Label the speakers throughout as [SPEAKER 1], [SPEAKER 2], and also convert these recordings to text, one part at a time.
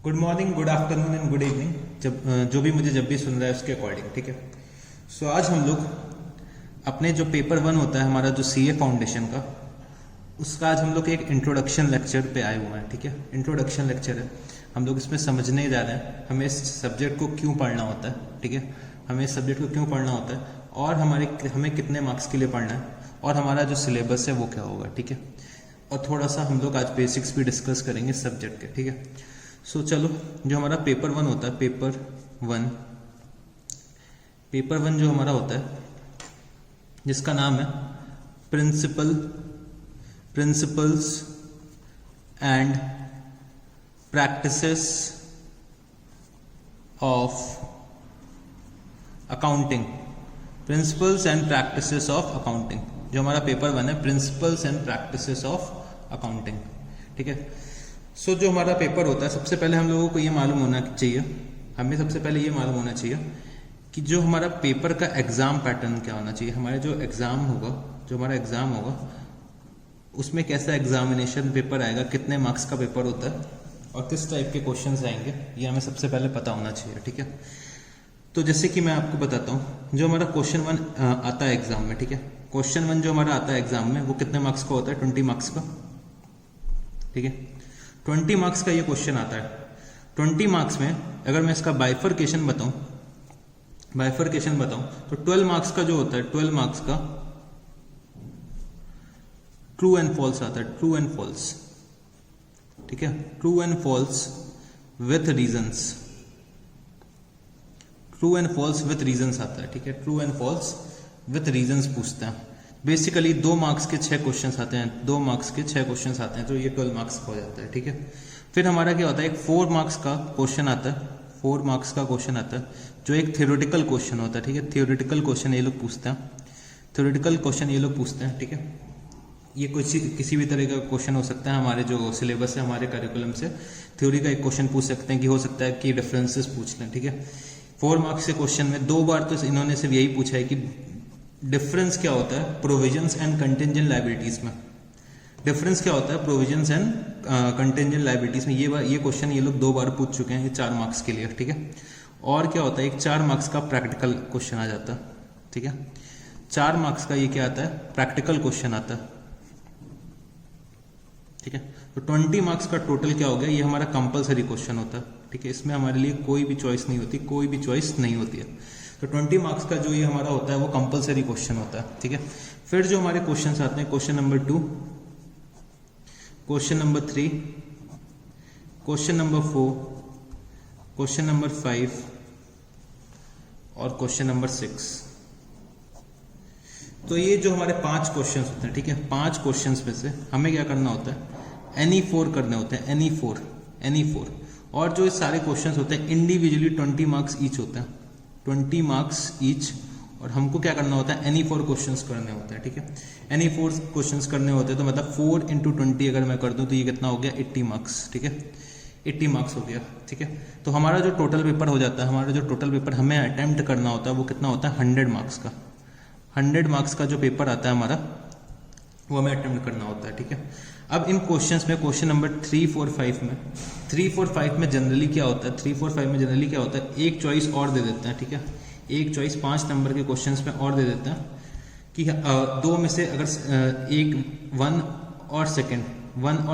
[SPEAKER 1] Good morning, good afternoon and good evening, जो भी मुझे जब भी सुन रहा है उसके अकॉर्डिंग। ठीक है। सो आज हम लोग अपने जो पेपर 1 होता है हमारा जो सीए फाउंडेशन का, उसका आज हम लोग एक इंट्रोडक्शन लेक्चर पे आए हुए हैं। ठीक है। इंट्रोडक्शन लेक्चर है, हम लोग इसमें समझने जा रहे हैं हमें इस सब्जेक्ट को क्यों पढ़ना होता है। ठीक है। हमें इस सब्जेक्ट को क्यों पढ़ना होता है और हमें कितने मार्क्स के लिए पढ़ना है और हमारा जो सिलेबस है वो क्या होगा। ठीक है। और थोड़ा सा हम लोग आज बेसिक्स भी डिस्कस करेंगे इस सब्जेक्ट के। ठीक है। सो चलो, जो हमारा पेपर 1 होता है, पेपर वन जो हमारा होता है, जिसका नाम है principles and practices of accounting. Principles and practices of accounting, जो हमारा पेपर 1 है, principles and practices of accounting. ठीक है। सो जो हमारा पेपर होता है, सबसे पहले हम लोगों को ये मालूम होना चाहिए, हमें सबसे पहले ये मालूम होना चाहिए कि जो हमारा पेपर का एग्जाम पैटर्न क्या होना चाहिए। हमारा जो हमारा एग्जाम होगा उसमें कैसा एग्जामिनेशन पेपर आएगा, कितने मार्क्स का पेपर होता है और किस टाइप के क्वेश्चंस आएंगे, ये हमें सबसे पहले पता होना चाहिए। ठीक है। तो जैसे कि मैं आपको बताता हूँ, जो हमारा क्वेश्चन 1 आता है एग्जाम में। ठीक है। क्वेश्चन 1 जो हमारा आता है एग्जाम में वो कितने मार्क्स का होता है? 20 मार्क्स का। ठीक है। 20 मार्क्स का ये क्वेश्चन आता है। 20 मार्क्स में अगर मैं इसका बाइफरकेशन बताऊं तो 12 मार्क्स का जो होता है, 12 मार्क्स का ट्रू एंड फॉल्स आता है, ट्रू एंड फॉल्स। ठीक है। True and false with reasons, true and false with reasons आता है। ठीक है। True and false with reasons पूछते हैं। बेसिकली 2 मार्क्स के 6 क्वेश्चंस आते हैं, 2 मार्क्स के 6 क्वेश्चंस आते हैं, तो ये 12 मार्क्स का हो जाता है। ठीक है। फिर हमारा क्या होता है, एक 4 मार्क्स का क्वेश्चन आता है, 4 मार्क्स का क्वेश्चन आता है जो एक थ्योरेटिकल क्वेश्चन होता है। ठीक है। थ्योरेटिकल क्वेश्चन ये लोग पूछते हैं। ठीक है। ये किसी भी तरह का क्वेश्चन हो सकता है, हमारे जो सिलेबस है, हमारे करिकुलम से थ्योरी का एक क्वेश्चन पूछ सकते हैं, कि हो सकता है कि रेफरेंसेस पूछ लें। ठीक है। 4 मार्क्स के क्वेश्चन में 2 बार तो इन्होंने सिर्फ यही पूछा है कि डिफरेंस क्या होता है प्रोविजंस एंड कंटिंजेंट लायबिलिटीज में। डिफरेंस क्या होता है प्रोविजंस एंड कंटिंजेंट लायबिलिटीज में, ये क्वेश्चन ये लोग 2 बार पूछ चुके हैं, ये 4 मार्क्स के लिए। ठीक है। और क्या होता है, एक 4 मार्क्स का प्रैक्टिकल क्वेश्चन आ जाता है। ठीक है। 4 मार्क्स का ये क्या आता है, प्रैक्टिकल क्वेश्चन आता है। ठीक है। तो 20 मार्क्स का टोटल क्या हो गया, ये हमारा कंपलसरी क्वेश्चन होता है। ठीक है। इसमें हमारे लिए कोई भी चॉइस नहीं होती है। तो 20 मार्क्स का जो ये हमारा होता है वो कंपलसरी क्वेश्चन होता है। ठीक है। फिर जो हमारे क्वेश्चंस आते हैं, question number 2, question number 3, question number 4, question number 5 और क्वेश्चन नंबर 6। तो ये जो हमारे 5 क्वेश्चंस होते हैं, ठीक है, 5 क्वेश्चंस में से हमें क्या करना होता है, एनी 4 करने होते हैं, एनी फोर। और जो सारे क्वेश्चंस होते हैं इंडिविजुअली 20 मार्क्स ईच होते हैं, 20 मार्क्स ईच। और हमको क्या करना होता है, एनी 4 क्वेश्चंस करने होते हैं। ठीक है। एनी 4 क्वेश्चंस करने होते हैं, तो मतलब 4 × 20 अगर मैं कर दूं तो ये कितना हो गया, 80 मार्क्स। ठीक है। 80 मार्क्स हो गया। ठीक है। तो हमारा जो टोटल पेपर हो जाता है, हमें अटेम्प्ट करना होता है वो कितना होता है, 100 मार्क्स का। 100 मार्क्स का जो पेपर आता है हमारा, वो हमें अटेम्प्ट करना होता है। ठीक है। अब इन क्वेश्चंस में क्वेश्चन नंबर 3, 4, 5 में जनरली क्या होता है, एक चॉइस और दे देते हैं। ठीक है। एक चॉइस 5 नंबर के क्वेश्चंस में और दे देते हैं कि 2 में से अगर एक 1 और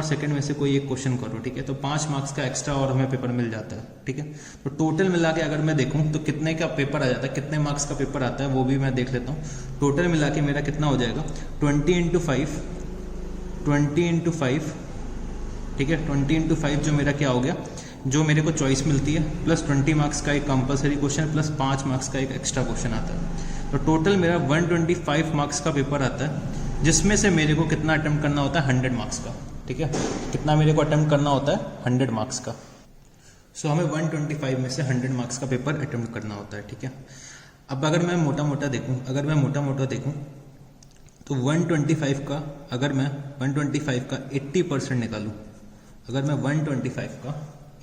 [SPEAKER 1] सेकंड में से कोई एक क्वेश्चन करो। ठीक है। तो 5 मार्क्स का एक्स्ट्रा और हमें पेपर मिल जाता है। ठीक है। तो टोटल मिला के अगर मैं देखूं तो कितने का पेपर आ जाता है, कितने मार्क्स का पेपर आता है वो भी मैं देख लेता हूं। टोटल मिला के मेरा कितना हो जाएगा, 20 × 5। ठीक है। 20 × 5 जो मेरा क्या हो गया, जो मेरे को चॉइस मिलती है, प्लस 20 मार्क्स का एक कंपलसरी क्वेश्चन, प्लस 5 मार्क्स का एक एक्स्ट्रा क्वेश्चन आता है। तो टोटल मेरा 125 मार्क्स का पेपर आता है, जिसमें से मेरे को कितना अटेम्प्ट करना होता है, 100 मार्क्स का। ठीक है। कितना मेरे को अटेम्प्ट करना होता है, 100 मार्क्स का। सो हमें 125 में से 100 मार्क्स का पेपर अटेम्प्ट करना होता है। ठीक है। अब अगर मैं मोटा मोटा देखूं तो 125 का, अगर मैं 125 का 80% निकालूं, अगर मैं 125 का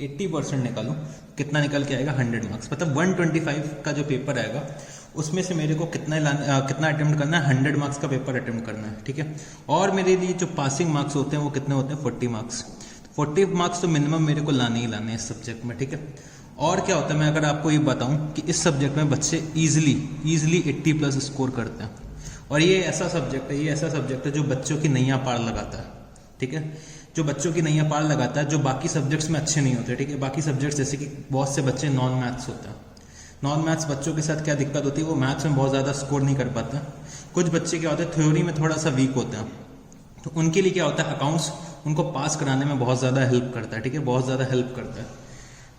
[SPEAKER 1] 80% निकालूं, कितना निकल के आएगा, 100 मार्क्स। मतलब 125 का जो पेपर आएगा उसमें से मेरे को कितना अटेम्प्ट करना है, 100 मार्क्स का पेपर अटेम्प्ट करना है। ठीक है। और मेरे लिए जो पासिंग मार्क्स होते हैं वो कितने होते हैं, 40 मार्क्स। 40 मार्क्स तो मिनिमम मेरे को लाने ही लाने हैं इस सब्जेक्ट में, ठीक है। और क्या होता है, मैं अगर आपको ये बताऊं कि इस सब्जेक्ट में बच्चे इजीली 80+ स्कोर करते हैं, और ये ऐसा सब्जेक्ट है जो बच्चों की नैया पार लगाता है, ठीक है। जो बच्चों की नैया पार लगाता है, जो बाकी सब्जेक्ट्स में अच्छे नहीं होते, ठीक है। बाकी सब्जेक्ट्स जैसे कि बहुत से बच्चे नॉन मैथ्स होते हैं, नॉन मैथ्स बच्चों के साथ क्या दिक्कत होती है, वो मैथ्स में बहुत ज़्यादा स्कोर नहीं कर पाते। कुछ बच्चे क्या होते हैं, थ्योरी में थोड़ा सा वीक होते हैं, तो उनके लिए क्या होता है, अकाउंट्स उनको पास कराने में बहुत ज़्यादा हेल्प करता है, ठीक है, बहुत ज़्यादा हेल्प करता है।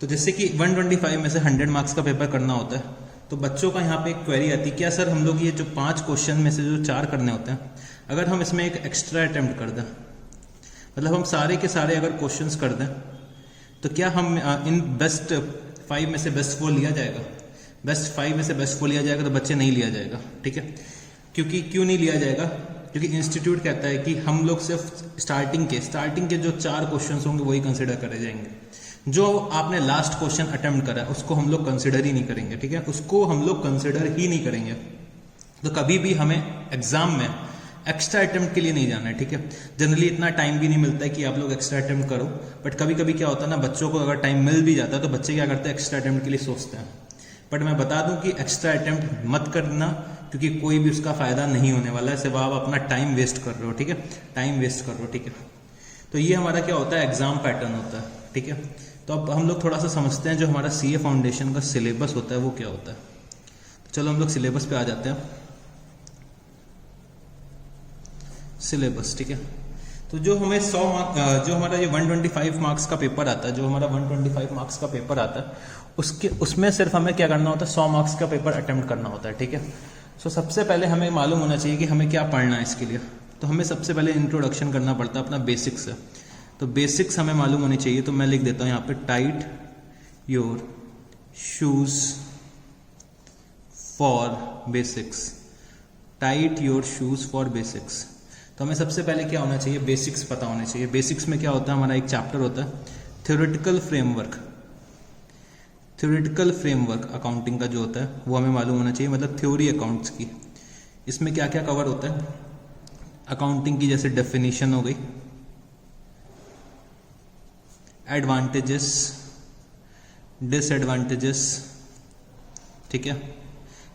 [SPEAKER 1] तो जैसे कि 125 में से 100 मार्क्स का पेपर करना होता है, तो बच्चों का यहाँ पे एक क्वेरी आती है, क्या सर हम लोग ये जो 5 क्वेश्चन में से जो 4 करने होते हैं, अगर हम इसमें एक एक्स्ट्रा अटेम्प्ट कर दें, मतलब हम सारे के सारे अगर क्वेश्चंस कर दें, तो क्या हम इन बेस्ट 5 में से बेस्ट 4 लिया जाएगा? बेस्ट 5 में से बेस्ट 4 लिया जाएगा? तो बच्चे नहीं लिया जाएगा, ठीक है। क्यों नहीं लिया जाएगा? क्योंकि इंस्टीट्यूट कहता है कि हम लोग सिर्फ स्टार्टिंग के जो 4 क्वेश्चंस होंगे वही कंसिडर करे जाएंगे। जो आपने लास्ट क्वेश्चन अटेम्प्ट करा उसको हम लोग कंसिडर ही नहीं करेंगे, ठीक है, उसको हम लोग कंसिडर ही नहीं करेंगे। तो कभी भी हमें एग्जाम में एक्स्ट्रा अटेम्प्ट के लिए नहीं जाना है, ठीक है। जनरली इतना टाइम भी नहीं मिलता है कि आप लोग एक्स्ट्रा अटेम्प्ट करो, बट कभी कभी क्या होता है ना, बच्चों को अगर टाइम मिल भी जाता है तो बच्चे क्या करते हैं, एक्स्ट्रा अटेम्प्ट के लिए सोचते हैं। बट मैं बता दूं कि एक्स्ट्रा अटेम्प्ट मत करना, क्योंकि कोई भी उसका फायदा नहीं होने वाला है, सिर्फ आप अपना टाइम वेस्ट कर रहे हो, ठीक है, टाइम वेस्ट कर रहे हो, ठीक है। तो ये हमारा क्या होता है, एग्जाम पैटर्न होता है, ठीक है। तो अब हम लोग थोड़ा सा समझते हैं जो हमारा CA फाउंडेशन का सिलेबस होता है वो क्या होता है। तो चलो हम लोग सिलेबस पे आ जाते हैं। सिलेबस, ठीक है। तो जो हमें 100 मार्क्स, जो हमारा ये 125 मार्क्स का पेपर आता है, जो हमारा 125 मार्क्स का पेपर आता है, उसमें सिर्फ हमें क्या करना होता है, 100 मार्क्स का पेपर अटेम्प्ट करना होता है, ठीक है। सो सबसे पहले हमें मालूम होना चाहिए कि हमें क्या पढ़ना है इसके लिए। तो हमें सबसे पहले इंट्रोडक्शन करना पड़ता है अपना बेसिक्स से। तो बेसिक्स हमें मालूम होनी चाहिए, तो मैं लिख देता हूँ यहाँ पे, tight your shoes for basics, tight your shoes for basics. तो हमें सबसे पहले क्या होना चाहिए, बेसिक्स पता होने चाहिए। बेसिक्स में क्या होता है, हमारा एक चैप्टर होता है theoretical framework. Theoretical framework accounting का जो होता है वो हमें मालूम होना चाहिए, मतलब थ्योरी अकाउंट्स की। इसमें क्या क्या कवर होता है, अकाउंटिंग की जैसे डेफिनेशन हो गई, एडवांटेजेस, डिसएडवांटेजेस, ठीक है,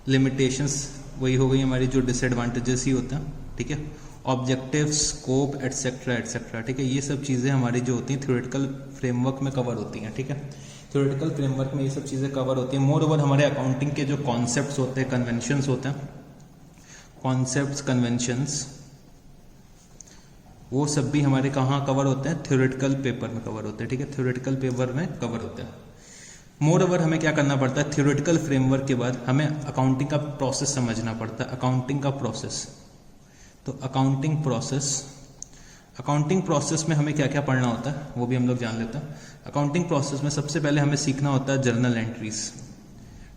[SPEAKER 1] लिमिटेशंस वही हो गई हमारी जो डिसएडवांटेजेस ही होता है, ठीक है, ऑब्जेक्टिव, स्कोप, एटसेट्रा एटसेट्रा, ठीक है। ये सब चीज़ें हमारी जो होती हैं थ्योरेटिकल फ्रेमवर्क में कवर होती हैं, ठीक है। थ्योरेटिकल फ्रेमवर्क में ये सब चीज़ें कवर होती हैं। मोर ओवर हमारे अकाउंटिंग के जो कॉन्सेप्ट्स होते हैं, कन्वेंशंस होते हैं, कॉन्सेप्ट्स, कन्वेंशंस, वो सब भी हमारे कहाँ कवर होते हैं, थ्योरेटिकल पेपर में कवर होते हैं, ठीक है, थ्योरेटिकल पेपर में कवर होते हैं। मोर ओवर हमें क्या करना पड़ता है, थ्योरेटिकल फ्रेमवर्क के बाद हमें अकाउंटिंग का प्रोसेस समझना पड़ता है, अकाउंटिंग का प्रोसेस। तो अकाउंटिंग प्रोसेस में हमें क्या क्या पढ़ना होता है वो भी हम लोग जान लेते हैं। अकाउंटिंग प्रोसेस में सबसे पहले हमें सीखना होता है जर्नल एंट्रीज,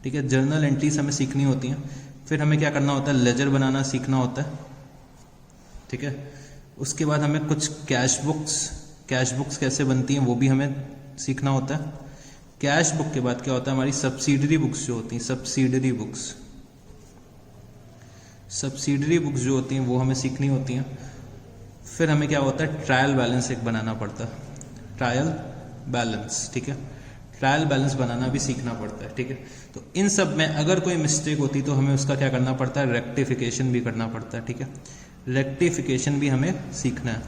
[SPEAKER 1] ठीक है, जर्नल एंट्रीज हमें सीखनी होती हैं। फिर हमें क्या करना होता है, लेजर बनाना सीखना होता है, ठीक है। उसके बाद हमें कुछ कैश बुक्स कैसे बनती हैं वो भी हमें सीखना होता है। कैश बुक के बाद क्या होता है, हमारी सब्सिडरी बुक्स जो होती हैं, सब्सिडरी बुक्स जो होती हैं वो हमें सीखनी होती हैं। फिर हमें क्या होता है, ट्रायल बैलेंस एक बनाना पड़ता है, ट्रायल बैलेंस, ठीक है, ट्रायल बैलेंस बनाना भी सीखना पड़ता है, ठीक है। तो इन सब में अगर कोई मिस्टेक होती तो हमें उसका क्या करना पड़ता है, रेक्टिफिकेशन भी करना पड़ता है, ठीक है, रेक्टिफिकेशन भी हमें सीखना है।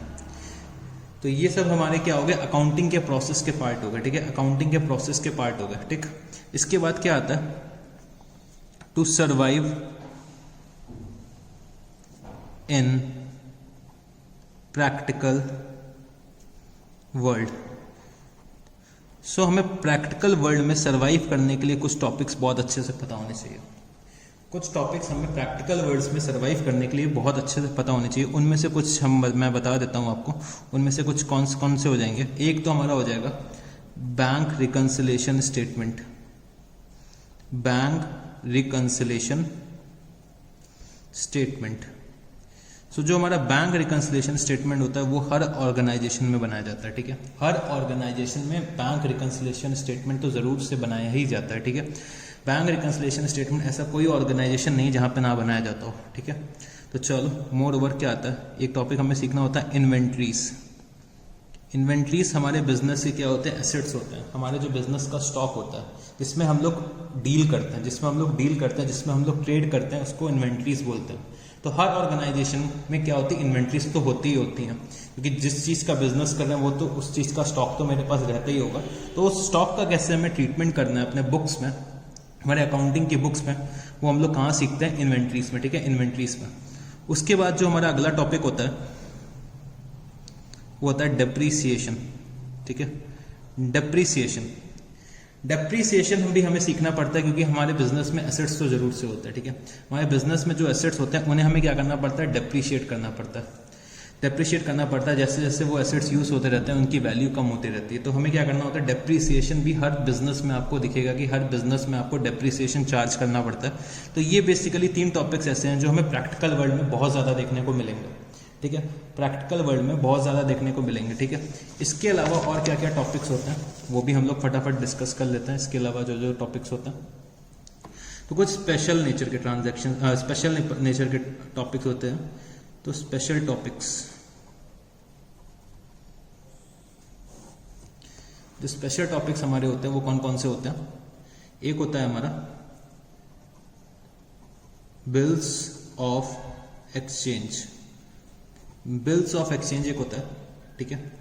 [SPEAKER 1] तो ये सब हमारे क्या हो गए, अकाउंटिंग के प्रोसेस के पार्ट हो गए, ठीक है, अकाउंटिंग के प्रोसेस के पार्ट हो गए, ठीक। इसके बाद क्या आता है, to survive in practical world. So हमें प्रैक्टिकल वर्ल्ड में सरवाइव करने के लिए कुछ टॉपिक्स बहुत अच्छे से पता होने चाहिए। कुछ टॉपिक्स हमें प्रैक्टिकल वर्ल्ड्स में सरवाइव करने के लिए बहुत अच्छे से पता होने चाहिए। उनमें से कुछ मैं बता देता हूँ आपको, उनमें से कुछ कौन से हो जाएंगे। एक तो हमारा हो जाएगा bank reconciliation statement, bank reconciliation statement. So जो हमारा बैंक रिकंसिलेशन स्टेटमेंट होता है वो हर ऑर्गेनाइजेशन में बनाया जाता है, ठीक है, हर ऑर्गेनाइजेशन में बैंक रिकंसिलेशन स्टेटमेंट तो जरूर से बनाया ही जाता है, ठीक है। बैंक रिकंसिलेशन स्टेटमेंट ऐसा कोई ऑर्गेनाइजेशन नहीं जहाँ पे ना बनाया जाता हो, ठीक है। तो चलो मोर ओवर क्या आता है, एक टॉपिक हमें सीखना होता है इन्वेंट्रीज, इन्वेंट्रीज हमारे बिजनेस के क्या होते हैं, एसेट्स होते हैं, हमारे जो बिजनेस का स्टॉक होता है जिसमें हम लोग डील करते हैं, जिसमें हम लोग ट्रेड करते हैं, उसको इन्वेंट्रीज बोलते हैं। तो हर ऑर्गेनाइजेशन में क्या होती है, इन्वेंट्रीज तो होती ही होती हैं, क्योंकि जिस चीज़ का बिजनेस कर रहे हैं वो तो उस चीज़ का स्टॉक तो मेरे पास रहता ही होगा। तो उस स्टॉक का कैसे हमें ट्रीटमेंट करना है अपने बुक्स में, हमारे अकाउंटिंग की बुक्स में, वो हम लोग कहाँ सीखते हैं, इन्वेंट्रीज में, ठीक है, इन्वेंट्रीज में। उसके बाद जो हमारा अगला टॉपिक होता है वो होता है डेप्रीसिएशन, ठीक है, डेप्रीसिएशन हम भी हमें सीखना पड़ता है, क्योंकि हमारे बिजनेस में एसेट्स तो जरूर से होता है, ठीक है। हमारे बिजनेस में जो एसेट्स होते हैं उन्हें हमें क्या करना पड़ता है, डेप्रीशिएट करना पड़ता है। जैसे जैसे वो एसेट्स यूज होते रहते हैं उनकी वैल्यू कम होती रहती है। तो हमें क्या करना होता है, डेप्रीसिएशन भी हर बिजनेस में आपको दिखेगा कि हर बिजनेस में आपको डेप्रीसिएशन चार्ज करना पड़ता है। तो ये बेसिकली 3 टॉपिक्स ऐसे हैं जो हमें प्रैक्टिकल वर्ल्ड में बहुत ज़्यादा देखने को मिलेंगे, ठीक है, प्रैक्टिकल वर्ल्ड में बहुत ज़्यादा देखने को मिलेंगे, ठीक है। इसके अलावा और क्या क्या टॉपिक्स होते हैं वो भी हम लोग फटाफट डिस्कस कर लेते हैं। इसके अलावा जो जो टॉपिक्स होते हैं, तो कुछ स्पेशल नेचर के स्पेशल नेचर के टॉपिक्स होते हैं। तो स्पेशल टॉपिक्स, जो स्पेशल टॉपिक्स हमारे होते हैं वो कौन कौन से होते हैं। एक होता है हमारा bills of exchange, bills of exchange एक होता है, ठीक है।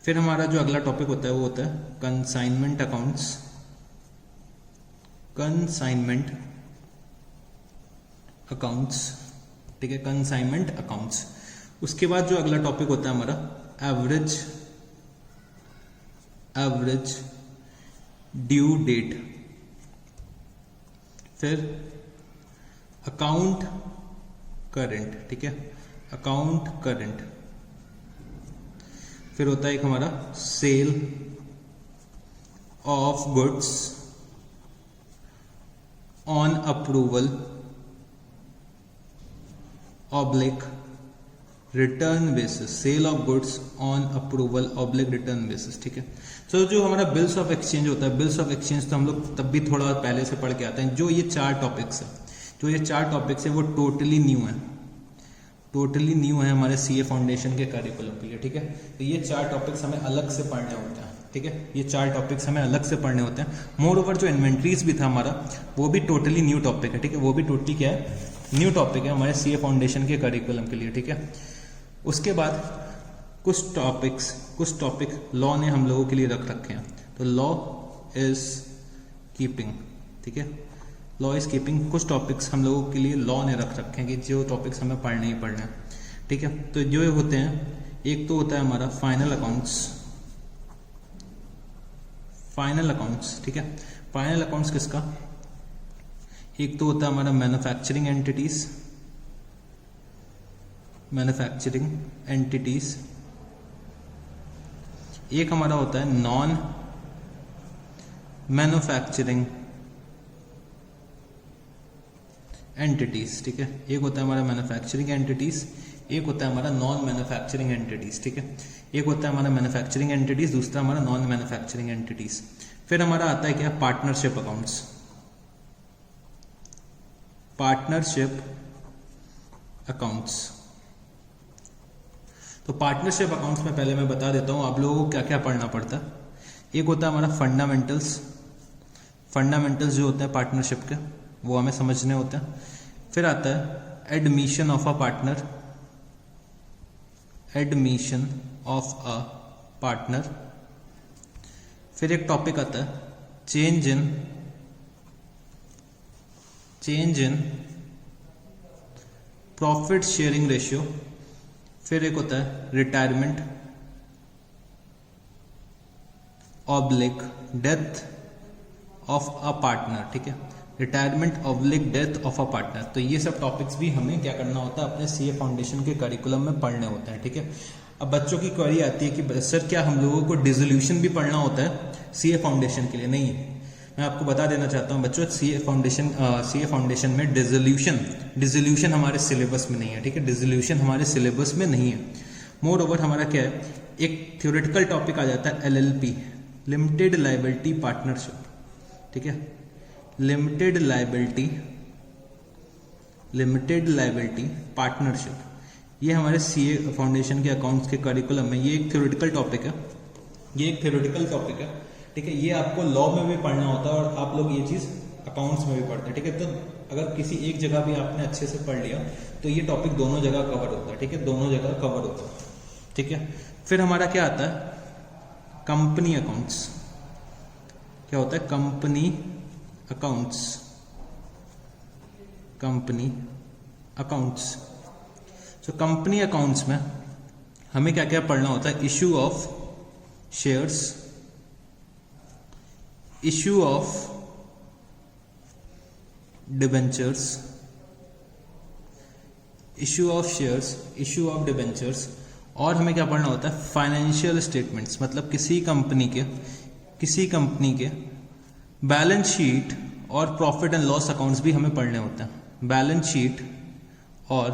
[SPEAKER 1] फिर हमारा जो अगला टॉपिक होता है वो होता है कंसाइनमेंट अकाउंट्स, ठीक है, कंसाइनमेंट अकाउंट्स। उसके बाद जो अगला टॉपिक होता है हमारा एवरेज ड्यू डेट। फिर अकाउंट करंट, ठीक है, अकाउंट करंट। फिर होता है एक हमारा sale of goods on approval oblique return basis, sale of goods on approval oblique return basis, ठीक है। तो जो हमारा बिल्स ऑफ एक्सचेंज होता है, बिल्स ऑफ एक्सचेंज तो हम लोग तब भी थोड़ा पहले से पढ़ के आते हैं। जो ये 4 टॉपिक्स है वो टोटली न्यू है हमारे सीए फाउंडेशन के करिकुलम के लिए, ठीक है। तो ये 4 टॉपिक्स हमें अलग से पढ़ने होते हैं, ठीक है, ये 4 टॉपिक्स हमें अलग से पढ़ने होते हैं। मोर ओवर जो इन्वेंट्रीज भी था हमारा वो भी टोटली न्यू टॉपिक है, ठीक है, वो भी टोटली क्या है, न्यू टॉपिक है हमारे सीए फाउंडेशन के करिकुलम के लिए, ठीक है। उसके बाद कुछ टॉपिक लॉ ने हम लोगों के लिए रख रखे हैं। तो लॉ इज कीपिंग, ठीक है, लॉ इज कीपिंग। कुछ टॉपिक्स हम लोगों के लिए लॉ ने रख रखे हैं कि जो टॉपिक्स हमें पढ़ने ही पढ़ने हैं, ठीक है। तो जो होते हैं, एक तो होता है हमारा फाइनल अकाउंट्स, ठीक है। फाइनल अकाउंट्स किसका, एक तो होता है हमारा मैन्युफैक्चरिंग एंटिटीज, एक हमारा होता है नॉन मैन्युफैक्चरिंग एंटिटीज, ठीक है। एक होता है हमारा मैन्युफैक्चरिंग एंटिटीज, एक होता है हमारा नॉन मैन्युफैक्चरिंग एंटिटीज, ठीक है। एक होता है हमारा मैन्युफैक्चरिंग एंटिटीज, दूसरा हमारा नॉन मैन्युफैक्चरिंग एंटिटीज। फिर हमारा आता है क्या, पार्टनरशिप अकाउंट्स। तो पार्टनरशिप अकाउंट्स में पहले मैं बता देता हूं आप लोगों को क्या क्या पढ़ना पड़ता है। एक होता है हमारा फंडामेंटल्स जो होते हैं पार्टनरशिप के, वो हमें समझने होते हैं। फिर आता है एडमिशन ऑफ अ पार्टनर। फिर एक टॉपिक आता है change in profit sharing ratio. फिर एक होता है retirement oblique death of a partner, ठीक है, retirement oblique death of a partner. तो ये सब टॉपिक्स भी हमें क्या करना होता है, अपने सीए फाउंडेशन के करिकुलम में पढ़ने होते हैं, ठीक है। अब बच्चों की क्वेरी आती है कि सर क्या हम लोगों को डिसोल्यूशन भी पढ़ना होता है सीए फाउंडेशन के लिए? नहीं, मैं आपको बता देना चाहता हूँ बच्चों, सीए फाउंडेशन में डिसोल्यूशन हमारे सिलेबस में नहीं है, ठीक है, डिसोल्यूशन हमारे सिलेबस में नहीं है। मोर ओवर हमारा क्या है, एक थ्योरेटिकल टॉपिक आ जाता है LLP, लिमिटेड लायबिलिटी पार्टनरशिप, ठीक है, लिमिटेड लायबिलिटी पार्टनरशिप। ये हमारे सीए फाउंडेशन के अकाउंट्स के करिकुलम में ये एक थ्योरेटिकल टॉपिक है, ये एक थ्योरेटिकल टॉपिक है, ठीक है। ये आपको लॉ में भी पढ़ना होता है और आप लोग ये चीज़ अकाउंट्स में भी पढ़ते हैं, ठीक है। तो अगर किसी एक जगह भी आपने अच्छे से पढ़ लिया तो ये टॉपिक दोनों जगह कवर होता है, ठीक है, दोनों जगह कवर होता है, ठीक है। फिर हमारा क्या आता है, कंपनी अकाउंट्स। क्या होता है, कंपनी अकाउंट्स, कंपनी अकाउंट्स। तो कंपनी अकाउंट्स में हमें क्या क्या पढ़ना होता है, issue of shares, issue of debentures, issue of shares, issue of debentures, और हमें क्या पढ़ना होता है, फाइनेंशियल स्टेटमेंट्स, मतलब किसी कंपनी के बैलेंस शीट और प्रॉफिट एंड लॉस अकाउंट्स भी हमें पढ़ने होते हैं। बैलेंस शीट और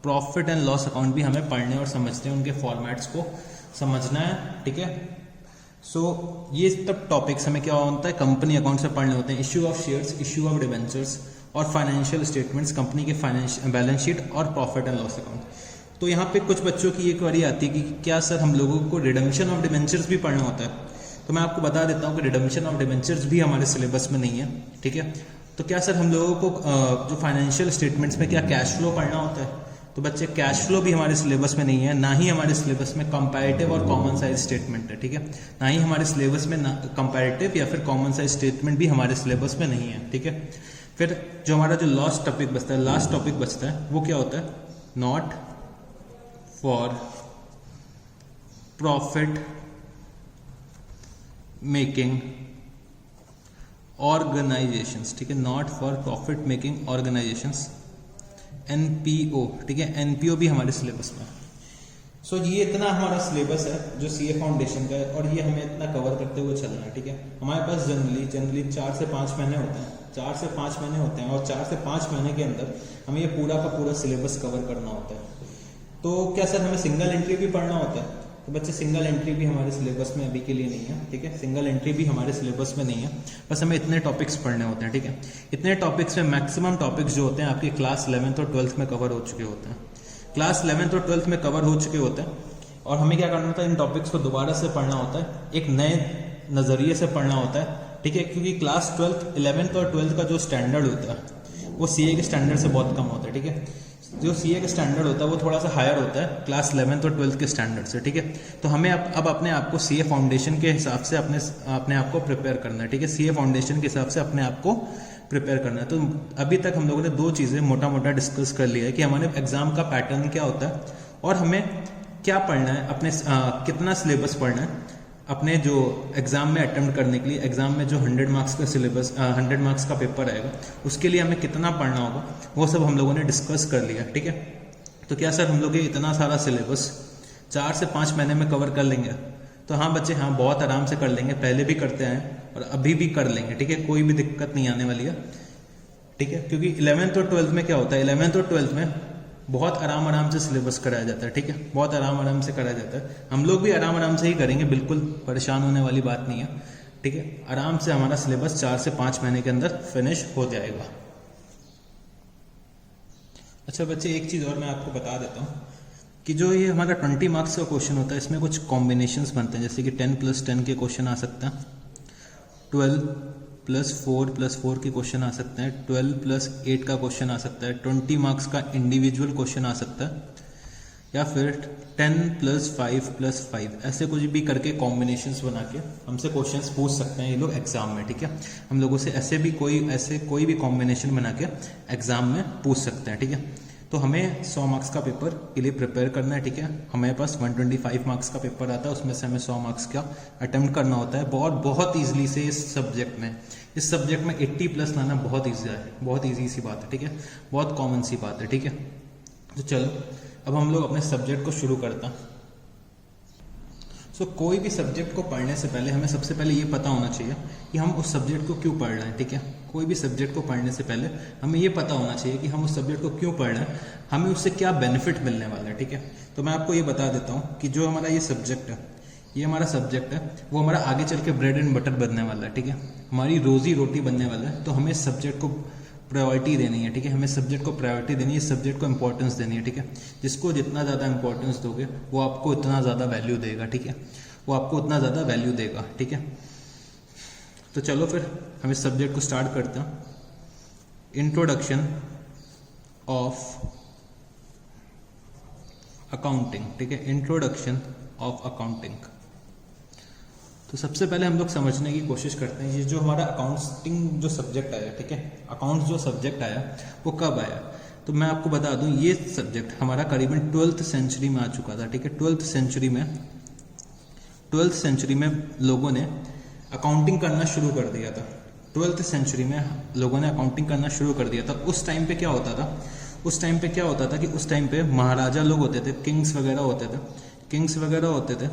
[SPEAKER 1] प्रॉफिट एंड लॉस अकाउंट भी हमें पढ़ने और समझते हैं, उनके फॉर्मेट्स को समझना है, ठीक है। सो ये सब टॉपिक्स हमें क्या होता है, कंपनी अकाउंट से पढ़ने होते हैं, issue of shares, issue of debentures और फाइनेंशियल स्टेटमेंट्स, कंपनी के फाइनेंशियल बैलेंस शीट और प्रॉफिट एंड लॉस अकाउंट। तो यहाँ पे कुछ बच्चों की ये क्वेरी आती है कि क्या सर हम लोगों को रिडम्पशन ऑफ डिबेंचर्स भी पढ़ना होता है। तो मैं आपको बता देता हूँ कि रिडम्पशन ऑफ डिबेंचर्स भी हमारे सिलेबस में नहीं है, ठीक है। तो क्या सर हम लोगों को जो फाइनेंशियल स्टेटमेंट्स में क्या कैश फ्लो पढ़ना होता है, तो बच्चे कैश फ्लो भी हमारे सिलेबस में नहीं है, ना ही हमारे सिलेबस में कंपैरेटिव और कॉमन साइज स्टेटमेंट है, ठीक है। ना ही हमारे सिलेबस में कंपैरेटिव या फिर कॉमन साइज स्टेटमेंट भी हमारे सिलेबस में नहीं है, ठीक है। फिर जो हमारा जो लास्ट टॉपिक बचता है वो क्या होता है, not for profit making organisations, ठीक है, not for profit making organisations, NPO, ठीक है, एनपीओ भी हमारे सिलेबस में। सो ये इतना हमारा सिलेबस है जो सीए फाउंडेशन का है और ये हमें इतना कवर करते हुए चलना है, ठीक है। हमारे पास जनरली 4 से 5 महीने होते हैं, 4 से 5 महीने होते हैं और 4 से 5 महीने के अंदर हमें ये पूरा का पूरा सिलेबस कवर करना होता है। तो क्या सर हमें सिंगल एंट्री भी पढ़ना होता है, तो बच्चे सिंगल एंट्री भी हमारे सिलेबस में अभी के लिए नहीं है, ठीक है। सिंगल एंट्री भी हमारे सिलेबस में नहीं है, बस हमें इतने टॉपिक्स पढ़ने होते हैं, ठीक है। इतने टॉपिक्स में मैक्सिमम टॉपिक्स जो होते हैं आपके क्लास 11th और 12th में कवर हो चुके होते हैं, क्लास 11th और 12th में कवर हो चुके होते हैं। और हमें क्या करना होता है, इन टॉपिक्स को दोबारा से पढ़ना होता है, एक नए नज़रिए से पढ़ना होता है, ठीक है। क्योंकि क्लास 12th 11th और 12th का जो स्टैंडर्ड होता है वो सीए के स्टैंडर्ड से बहुत कम होता है, ठीक है। जो सीए का स्टैंडर्ड होता है वो थोड़ा सा हायर होता है क्लास 11th और 12th के स्टैंडर्ड से, ठीक है। तो हमें अब अपने आप को सीए फाउंडेशन के हिसाब से अपने आप को प्रिपेयर करना है, ठीक है। सीए फाउंडेशन के हिसाब से अपने आप को प्रिपेयर करना है। तो अभी तक हम लोगों ने 2 चीज़ें मोटा मोटा डिस्कस कर लिया है कि हमारे एग्जाम का पैटर्न क्या होता है और हमें क्या पढ़ना है, अपने कितना सिलेबस पढ़ना है अपने जो एग्ज़ाम में अटेम्प्ट करने के लिए। एग्ज़ाम में जो 100 मार्क्स का सिलेबस 100 मार्क्स का पेपर आएगा उसके लिए हमें कितना पढ़ना होगा वो सब हम लोगों ने डिस्कस कर लिया, ठीक है। तो क्या सर हम लोग ये इतना सारा सिलेबस 4 से 5 महीने में कवर कर लेंगे? तो हाँ बच्चे, हाँ बहुत आराम से कर लेंगे, पहले भी करते हैं और अभी भी कर लेंगे, ठीक है। कोई भी दिक्कत नहीं आने वाली है, ठीक है। क्योंकि 11th और 12th में क्या होता है, 11th और 12th में बहुत आराम से सिलेबस कराया जाता है, ठीक है। बहुत आराम से कराया जाता है। हम लोग भी आराम से ही करेंगे, बिल्कुल परेशान होने वाली बात नहीं है, ठीक है। आराम से हमारा सिलेबस 4 से 5 महीने के अंदर फिनिश हो जाएगा। अच्छा बच्चे, एक चीज़ और मैं आपको बता देता हूँ कि जो ये हमारा 20 मार्क्स का क्वेश्चन होता है इसमें कुछ कॉम्बिनेशंस बनते हैं, जैसे कि 10 + 10 के क्वेश्चन आ सकते हैं, 12 + 4 + 4 के क्वेश्चन आ सकते हैं, 12 + 8 का क्वेश्चन आ सकता है, 20 मार्क्स का इंडिविजुअल क्वेश्चन आ सकता है, या फिर 10 + 5 + 5 ऐसे कुछ भी करके कॉम्बिनेशंस बना के हमसे क्वेश्चंस पूछ सकते हैं ये लोग एग्जाम में, ठीक है। हम लोगों से ऐसे कोई भी कॉम्बिनेशन बना के एग्जाम में पूछ सकते हैं, ठीक है। तो हमें 100 मार्क्स का पेपर के लिए प्रिपेयर करना है, ठीक है। हमारे पास 125 मार्क्स का पेपर आता है, उसमें से हमें 100 मार्क्स का अटेम्प्ट करना होता है बहुत ईजिली से। इस सब्जेक्ट में 80+ लाना बहुत ईजी है, बहुत ईजी सी बात है, ठीक है। बहुत कॉमन सी बात है, ठीक है। तो चलो अब हम लोग अपने सब्जेक्ट को शुरू करते हैं। कोई भी सब्जेक्ट को पढ़ने से पहले हमें सबसे पहले ये पता होना चाहिए कि हम उस सब्जेक्ट को क्यों पढ़ रहे हैं, ठीक है। कोई भी सब्जेक्ट को पढ़ने से पहले हमें ये पता होना चाहिए कि हम उस सब्जेक्ट को क्यों पढ़ रहे हैं, हमें उससे क्या बेनिफिट मिलने वाला है, ठीक है। तो मैं आपको ये बता देता हूँ कि जो हमारा ये हमारा सब्जेक्ट है वो हमारा आगे चल के ब्रेड एंड बटर बनने वाला है, ठीक है। हमारी रोजी रोटी बनने वाला है। तो हमें इस सब्जेक्ट को प्रायोरिटी देनी है, ठीक है, हमें सब्जेक्ट को प्रायोरिटी देनी है, सब्जेक्ट को इंपॉर्टेंस देनी है, ठीक है। जिसको जितना ज़्यादा इंपॉर्टेंस दोगे वो आपको उतना ज़्यादा वैल्यू देगा, ठीक है, वो आपको उतना ज़्यादा वैल्यू देगा, ठीक है। तो चलो फिर हम इस सब्जेक्ट को स्टार्ट करते हैं। इंट्रोडक्शन ऑफ अकाउंटिंग, ठीक है, इंट्रोडक्शन ऑफ अकाउंटिंग। तो सबसे पहले हम लोग समझने की कोशिश करते हैं ये जो हमारा अकाउंटिंग जो सब्जेक्ट आया, ठीक है, अकाउंट्स जो सब्जेक्ट आया वो कब आया। तो मैं आपको बता दूं ये सब्जेक्ट हमारा करीबन 12th सेंचुरी में आ चुका था, ठीक है। 12th सेंचुरी में लोगों ने अकाउंटिंग करना शुरू कर दिया था। 12th सेंचुरी में लोगों ने अकाउंटिंग करना शुरू कर दिया था। उस टाइम पे क्या होता था, उस टाइम पे क्या होता था कि उस टाइम पे महाराजा लोग होते थे, किंग्स वगैरह होते थे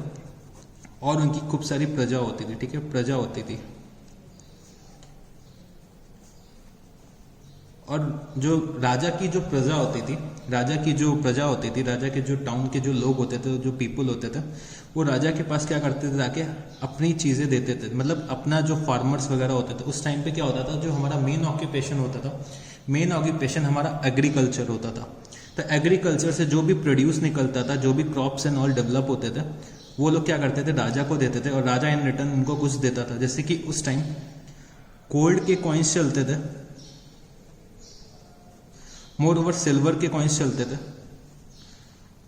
[SPEAKER 1] और उनकी खूब सारी प्रजा होती थी, ठीक है, प्रजा होती थी। और जो राजा की जो प्रजा होती थी, राजा के जो टाउन के जो लोग होते थे, जो पीपल होते थे, वो राजा के पास क्या करते थे, जाके अपनी चीजें देते थे, मतलब अपना जो फार्मर्स वगैरह होते थे। उस टाइम पे क्या होता था, जो हमारा मेन ऑक्यूपेशन होता था, मेन ऑक्यूपेशन हमारा एग्रीकल्चर होता था। तो एग्रीकल्चर से जो भी प्रोड्यूस निकलता था, जो भी क्रॉप्स एंड ऑल डेवलप होते थे, वो लोग क्या करते थे, राजा को देते थे और राजा इन रिटर्न उनको कुछ देता था। जैसे कि उस टाइम गोल्ड के कॉइन्स चलते थे, मोर ओवर सिल्वर के कॉइन्स चलते थे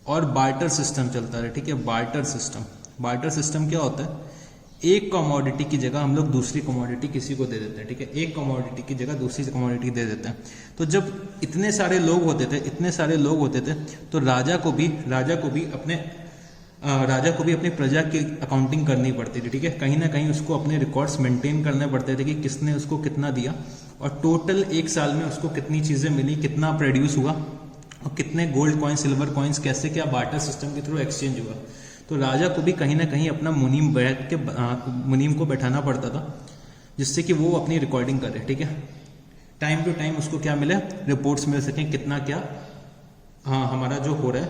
[SPEAKER 1] और बार्टर सिस्टम चलता है, ठीक है। बार्टर सिस्टम क्या होता है, एक कमोडिटी की जगह हम लोग दूसरी कमोडिटी किसी को दे देते हैं, ठीक है, एक कमोडिटी की जगह दूसरी कमोडिटी दे देते हैं। तो जब इतने सारे लोग होते थे तो राजा को भी अपनी प्रजा की अकाउंटिंग करनी पड़ती थी, ठीक है। कहीं ना कहीं उसको अपने रिकॉर्ड्स मेंटेन करने पड़ते थे कि किसने उसको कितना दिया और टोटल एक साल में उसको कितनी चीजें मिली, कितना प्रोड्यूस हुआ और कितने गोल्ड कॉइन्स, सिल्वर कॉइन्स, कैसे क्या बार्टर सिस्टम के थ्रू एक्सचेंज हुआ। तो राजा को भी कहीं ना कहीं अपना मुनीम को बैठाना पड़ता था, जिससे कि वो अपनी रिकॉर्डिंग करे, ठीक है। टाइम टू टाइम उसको क्या मिले, रिपोर्ट्स मिल सकें, कितना क्या हमारा जो हो रहा है,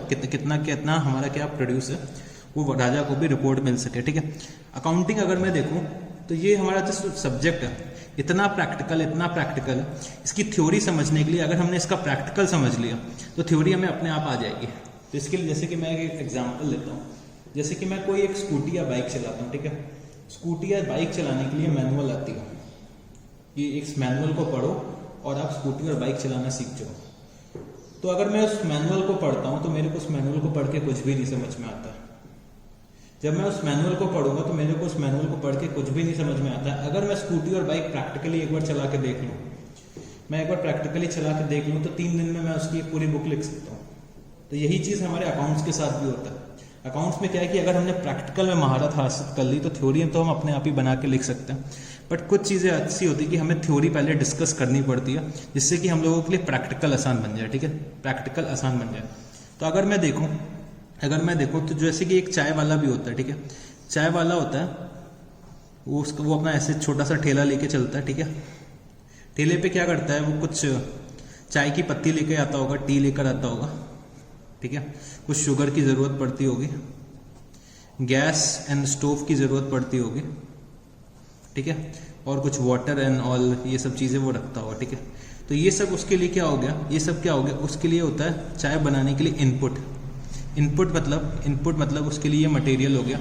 [SPEAKER 1] कितना हमारा क्या प्रोड्यूस है, वो राजा को भी रिपोर्ट मिल सके, ठीक है। अकाउंटिंग अगर मैं देखूं तो ये हमारा जो सब्जेक्ट है इतना प्रैक्टिकल है। इसकी थ्योरी समझने के लिए अगर हमने इसका प्रैक्टिकल समझ लिया तो थ्योरी हमें अपने आप आ जाएगी। तो इसके लिए जैसे कि मैं एक एग्जाम्पल लेता हूँ, जैसे कि मैं कोई एक स्कूटी या बाइक चलाता हूँ, ठीक है। स्कूटी या बाइक चलाने के लिए मैनुअल आती है, ये इस मैनुअल को पढ़ो और आप स्कूटी और बाइक चलाना सीख जाओ। तो अगर मैं उस मैनुअल को पढ़ता हूँ तो मेरे को उस मैनुअल को पढ़ के कुछ भी नहीं समझ में आता। जब मैं उस मैनुअल को पढ़ूंगा तो मेरे को उस मैनुअल को पढ़ के कुछ भी नहीं समझ में आता। अगर मैं स्कूटी और बाइक प्रैक्टिकली एक बार चला के देख लूँ, तो 3 दिन में मैं उसकी पूरी बुक लिख सकता हूँ। तो यही चीज़ हमारे अकाउंट्स के साथ भी होता है। अकाउंट्स में क्या है कि अगर हमने प्रैक्टिकल में महारत हासिल कर ली तो थ्योरी तो हम अपने आप ही बना के लिख सकते हैं, बट कुछ चीज़ें ऐसी होती है कि हमें थ्योरी पहले डिस्कस करनी पड़ती है, जिससे कि हम लोगों के लिए प्रैक्टिकल आसान बन जाए, ठीक है, प्रैक्टिकल आसान बन जाए। तो अगर मैं देखूं तो जैसे कि एक चाय वाला भी होता है, ठीक है। चाय वाला होता है वो अपना ऐसे छोटा सा ठेला लेके चलता है, ठीक है। ठेले पे क्या करता है, वो कुछ चाय की पत्ती लेके आता होगा, टी लेकर आता होगा, ठीक है। कुछ शुगर की ज़रूरत पड़ती होगी, गैस एंड स्टोव की ज़रूरत पड़ती होगी, ठीक है, और कुछ वाटर एंड ऑल ये सब चीज़ें वो रखता होगा, ठीक है। तो ये सब उसके लिए क्या हो गया, उसके लिए होता है चाय बनाने के लिए इनपुट मतलब उसके लिए ये मटेरियल हो गया।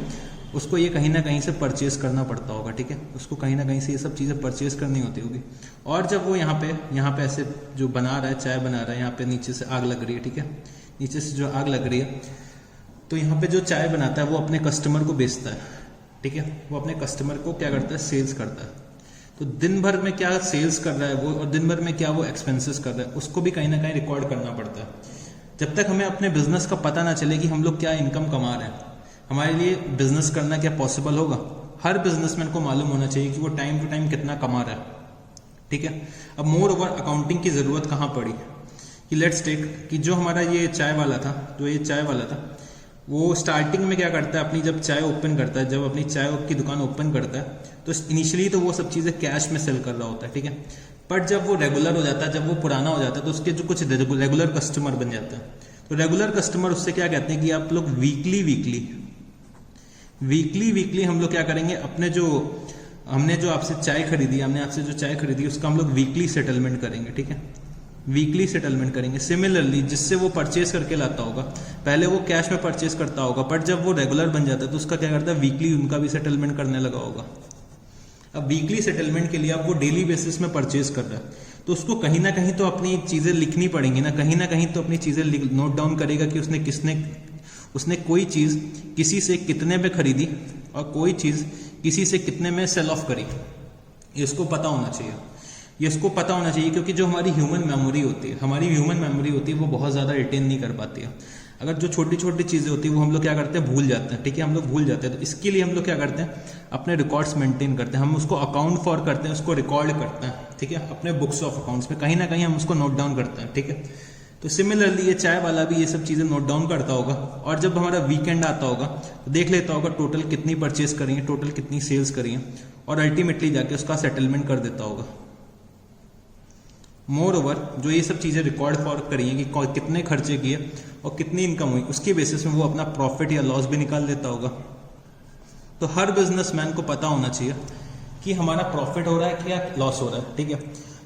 [SPEAKER 1] उसको ये कहीं ना कहीं से परचेज करना पड़ता होगा, ठीक है। उसको कहीं ना कहीं से ये सब चीज़ें परचेज करनी होती होगी। और जब वो यहाँ पे ऐसे जो बना रहा है, चाय बना रहा है, यहाँ पे नीचे से आग लग रही है, ठीक है, नीचे से जो आग लग रही है, तो यहाँ पे जो चाय बनाता है वो अपने कस्टमर को बेचता है, ठीक है। वो अपने कस्टमर को क्या करता है, सेल्स करता है। तो दिन भर में क्या सेल्स कर रहा है वो और दिन भर में क्या वो एक्सपेंसेस कर रहा है, उसको भी कहीं ना कहीं रिकॉर्ड करना पड़ता है। जब तक हमें अपने बिजनेस का पता ना चले कि हम लोग क्या इनकम कमा रहे हैं, हमारे लिए बिजनेस करना क्या पॉसिबल होगा। हर बिजनेसमैन को मालूम होना चाहिए कि वो टाइम टू टाइम कितना कमा रहा है, ठीक है। अब मोर ओवर अकाउंटिंग की जरूरत कहाँ पड़ी कि लेट्स टेक कि जो हमारा ये चाय वाला था वो स्टार्टिंग में क्या करता है, अपनी जब चाय ओपन करता है, जब अपनी चाय की दुकान ओपन करता है तो इनिशियली तो वो सब चीज़ें कैश में सेल कर रहा होता है, ठीक है। बट जब वो रेगुलर हो जाता है, जब वो पुराना हो जाता है, तो उसके जो कुछ रेगुलर कस्टमर बन जाता है। तो रेगुलर कस्टमर उससे क्या कहते हैं कि आप लोग वीकली हम लोग क्या करेंगे, अपने जो हमने जो आपसे चाय खरीदी, हमने आपसे जो चाय खरीदी उसका हम लोग वीकली सेटलमेंट करेंगे, ठीक है, वीकली सेटलमेंट करेंगे। सिमिलरली जिससे वो परचेज करके लाता होगा, पहले वो कैश में परचेज करता होगा, बट जब वो रेगुलर बन जाता है तो उसका क्या करता है, वीकली उनका भी सेटलमेंट करने लगा होगा। अब वीकली सेटलमेंट के लिए अब वो डेली बेसिस में परचेज कर रहा है तो उसको कहीं ना कहीं तो अपनी चीज़ें लिखनी पड़ेंगी ना, कहीं ना कहीं तो अपनी चीज़ें नोट डाउन करेगा कि उसने कोई चीज़ किसी से कितने में खरीदी और कोई चीज़ किसी से कितने में सेल ऑफ करी। ये इसको पता होना चाहिए, ये इसको पता होना चाहिए, क्योंकि जो हमारी ह्यूमन मेमोरी होती है वो बहुत ज़्यादा रिटेन नहीं कर पाती है। अगर जो छोटी छोटी चीज़ें होती है वो हम लोग क्या करते हैं, भूल जाते हैं, ठीक है, हम लोग भूल जाते हैं। तो इसके लिए हम लोग क्या करते हैं, अपने रिकॉर्ड्स मेंटेन करते हैं, हम उसको अकाउंट फॉर करते हैं, उसको रिकॉर्ड करते हैं, ठीक है, अपने बुक्स ऑफ अकाउंट्स में कहीं ना कहीं हम उसको नोट डाउन करते हैं, ठीक है। तो सिमिलरली ये चाय वाला भी ये सब चीज़ें नोट डाउन करता होगा, और जब हमारा वीकेंड आता होगा तो देख लेता होगा टोटल कितनी परचेज करी है, टोटल कितनी सेल्स करी है, और अल्टीमेटली जाके उसका सेटलमेंट कर देता होगा। मोर ओवर जो ये सब चीज़ें रिकॉर्ड फॉर करी हैं कि कितने खर्चे किए और कितनी इनकम हुई, उसके बेसिस में वो अपना प्रॉफिट या लॉस भी निकाल लेता होगा। तो हर बिजनेसमैन को पता होना चाहिए कि हमारा प्रॉफिट हो रहा है क्या लॉस हो रहा है, ठीक है।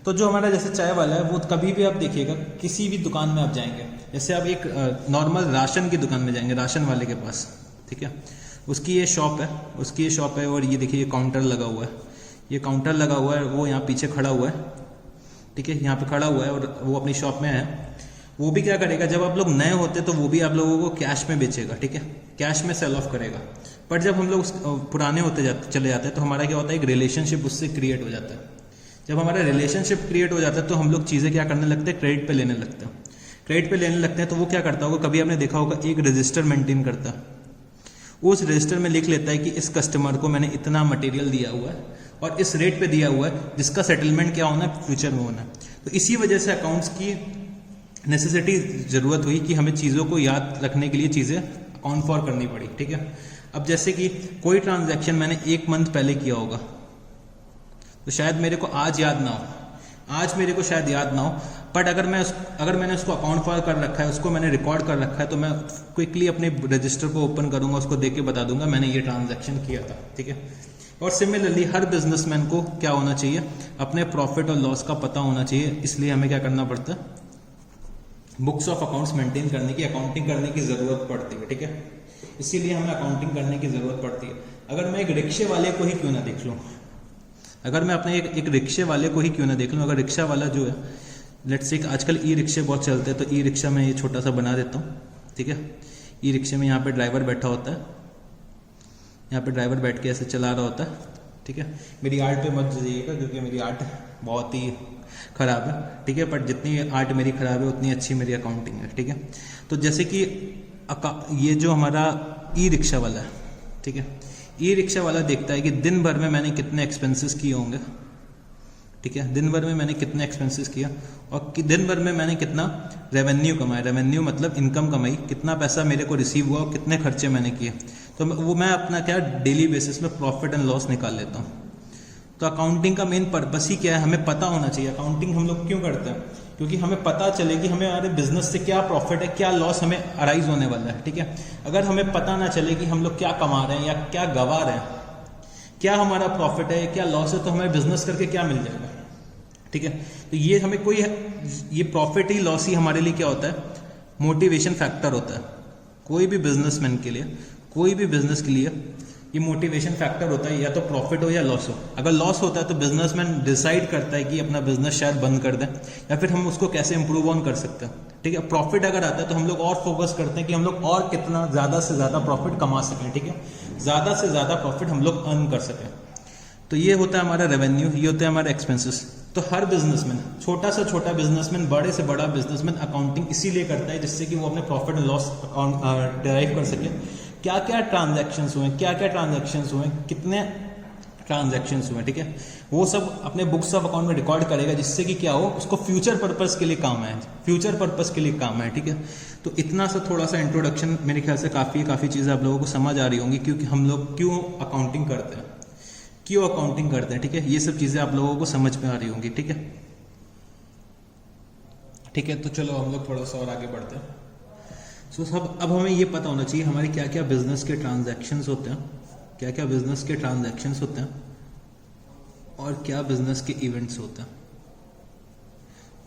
[SPEAKER 1] तो जो हमारा जैसे चाय वाला है वो कभी भी आप देखिएगा, किसी भी दुकान में आप जाएंगे, जैसे आप एक नॉर्मल राशन की दुकान में जाएंगे, राशन वाले के पास, ठीक है, उसकी ये शॉप है, और ये देखिए काउंटर लगा हुआ है, ये काउंटर लगा हुआ है, वो यहाँ पीछे खड़ा हुआ है, ठीक है, यहाँ पे खड़ा हुआ है और वो अपनी शॉप में है। वो भी क्या करेगा, जब आप लोग नए होते तो वो भी आप लोगों को कैश में बेचेगा, ठीक है, कैश में सेल ऑफ करेगा। पर जब हम लोग पुराने होते चले जाते हैं तो हमारा क्या होता है, एक रिलेशनशिप उससे क्रिएट हो जाता है। जब हमारा रिलेशनशिप क्रिएट हो जाता है तो हम लोग चीज़ें क्या करने लगते हैं, क्रेडिट पे लेने लगते हैं। क्रेडिट पे लेने लगते हैं तो वो क्या करता होगा, कभी आपने देखा होगा एक रजिस्टर मेंटेन करता है, उस रजिस्टर में लिख लेता है कि इस कस्टमर को मैंने इतना मटेरियल दिया हुआ है और इस रेट पे दिया हुआ है, जिसका सेटलमेंट क्या होना है, फ्यूचर में होना है। तो इसी वजह से अकाउंट्स की नेसेसिटी ज़रूरत हुई कि हमें चीज़ों को याद रखने के लिए चीज़ें अकाउंट फॉर करनी पड़ी, ठीक है। अब जैसे कि कोई ट्रांजैक्शन मैंने 1 मंथ पहले किया होगा तो शायद मेरे को आज याद ना हो, बट अगर मैंने उसको अकाउंट फॉर कर रखा है, उसको मैंने रिकॉर्ड कर रखा है, तो मैं क्विकली अपने रजिस्टर को ओपन करूंगा, उसको देख के बता दूंगा मैंने ये ट्रांजैक्शन किया था, ठीक है। और सिमिलरली हर बिजनेसमैन को क्या होना चाहिए, अपने प्रॉफिट और लॉस का पता होना चाहिए। इसलिए हमें क्या करना पड़ता है, बुक्स ऑफ अकाउंट्स मेंटेन करने की, अकाउंटिंग करने की जरूरत पड़ती है, ठीक है। इसीलिए हमें अकाउंटिंग करने की जरूरत पड़ती है। अगर मैं एक रिक्शे वाले को ही क्यों ना देख लूँ, एक रिक्शे वाले को ही क्यों ना देख लूँ, अगर रिक्शा वाला जो है, लेट्स से आजकल ई रिक्शे बहुत चलते हैं, तो ई रिक्शा में ये छोटा सा बना देता हूँ, ठीक है। ई रिक्शे में यहाँ पे ड्राइवर बैठा होता है, यहाँ पे ड्राइवर बैठ के ऐसे चला रहा होता है, ठीक है। मेरी आर्ट पे मत जाइएगा क्योंकि मेरी आर्ट बहुत ही ख़राब है, ठीक है, बट जितनी आर्ट मेरी ख़राब है उतनी अच्छी मेरी अकाउंटिंग है, ठीक है। तो जैसे कि ये जो हमारा ई रिक्शा वाला है, ठीक है, ई रिक्शा वाला देखता है कि दिन भर में मैंने कितने एक्सपेंसेस किए होंगे, ठीक है, दिन भर में मैंने कितने एक्सपेंसेस किया और दिन भर में मैंने कितना रेवेन्यू कमाया, रेवेन्यू मतलब इनकम कमाई, कितना पैसा मेरे को रिसीव हुआ और कितने खर्चे मैंने किए, तो वो मैं अपना क्या डेली बेसिस में प्रॉफिट एंड लॉस निकाल लेता हूँ। तो अकाउंटिंग का मेन पर्पस ही क्या है, हमें पता होना चाहिए। अकाउंटिंग हम लोग क्यों करते हैं, क्योंकि हमें पता चले कि हमें हमारे बिजनेस से क्या प्रॉफिट है, क्या लॉस हमें अराइज होने वाला है, ठीक है। अगर हमें पता ना चले कि हम लोग क्या कमा रहे हैं या क्या गवा रहे हैं, क्या हमारा प्रॉफिट है क्या लॉस है, तो हमें बिजनेस करके क्या मिल जाएगा, ठीक है। तो ये हमें ये प्रॉफिट ही लॉस ही हमारे लिए क्या होता है, मोटिवेशन फैक्टर होता है। कोई भी बिजनेसमैन के लिए, कोई भी बिजनेस के लिए ये मोटिवेशन फैक्टर होता है, या तो प्रॉफिट हो या लॉस हो। अगर लॉस होता है तो बिजनेसमैन डिसाइड करता है कि अपना बिजनेस शायद बंद कर दें या फिर हम उसको कैसे इंप्रूव ऑन कर सकते हैं, ठीक है। प्रॉफिट अगर आता है तो हम लोग और फोकस करते हैं कि हम लोग और कितना ज़्यादा से ज़्यादा प्रॉफिट कमा सकें, ठीक है, ज़्यादा से ज़्यादा प्रॉफिट हम लोग अर्न कर सकें। तो ये होता है हमारा रेवेन्यू, ये होता है हमारे एक्सपेंसेस। तो हर बिजनेसमैन, छोटा से छोटा बिजनेसमैन, बड़े से बड़ा बिजनेसमैन अकाउंटिंग इसीलिए करता है जिससे कि वो अपने profit and loss account derive कर सके। क्या क्या ट्रांजैक्शंस हुए, कितने ट्रांजैक्शंस हुए, ठीक है, वो सब अपने बुक्स ऑफ अकाउंट में रिकॉर्ड करेगा, जिससे कि क्या हो, उसको फ्यूचर पर्पस के लिए काम है, ठीक है। तो इतना सा थोड़ा सा इंट्रोडक्शन मेरे ख्याल से काफ़ी चीज़ें आप लोगों को समझ आ रही होंगी, क्योंकि हम लोग क्यों अकाउंटिंग करते हैं, ठीक है। ये सब चीज़ें आप लोगों को समझ में आ रही होंगी, ठीक है। तो चलो हम लोग थोड़ा सा और आगे बढ़ते हैं। अब हमें ये पता होना चाहिए हमारे क्या क्या बिजनेस के ट्रांजैक्शंस होते हैं, और क्या बिजनेस के इवेंट्स होते हैं,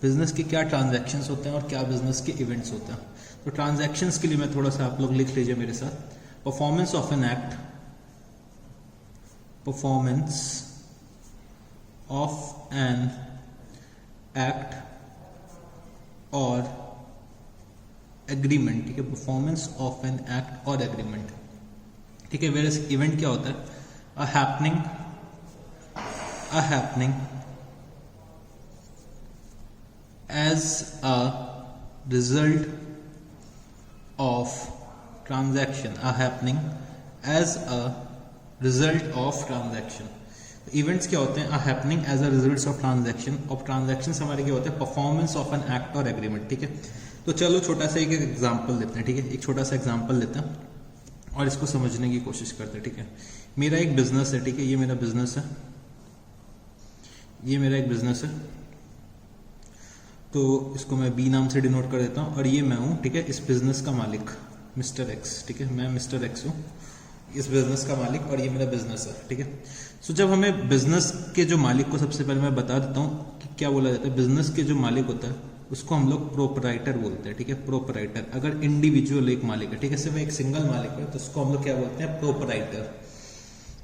[SPEAKER 1] बिजनेस के क्या ट्रांजैक्शंस होते हैं और क्या बिजनेस के इवेंट्स होते हैं। तो ट्रांजैक्शंस के लिए मैं थोड़ा सा आप लोग लिख लीजिए मेरे साथ, performance of an act, performance of an act और एग्रीमेंट, ठीक है, परफॉर्मेंस ऑफ एन एक्ट और एग्रीमेंट, ठीक है। वेयर इवेंट क्या होता है, अ happening as a result of transaction, a happening as a result of transaction। Events क्या होते हैं, a happening as a result of transaction, और ट्रांजैक्शंस हमारे क्या होते हैं, परफॉर्मेंस ऑफ एन एक्ट और एग्रीमेंट, ठीक है। तो चलो छोटा सा एक एग्जांपल लेते हैं, ठीक है, एक छोटा सा एग्जांपल लेते हैं और इसको समझने की कोशिश करते हैं, ठीक है। मेरा एक बिजनेस है, ठीक है, ये मेरा बिजनेस है, ये मेरा एक बिजनेस है, तो इसको मैं बी नाम से डिनोट कर देता हूँ, और ये मैं हूँ, ठीक है, इस बिजनेस का मालिक मिस्टर एक्स, ठीक है, मैं मिस्टर एक्स हूँ, इस बिजनेस का मालिक, और ये मेरा बिजनेस है, ठीक है। सो जब हमें बिजनेस के जो मालिक को, सबसे पहले मैं बता देता हूँ कि क्या बोला जाता है, बिजनेस के जो मालिक होता है उसको हम लोग प्रोपराइटर बोलते हैं, ठीक है, प्रोपराइटर। अगर इंडिविजुअल एक मालिक है, ठीक है, सिर्फ एक सिंगल मालिक है, तो उसको हम लोग क्या बोलते हैं, प्रोपराइटर,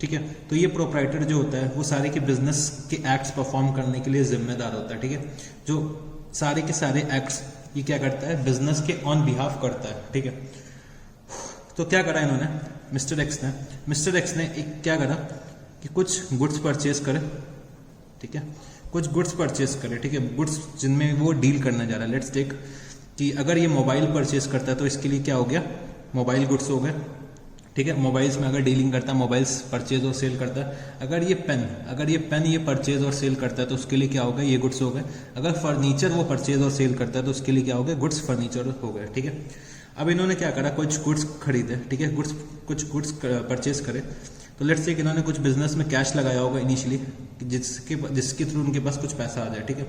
[SPEAKER 1] ठीक है। तो ये प्रोपराइटर जो होता है वो सारे के बिजनेस के एक्ट्स परफॉर्म करने के लिए जिम्मेदार होता है, ठीक है। जो सारे के सारे एक्ट्स ये क्या करता है, बिजनेस के ऑन बिहाफ करता है, ठीक है। तो क्या करा इन्होंने, मिस्टर एक्स ने एक क्या करा कि कुछ गुड्स परचेज करे, ठीक है, कुछ गुड्स परचेज करे, ठीक है, गुड्स जिनमें वो डील करने जा रहा है। लेट्स टेक कि अगर ये मोबाइल परचेज करता है तो इसके लिए क्या हो गया, मोबाइल गुड्स हो गए, ठीक है। मोबाइल्स में अगर डीलिंग करता है, मोबाइल्स परचेज और सेल करता है। अगर ये पेन ये परचेज और सेल करता है तो उसके लिए क्या होगा, ये गुड्स हो गए। अगर फर्नीचर वो परचेज और सेल करता है तो उसके लिए क्या हो गया, गुड्स फर्नीचर हो गए, ठीक है। अब इन्होंने क्या करा, कुछ गुड्स खरीदे, ठीक है, कुछ गुड्स परचेज करे। तो लेट्स से इन्होंने कुछ बिजनेस में कैश लगाया होगा इनिशियली, जिसके थ्रू उनके पास कुछ पैसा आ जाए, ठीक है।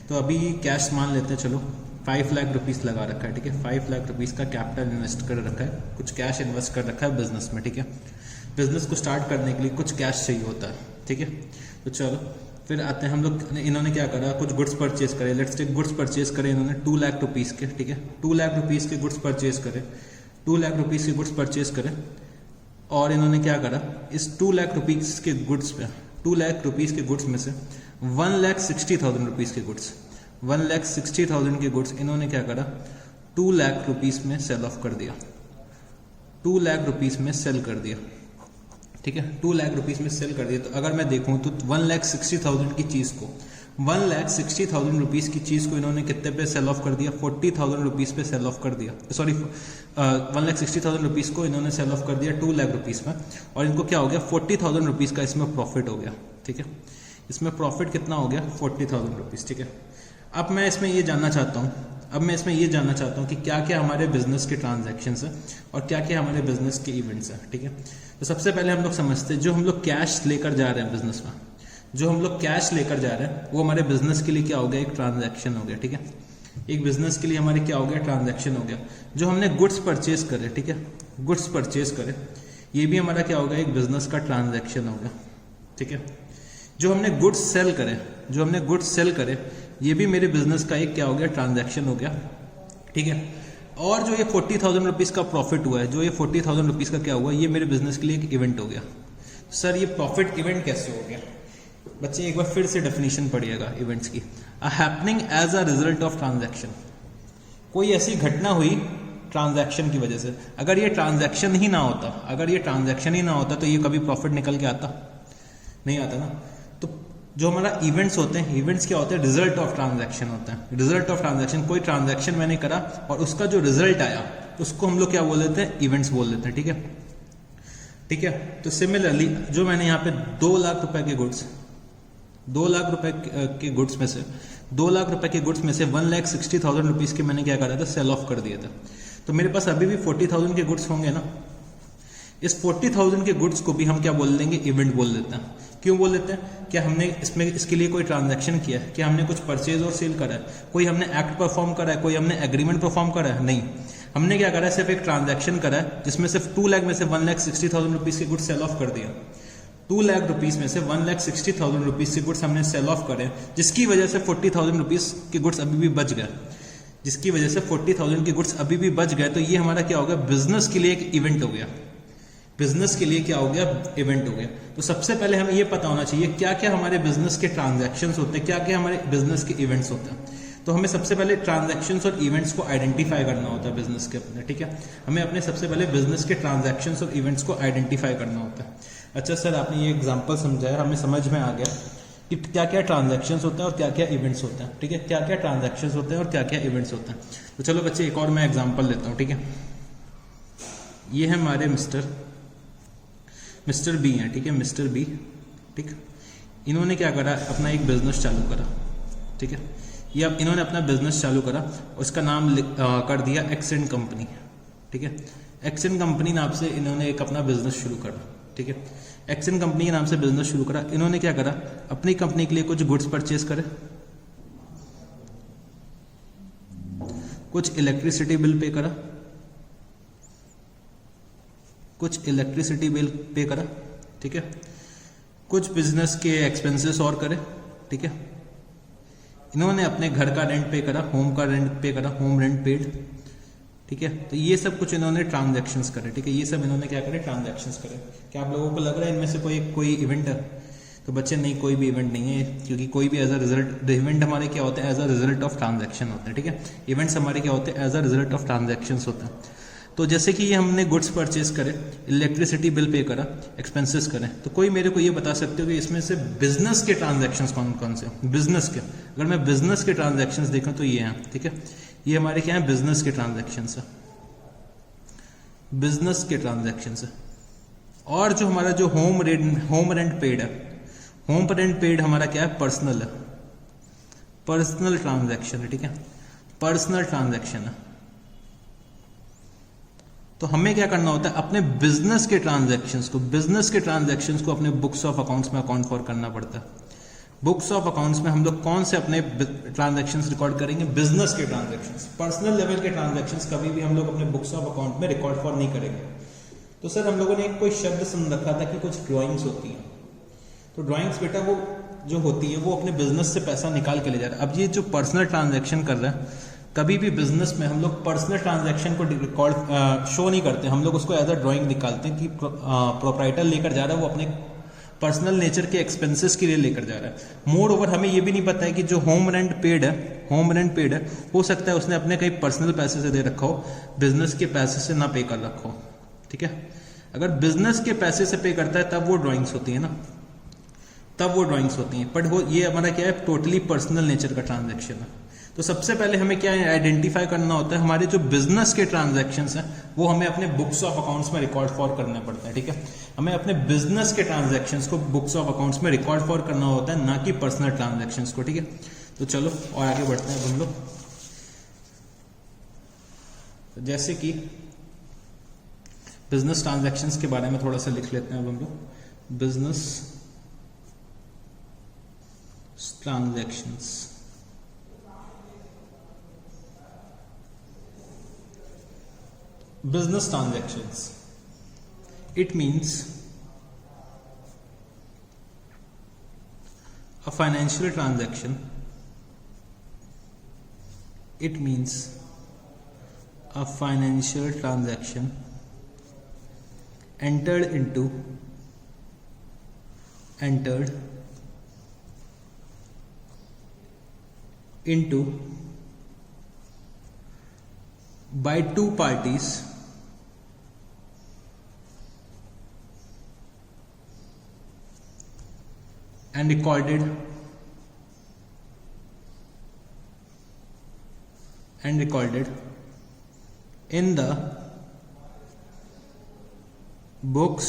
[SPEAKER 1] तो अभी कैश मान लेते हैं, चलो 5 लाख रुपीस लगा रखा है, ठीक है, 5 लाख रुपीस का कैपिटल इन्वेस्ट कर रखा है, कुछ कैश इन्वेस्ट कर रखा है बिजनेस में, ठीक है। बिजनेस को स्टार्ट करने के लिए कुछ कैश चाहिए होता है, ठीक है। तो चलो फिर आते हैं हम लोग, इन्होंने क्या करा, कुछ गुड्स परचेज करे। लेट्स टेक गुड्स परचेज करे इन्होंने 2 लाख रुपीस के, ठीक है, 2 लाख रुपीस के गुड्स परचेज करे, 2 लाख रुपीस के गुड्स परचेज करे। और इन्होंने क्या करा, इस 2 लाख रुपीस के गुड्स पे, 2 लाख रुपीस के गुड्स में से 1,60,000 रुपीस के गुड्स, 1,60,000 के गुड्स इन्होंने क्या करा, 2 लाख रुपीस में सेल ऑफ कर दिया, 2 लाख रुपीस में सेल कर दिया, ठीक है, 2 लाख रुपीस में सेल कर दिया। तो अगर मैं देखूं तो 1,60,000 की चीज को, 1,60,000 रुपीस की चीज को इन्होंने कितने पे सेल ऑफ कर दिया, 40,000 रुपीस पे सेल ऑफ कर दिया, सॉरी 1,60,000 रुपीस को इन्होंने सेल ऑफ कर दिया 2 लाख रुपीस में, और इनको क्या हो गया, 40,000 रुपीस का इसमें प्रॉफिट हो गया, ठीक है। इसमें प्रॉफिट कितना हो गया, 40,000 रुपीस, ठीक है। अब मैं इसमें ये जानना चाहता हूँ कि क्या क्या हमारे बिजनेस के ट्रांजैक्शंस हैं और क्या क्या हमारे बिजनेस के इवेंट्स हैं, ठीक है। तो सबसे पहले हम लोग समझते हैं, जो हम लोग कैश लेकर जा रहे हैं बिजनेस में, जो हम लोग कैश लेकर जा रहे हैं वो हमारे बिजनेस के लिए क्या हो गया, एक ट्रांजैक्शन हो गया, ठीक है। एक बिजनेस के लिए हमारे क्या हो गया, ट्रांजैक्शन हो गया। जो हमने गुड्स परचेज करे, ठीक है, गुड्स परचेज करे, ये भी हमारा क्या हो गया, एक बिजनेस का ट्रांजैक्शन हो गया, ठीक है। जो हमने गुड्स सेल करे, ये भी मेरे बिजनेस का एक क्या हो गया, ट्रांजैक्शन हो गया, ठीक है। और जो ये 40,000 रुपीस का प्रॉफिट हुआ है, जो ये 40,000 रुपीस का क्या हुआ, ये मेरे बिजनेस के लिए एक इवेंट हो गया। सर ये प्रॉफिट इवेंट कैसे हो गया, बच्चे एक बार फिर से डेफिनेशन पढ़िएगा इवेंट्स की। A happening as a result of transaction, कोई ऐसी घटना हुई ट्रांजैक्शन की वजह से। अगर ये ट्रांजैक्शन ही ना होता, तो ये कभी प्रॉफिट निकल के आता नहीं आता ना। तो जो हमारा इवेंट्स होते हैं, इवेंट्स क्या होते हैं, रिजल्ट ऑफ ट्रांजैक्शन होता है। रिजल्ट ऑफ ट्रांजैक्शन, कोई ट्रांजैक्शन मैंने करा और उसका जो रिजल्ट आया उसको हम लोग क्या बोल देते हैं, इवेंट्स बोल देते हैं, ठीक है, ठीक है। तो सिमिलरली जो मैंने यहाँ पे 2 लाख रुपए के गुड्स, 2 लाख रुपए के गुड्स में से 1,60,000 रुपीस के मैंने क्या करा था, सेल ऑफ कर दिया था। तो मेरे पास अभी भी 40,000 के गुड्स होंगे ना। इस 40,000 के गुड्स को भी हम क्या बोल देंगे, इवेंट बोल देते हैं। क्यों बोल देते हैं, क्या हमने इसके लिए कोई ट्रांजैक्शन किया है, क्या हमने कुछ परचेज और सेल करा है, कोई हमने एक्ट परफॉर्म करा है, कोई हमने एग्रीमेंट परफॉर्म करा है, नहीं। हमने क्या करा है, सिर्फ एक ट्रांजैक्शन करा है जिसमें सिर्फ 2 लाख में से 1,60,000 रुपीस के गुड्स सेल ऑफ कर दिया। 2 लाख रुपीस में से 1,60,000 रुपीस के गुड्स हमने सेल ऑफ करे, जिसकी वजह से 40,000 रुपीस के गुड्स अभी भी बच गए, जिसकी वजह से 40,000 के गुड्स अभी भी बच गए, तो ये हमारा क्या हो गया, बिजनेस के लिए एक इवेंट हो गया। बिजनेस के लिए क्या हो गया, इवेंट हो गया। तो सबसे पहले हमें ये पता होना चाहिए क्या क्या हमारे बिजनेस के ट्रांजैक्शंस होते हैं, क्या क्या हमारे बिजनेस के इवेंट्स होते हैं। तो हमें सबसे पहले ट्रांजैक्शंस और इवेंट्स को आइडेंटिफाई करना होता है बिजनेस के अपने, ठीक है। हमें अपने सबसे पहले बिजनेस के ट्रांजैक्शंस और इवेंट्स को आइडेंटिफाई करना होता है। अच्छा सर, आपने ये एग्जांपल समझाया, हमें समझ में आ गया कि क्या क्या ट्रांजैक्शंस होते हैं और क्या क्या इवेंट्स होते हैं, ठीक है। क्या क्या ट्रांजैक्शंस होते हैं और क्या क्या इवेंट्स होते हैं। तो चलो बच्चे, एक और मैं एग्जाम्पल लेता हूँ, ठीक है। ये है हमारे मिस्टर बी हैं, ठीक है, मिस्टर बी, ठीक। इन्होंने क्या करा, अपना एक बिजनेस चालू करा, ठीक है। ये अब इन्होंने अपना बिजनेस चालू करा, उसका नाम कर दिया एक्सेंट कंपनी, ठीक है। एक्सेंट कंपनी नाम से इन्होंने एक अपना बिजनेस शुरू करा, ठीक है। एक्सेंट कंपनी के नाम से बिजनेस शुरू करा। इन्होंने क्या करा, अपनी कंपनी के लिए कुछ गुड्स परचेज करे, कुछ इलेक्ट्रिसिटी बिल पे करा, कुछ इलेक्ट्रिसिटी बिल पे करा, ठीक है। कुछ बिजनेस के एक्सपेंसेस और करे, ठीक है। इन्होंने अपने घर का रेंट पे करा, होम का रेंट पे करा, होम रेंट पेड, ठीक है। तो ये सब कुछ इन्होंने ट्रांजैक्शंस करे, ठीक है। ये सब इन्होंने क्या करे, ट्रांजैक्शंस करे। क्या आप लोगों को लग रहा है इनमें से कोई इवेंट है? तो बच्चे नहीं, कोई भी इवेंट नहीं है, क्योंकि कोई भी एज अ रिजल्ट, इवेंट हमारे क्या होते हैं, as a result of transaction होते हैं, ठीक है। इवेंट्स हमारे क्या होते हैं, as a result of transactions होते हैं। तो जैसे कि ये हमने गुड्स परचेज करे, इलेक्ट्रिसिटी बिल पे करा, एक्सपेंसेस करें, तो कोई मेरे को ये बता सकते हो कि इसमें से बिजनेस के ट्रांजैक्शंस कौन कौन से, बिजनेस के, अगर मैं बिजनेस के ट्रांजैक्शंस देखूं तो ये हैं, ठीक है। ये हमारे क्या है, बिजनेस के ट्रांजैक्शंस है, बिजनेस के ट्रांजैक्शंस है। और जो हमारा जो होम रेंट पेड है, होम रेंट पेड हमारा क्या है, पर्सनल है, पर्सनल ट्रांजैक्शन है, ठीक है, पर्सनल ट्रांजैक्शन है। तो हमें क्या करना होता है, अपने बिजनेस के ट्रांजैक्शंस को अपने बुक्स ऑफ अकाउंट्स में अकाउंट फॉर करना पड़ता है। बुक्स ऑफ अकाउंट्स में हम लोग कौन से अपने ट्रांजैक्शंस रिकॉर्ड करेंगे, बिजनेस के ट्रांजैक्शंस। पर्सनल लेवल के ट्रांजैक्शंस कभी भी हम लोग अपने बुक्स ऑफ अकाउंट में रिकॉर्ड फॉर नहीं करेंगे। तो सर, हम लोगों ने एक कोई शब्द सुन रखा था कि कुछ ड्राइंग्स होती हैं, तो ड्राइंग्स बेटा वो जो होती है वो अपने बिजनेस से पैसा निकाल के ले जा रहा है। अब ये जो पर्सनल ट्रांजैक्शन कर रहा है, कभी भी बिजनेस में हम लोग पर्सनल ट्रांजैक्शन को रिकॉर्ड शो नहीं करते, हम लोग उसको एज अ ड्राइंग निकालते हैं कि प्रोप्राइटर लेकर जा रहा है, वो अपने पर्सनल नेचर के एक्सपेंसेस के लिए लेकर जा रहा है। मोर ओवर हमें ये भी नहीं पता है कि जो होम रेंट पेड है, हो सकता है उसने अपने कहीं पर्सनल पैसे से दे रखा हो, बिजनेस के पैसे से ना पे कर रखा हो, ठीक है। अगर बिजनेस के पैसे से पे करता है तब वो ड्राइंग्स होती है ना, तब वो ड्राइंग्स होती हैं। बट वो ये हमारा क्या है, टोटली पर्सनल नेचर का ट्रांजैक्शन है। तो सबसे पहले हमें क्या आइडेंटिफाई करना होता है, हमारे जो बिजनेस के ट्रांजैक्शंस हैं वो हमें अपने बुक्स ऑफ अकाउंट्स में रिकॉर्ड फॉर करने पड़ते हैं, ठीक है। हमें अपने बिजनेस के ट्रांजैक्शंस को बुक्स ऑफ अकाउंट्स में रिकॉर्ड फॉर करना होता है, ना कि पर्सनल ट्रांजैक्शंस को, ठीक है। तो चलो और आगे बढ़ते हैं हम लोग। तो जैसे कि बिजनेस ट्रांजैक्शंस के बारे में थोड़ा सा लिख लेते हैं अब हम लोग। Business transactions, business transactions, it means a financial transaction, it means a financial transaction entered into by two parties and recorded in the books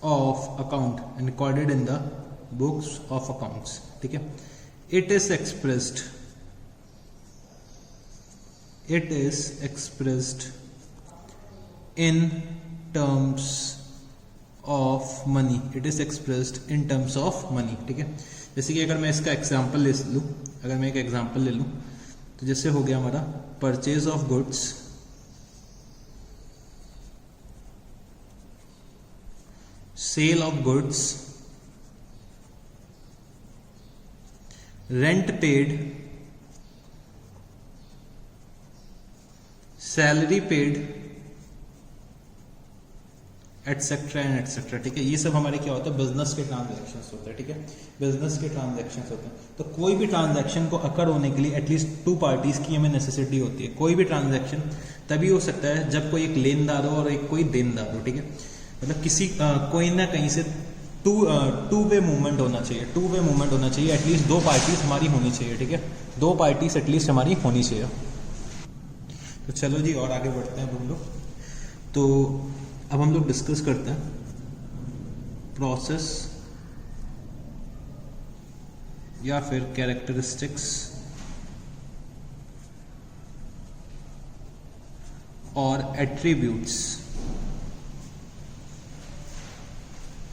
[SPEAKER 1] of account, and recorded in the books of accounts, ठीक है। It is expressed in terms of money, it is expressed in terms of money, ठीक है। जैसे कि अगर मैं इसका example ले लूँ, अगर मैं एक एग्जांपल ले लूँ, तो जैसे हो गया हमारा purchase of goods sale of goods, rent paid, salary paid, etcetera and etcetera. ठीक है, ये सब हमारे क्या होता है, बिजनेस के ट्रांजैक्शंस होते हैं। ठीक है, बिजनेस के ट्रांजैक्शंस होते हैं। तो कोई भी ट्रांजैक्शन को अकर होने के लिए एटलीस्ट 2 पार्टीज की हमें नेसेसिटी होती है। कोई भी ट्रांजैक्शन तभी हो सकता है जब कोई एक लेनदार हो और एक कोई देनदार हो। ठीक है, मतलब किसी कोई ना कहीं से टू वे मूवमेंट होना चाहिए, टू वे मूवमेंट होना चाहिए, एटलीस्ट 2 पार्टीज हमारी होनी चाहिए। ठीक है, 2 पार्टीज एटलीस्ट हमारी होनी चाहिए। तो चलो जी और आगे बढ़ते हैं हम लोग। तो अब हम लोग डिस्कस करते हैं प्रोसेस या फिर कैरेक्टरिस्टिक्स और attributes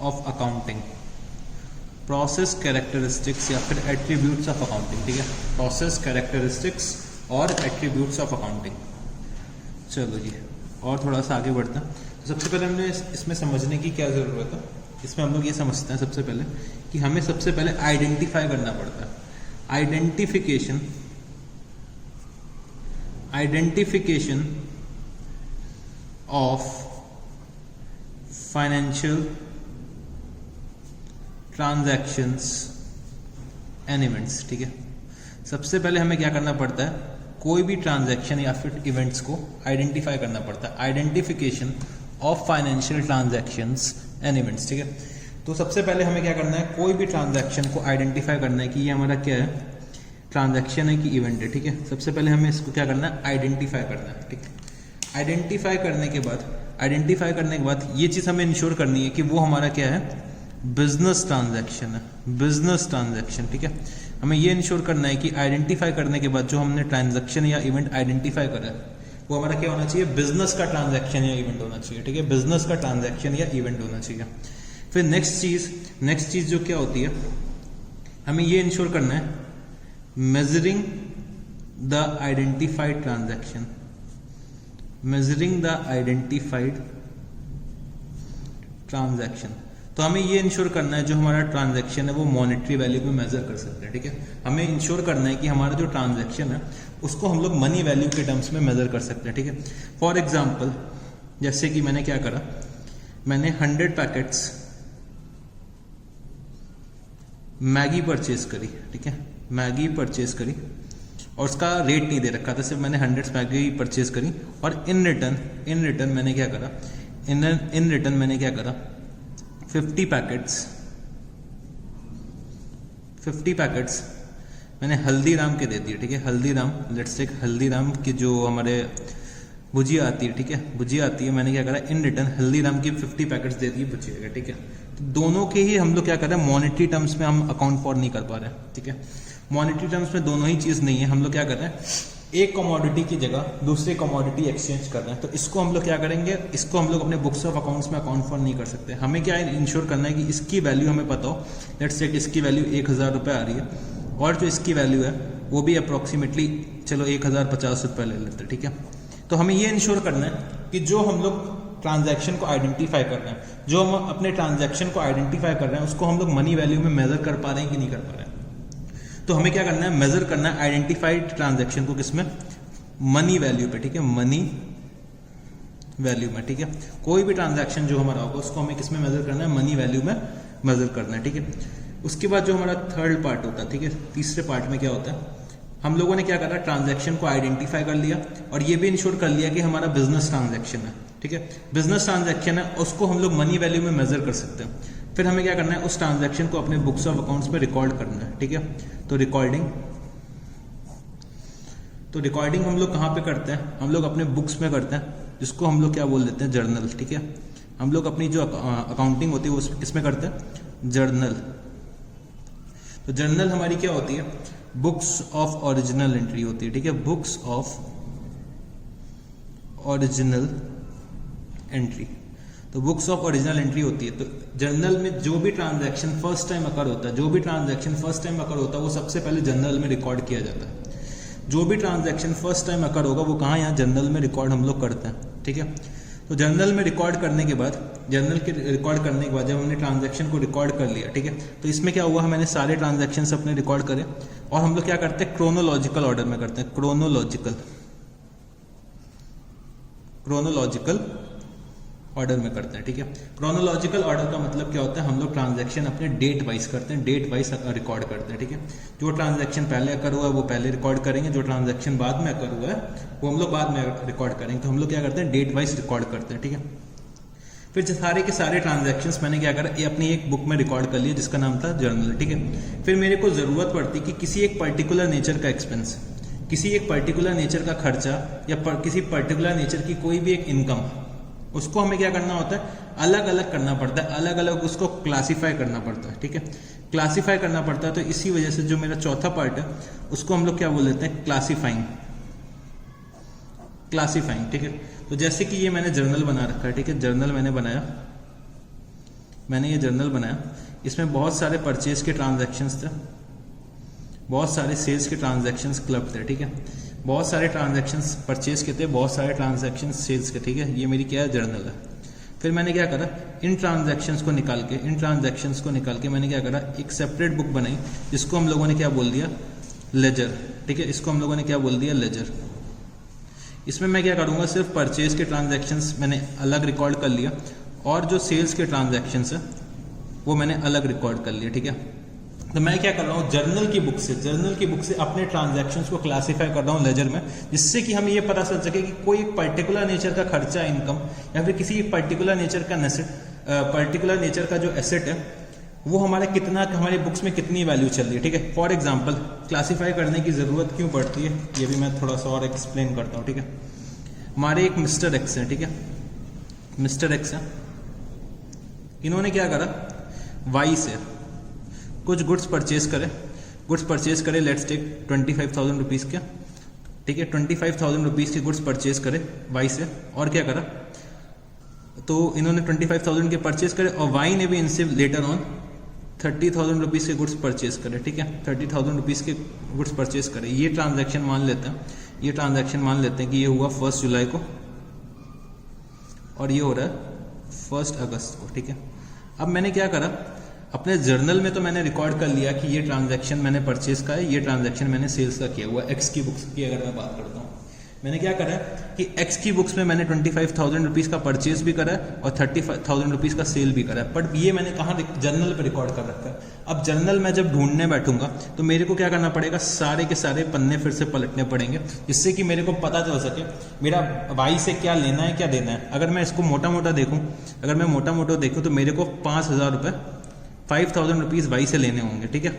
[SPEAKER 1] of accounting. Process, characteristics या फिर एट्रीब्यूट्स ऑफ अकाउंटिंग। ठीक है, प्रोसेस, कैरेक्टरिस्टिक्स और एट्रीब्यूट्स ऑफ अकाउंटिंग। चलो जी और थोड़ा सा आगे बढ़ते हैं। तो सबसे पहले हमने इसमें समझने की क्या ज़रूरत है, इसमें हम लोग ये समझते हैं सबसे पहले कि हमें सबसे पहले आइडेंटिफाई करना पड़ता है। Identification of financial transactions and events. ठीक है, सबसे पहले हमें क्या करना पड़ता है, कोई भी ट्रांजैक्शन या फिर इवेंट्स को आइडेंटिफाई करना पड़ता है। Identification of financial transactions and events. ठीक है, तो सबसे पहले हमें क्या करना है, कोई भी ट्रांजैक्शन को आइडेंटिफाई करना है कि ये हमारा क्या है, ट्रांजैक्शन है कि इवेंट है। ठीक है, सबसे पहले हमें इसको क्या करना है, आइडेंटिफाई करना है। ठीक है, आइडेंटिफाई करने के बाद ये चीज़ हमें इंश्योर करनी है कि वो हमारा क्या है, बिजनेस ट्रांजैक्शन है, बिजनेस ट्रांजैक्शन। ठीक है, हमें ये इंश्योर करना है कि आइडेंटिफाई करने के बाद जो हमने ट्रांजैक्शन या इवेंट आइडेंटिफाई करा है वो हमारा क्या होना चाहिए, बिजनेस का ट्रांजैक्शन या इवेंट होना चाहिए। ठीक है, बिजनेस का ट्रांजैक्शन या इवेंट होना चाहिए। फिर नेक्स्ट चीज जो क्या होती है, हमें ये इंश्योर करना है measuring the identified transaction, measuring the identified transaction. तो हमें ये इंश्योर करना है जो हमारा ट्रांजैक्शन है वो मॉनेटरी वैल्यू में मेजर कर सकते हैं। ठीक है, हमें इंश्योर करना है कि हमारा जो ट्रांजैक्शन है उसको हम लोग मनी वैल्यू के टर्म्स में मेजर कर सकते हैं। ठीक है, फॉर एग्जांपल जैसे कि मैंने क्या करा, मैंने 100 पैकेट्स मैगी परचेज करी। ठीक है, मैगी परचेज करी और उसका रेट नहीं दे रखा था, सिर्फ मैंने 100 मैगी परचेज करी और इन रिटर्न मैंने क्या करा, इन रिटर्न मैंने क्या करा, 50 पैकेट्स मैंने हल्दीराम के दे दिए। ठीक है, हल्दीराम, लेट्स टेक हल्दीराम की जो हमारे भुजिया आती है। ठीक है, भुजिया आती है, मैंने क्या करा, इन रिटर्न हल्दीराम की 50 पैकेट्स दे दिए भुजिया के। ठीक है, तो दोनों के ही हम लोग क्या कर रहे हैं, मॉनेटरी टर्म्स में हम अकाउंट फॉर नहीं कर पा रहे हैं। ठीक है, मॉनेटरी टर्म्स में दोनों ही चीज़ नहीं है, हम लोग क्या कर रहे हैं, एक कमोडिटी की जगह दूसरी कमोडिटी एक्सचेंज कर रहे हैं। तो इसको हम लोग क्या करेंगे, इसको हम लोग अपने बुक्स ऑफ अकाउंट्स में अकाउंट फॉर नहीं कर सकते। हमें क्या इंश्योर करना है कि इसकी वैल्यू हमें पता हो, लेट्स से इसकी वैल्यू 1000 रुपये आ रही है और जो इसकी वैल्यू है वो भी अप्रॉक्सीमेटली चलो 1050 रुपये ले लेते हैं। ठीक है, तो हमें ये इंश्योर करना है कि जो हम लोग ट्रांजैक्शन को आइडेंटिफाई कर रहे हैं, जो हम अपने ट्रांजैक्शन को आइडेंटिफाई कर रहे हैं उसको हम लोग मनी वैल्यू में मेजर कर पा रहे हैं कि नहीं कर पा रहे हैं। तो हमें क्या करना है, मेजर करना है आइडेंटिफाइड ट्रांजैक्शन को किसमें, मनी वैल्यू पे। ठीक है, मनी वैल्यू में। ठीक है, कोई भी ट्रांजैक्शन जो हमारा होगा उसको हमें किसमें मेजर करना है, मनी वैल्यू में मेजर करना है। ठीक है, उसके बाद जो हमारा थर्ड पार्ट होता है, ठीक है, तीसरे पार्ट में क्या होता है, हम लोगों ने क्या करा, ट्रांजैक्शन को आइडेंटिफाई कर लिया और ये भी इंश्योर कर लिया कि हमारा बिजनेस ट्रांजैक्शन है। ठीक है, बिजनेस ट्रांजैक्शन है, उसको हम लोग मनी वैल्यू में मेजर कर सकते हैं। फिर हमें क्या करना है, उस ट्रांजैक्शन को अपने बुक्स ऑफ अकाउंट्स में रिकॉर्ड करना है। ठीक है, तो रिकॉर्डिंग हम लोग कहाँ पे करते हैं, हम लोग अपने बुक्स में करते हैं, जिसको हम लोग क्या बोल देते हैं, जर्नल। ठीक है, हम लोग अपनी जो अकाउंटिंग होती है वो किसमें करते हैं, जर्नल। तो जर्नल हमारी क्या होती है, बुक्स ऑफ ओरिजिनल एंट्री होती है। ठीक है, बुक्स ऑफ ओरिजिनल एंट्री, तो बुक्स ऑफ ओरिजिनल एंट्री होती है। तो जर्नल में जो भी ट्रांजैक्शन फर्स्ट टाइम अकर होता है, वो सबसे पहले जर्नल में रिकॉर्ड किया जाता है। जो भी ट्रांजैक्शन फर्स्ट टाइम अकर होगा वो कहाँ, यहाँ जर्नल में रिकॉर्ड हम लोग करते हैं। ठीक है, तो जर्नल में रिकॉर्ड करने के बाद जर्नल के रिकॉर्ड करने के बाद जब हमने ट्रांजैक्शन को रिकॉर्ड कर लिया, ठीक है, तो इसमें क्या हुआ, मैंने सारे ट्रांजैक्शंस अपने रिकॉर्ड करे और हम लोग क्या करते हैं, क्रोनोलॉजिकल ऑर्डर में करते हैं, क्रोनोलॉजिकल ऑर्डर में करते हैं, ठीक है। क्रोनोलॉजिकल ऑर्डर का मतलब क्या होता है, हम लोग ट्रांजैक्शन अपने डेट वाइज करते हैं, डेट वाइज रिकॉर्ड करते हैं, ठीक है। जो ट्रांजैक्शन पहले अकर हुआ है वो पहले रिकॉर्ड करेंगे, जो ट्रांजैक्शन बाद में अकर हुआ है वो हम लोग बाद में रिकॉर्ड करेंगे। तो हम लोग क्या करते हैं, डेट वाइज रिकॉर्ड करते हैं, ठीक है। फिर सारे के सारे ट्रांजैक्शंस मैंने क्या करा, ये अपनी एक बुक में रिकॉर्ड कर लिया जिसका नाम था जर्नल, ठीक है। फिर मेरे को जरूरत पड़ती कि किसी एक पर्टिकुलर नेचर का एक्सपेंस, किसी एक पर्टिकुलर नेचर का खर्चा या किसी पर्टिकुलर नेचर की कोई भी एक इनकम, उसको हमें क्या करना होता है, अलग अलग करना पड़ता है, अलग अलग उसको क्लासिफाई करना पड़ता है, ठीक है। क्लासिफाई करना पड़ता है, तो इसी वजह से जो मेरा चौथा पार्ट है उसको हम लोग क्या बोल देते हैं, क्लासिफाइंग, ठीक है। तो जैसे कि ये मैंने जर्नल बना रखा है, ठीक है, जर्नल मैंने बनाया, मैंने ये जर्नल बनाया, इसमें बहुत सारे परचेज के ट्रांजैक्शंस थे, बहुत सारे सेल्स के ट्रांजैक्शंस क्लब थे, ठीक है, बहुत सारे ट्रांजैक्शंस परचेज के थे, बहुत सारे ट्रांजैक्शंस सेल्स के, ठीक है। ये मेरी क्या है, जर्नल है। फिर मैंने क्या करा, इन ट्रांजैक्शंस को निकाल के मैंने क्या करा, एक सेपरेट बुक बनाई जिसको हम लोगों ने क्या बोल दिया, लेजर, ठीक है। इसको हम लोगों ने क्या बोल दिया, लेजर। इसमें मैं क्या करूंगा, सिर्फ परचेज के ट्रांजैक्शंस मैंने अलग रिकॉर्ड कर लिया और जो सेल्स के ट्रांजैक्शंस है वो मैंने अलग रिकॉर्ड कर लिया, ठीक है। तो मैं क्या कर रहा हूँ, जर्नल की बुक से अपने ट्रांजैक्शंस को क्लासिफाई कर रहा हूँ लेजर में, जिससे कि हमें ये पता चल सके कि कोई एक पर्टिकुलर नेचर का खर्चा, इनकम, या फिर किसी पर्टिकुलर नेचर का जो एसेट है वो हमारे बुक्स में कितनी वैल्यू चल रही है, ठीक है। फॉर एग्जाम्पल, क्लासीफाई करने की जरूरत क्यों पड़ती है ये भी मैं थोड़ा सा और एक्सप्लेन करता हूँ, ठीक है। हमारे एक मिस्टर एक्स है, ठीक है, मिस्टर एक्स है, इन्होंने क्या करा, वाई से कुछ गुड्स परचेज करे, लेट्स टेक 25,000 रुपीज़ के, ठीक है, 25,000 रुपीज़ के गुड्स परचेज करे वाई से, और क्या करा, तो इन्होंने 25,000 के परचेज करे और वाई ने भी इनसे लेटर ऑन 30,000 रुपीज़ के गुड्स परचेज करे, ठीक है, 30,000 रुपीज़ के गुड्स परचेज करे। ये ट्रांजैक्शन मान लेते हैं कि ये हुआ 1 जुलाई को और ये हो रहा है 1 अगस्त को, ठीक है। अब मैंने क्या करा, अपने जर्नल में तो मैंने रिकॉर्ड कर लिया कि ये ट्रांजैक्शन मैंने परचेज का है, ये ट्रांजैक्शन मैंने सेल्स का किया हुआ, एक्स की बुक्स की अगर मैं बात करता हूँ, मैंने क्या करा कि एक्स की बुक्स में मैंने 25,000 रुपीज़ का परचेज भी करा है और 30,000 रुपीज़ का सेल भी करा है, बट ये मैंने कहाँ, जर्नल पे रिकॉर्ड कर रखा है। अब जर्नल में जब ढूंढने बैठूंगा तो मेरे को क्या करना पड़ेगा, सारे के सारे पन्ने फिर से पलटने पड़ेंगे, जिससे कि मेरे को पता चल सके मेरा वाई से क्या लेना है, क्या देना है। अगर मैं इसको मोटा मोटा देखूँ तो मेरे को 5,000 रुपये, 5,000 रुपीज़ वाई से लेने होंगे, ठीक है,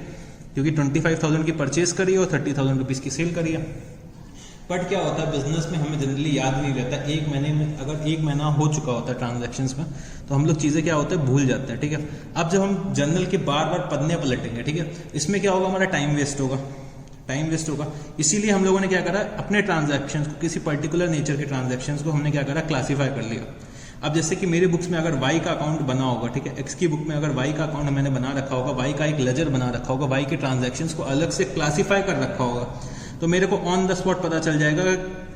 [SPEAKER 1] क्योंकि 25,000 की परचेज करी है और 30,000 रुपीज़ की सेल करी है। बट क्या होता है, बिजनेस में हमें जनरली याद नहीं रहता, एक महीने में अगर 1 महीना हो चुका होता है ट्रांजैक्शंस में, तो हम लोग चीज़ें क्या होता है, भूल जाते हैं, ठीक है। अब जब हम जर्नल के बार बार पन्ने पलटेंगे, ठीक है, इसमें क्या होगा, हमारा टाइम वेस्ट होगा। इसीलिए हम लोगों ने क्या करा, अपने ट्रांजैक्शंस को, किसी पर्टिकुलर नेचर के ट्रांजैक्शंस को हमने क्या करा, क्लासीफाई कर लिया। अब जैसे कि मेरे बुक्स में अगर वाई का अकाउंट बना होगा, ठीक है, एक्स की बुक में अगर वाई का अकाउंट मैंने बना रखा होगा, वाई का एक लेजर बना रखा होगा, वाई के ट्रांजैक्शंस को अलग से क्लासीफाई कर रखा होगा, तो मेरे को ऑन द स्पॉट पता चल जाएगा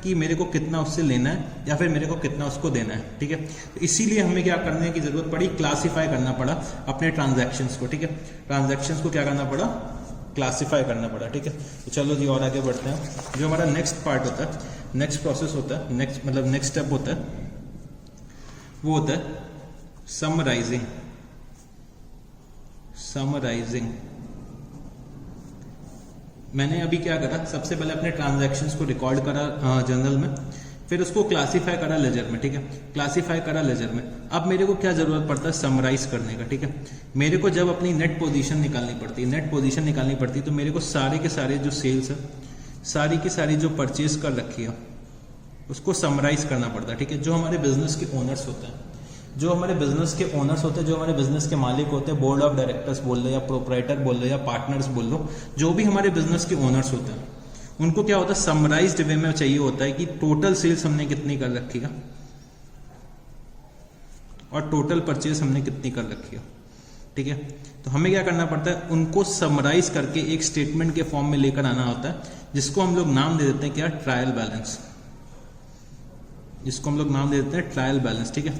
[SPEAKER 1] कि मेरे को कितना उससे लेना है या फिर मेरे को कितना उसको देना है, ठीक है। तो इसीलिए हमें क्या करने की जरूरत पड़ी, क्लासीफाई करना पड़ा अपने ट्रांजैक्शंस को, ठीक है। ट्रांजैक्शंस को क्या करना पड़ा, क्लासीफाई करना पड़ा, ठीक है। तो चलो जी और आगे बढ़ते हैं। जो हमारा नेक्स्ट पार्ट होता है, नेक्स्ट प्रोसेस होता है, नेक्स्ट स्टेप होता है, वो होता है समराइजिंग। मैंने अभी क्या करा, सबसे पहले अपने ट्रांजैक्शंस को रिकॉर्ड करा जर्नल में, फिर उसको क्लासीफाई करा लेजर में, ठीक है, क्लासीफाई करा लेजर में। अब मेरे को क्या जरूरत पड़ता है, समराइज करने का, ठीक है। मेरे को जब अपनी नेट पोजीशन निकालनी पड़ती है, तो मेरे को सारे के सारे जो सेल्स है, सारी की सारी जो परचेज कर रखी है, उसको समराइज करना पड़ता है, ठीक है। जो हमारे बिजनेस के ओनर्स होते हैं, जो हमारे बिजनेस के मालिक होते हैं, बोर्ड ऑफ डायरेक्टर्स बोल लो या प्रोप्राइटर बोल लो या पार्टनर्स बोल लो, जो भी हमारे बिजनेस के ओनर्स होते हैं, उनको क्या होता है, समराइज्ड वे में चाहिए होता है कि टोटल सेल्स हमने कितनी कर रखी है और टोटल परचेज हमने कितनी कर रखी है, ठीक है। तो हमें क्या करना पड़ता है, उनको समराइज करके एक स्टेटमेंट के फॉर्म में लेकर आना होता है, जिसको हम लोग नाम दे देते हैं क्या, ट्रायल बैलेंस, ठीक है।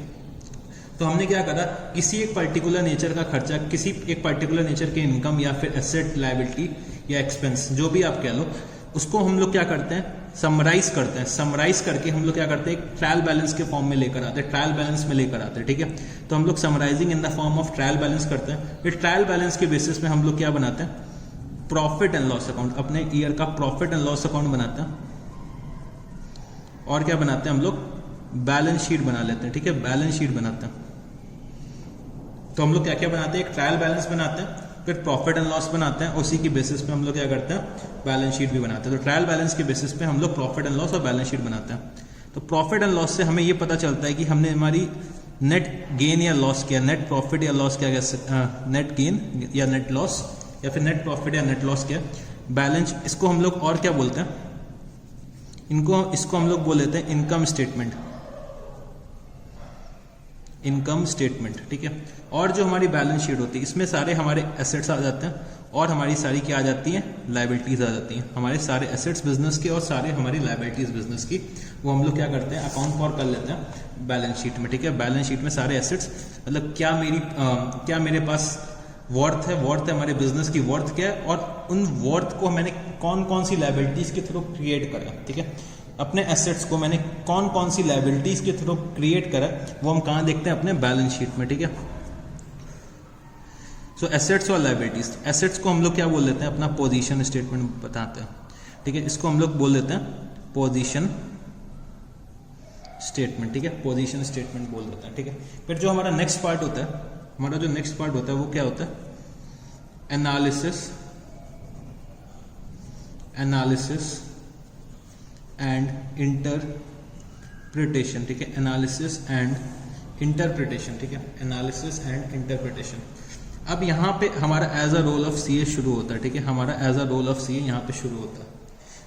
[SPEAKER 1] तो हमने क्या करा, किसी एक पर्टिकुलर नेचर का खर्चा, किसी एक पर्टिकुलर नेचर के इनकम या फिर एसेट, लायबिलिटी या एक्सपेंस, जो भी आप कह लो, उसको हम लोग क्या करते हैं, समराइज करते हैं। समराइज करके हम लोग क्या करते हैं, एक ट्रायल बैलेंस के फॉर्म में लेकर आते हैं, ट्रायल बैलेंस में लेकर आते हैं, ठीक है। तो हम लोग summarising in the form of trial balance करते हैं। फिर ट्रायल बैलेंस के बेसिस पे हम लोग क्या बनाते हैं, प्रॉफिट एंड लॉस अकाउंट, अपने ईयर का प्रॉफिट एंड लॉस अकाउंट बनाते हैं। और क्या बनाते हैं हम लोग, बैलेंस शीट बना लेते हैं, ठीक है, बैलेंस शीट बनाते हैं। तो हम लोग क्या क्या बनाते हैं, एक ट्रायल बैलेंस बनाते हैं, फिर प्रॉफिट एंड लॉस बनाते हैं, उसी की बेसिस पे हम लोग क्या करते हैं, बैलेंस शीट भी बनाते हैं। तो ट्रायल बैलेंस के बेसिस पे हम लोग प्रॉफिट एंड लॉस और बैलेंस शीट बनाते हैं। तो प्रॉफिट एंड लॉस से हमें ये पता चलता है कि हमने हमारी नेट गेन या लॉस किया, नेट प्रॉफिट या लॉस क्या, नेट गेन या नेट लॉस, या फिर नेट प्रॉफिट या नेट लॉस किया। बैलेंस, इसको हम लोग और क्या बोलते हैं, इसको हम लोग बोल लेते हैं इनकम स्टेटमेंट, इनकम स्टेटमेंट, ठीक है। और जो हमारी बैलेंस शीट होती है, इसमें सारे हमारे एसेट्स आ जाते हैं और हमारी सारी क्या आ जाती हैं, लायबिलिटीज आ जाती हैं। हमारे सारे एसेट्स बिजनेस के और सारे हमारी लायबिलिटीज बिजनेस की, वो हम लोग क्या करते हैं, अकाउंट फॉर कर लेते हैं बैलेंस शीट में, ठीक है। बैलेंस शीट में सारे एसेट्स, मतलब क्या मेरे पास वर्थ है, हमारे बिजनेस की वर्थ क्या है, और उन वर्थ को मैंने कौन कौन सी लायबिलिटीज के थ्रू क्रिएट करा, ठीक है। अपने एसेट्स को मैंने कौन कौन सी लायबिलिटीज के थ्रू क्रिएट करा, वो हम कहाँ देखते हैं, अपने बैलेंस शीट में, ठीक है। सो एसेट्स और लायबिलिटीज, एसेट्स को हम लोग क्या बोल लेते हैं, अपना पोजीशन स्टेटमेंट बताते हैं, ठीक है। इसको हम लोग बोल लेते हैं पोजीशन स्टेटमेंट, ठीक है, पोजीशन स्टेटमेंट बोल देते हैं, ठीक है। फिर जो हमारा नेक्स्ट पार्ट होता है, वो क्या होता है, एनालिसिस एंड इंटरप्रिटेशन, ठीक है, एनालिसिस एंड इंटरप्रिटेशन, ठीक है, एनालिसिस एंड इंटरप्रिटेशन। अब यहाँ पे हमारा as a role of CA शुरू होता है, ठीक है, हमारा as a role of CA यहाँ पे शुरू होता है।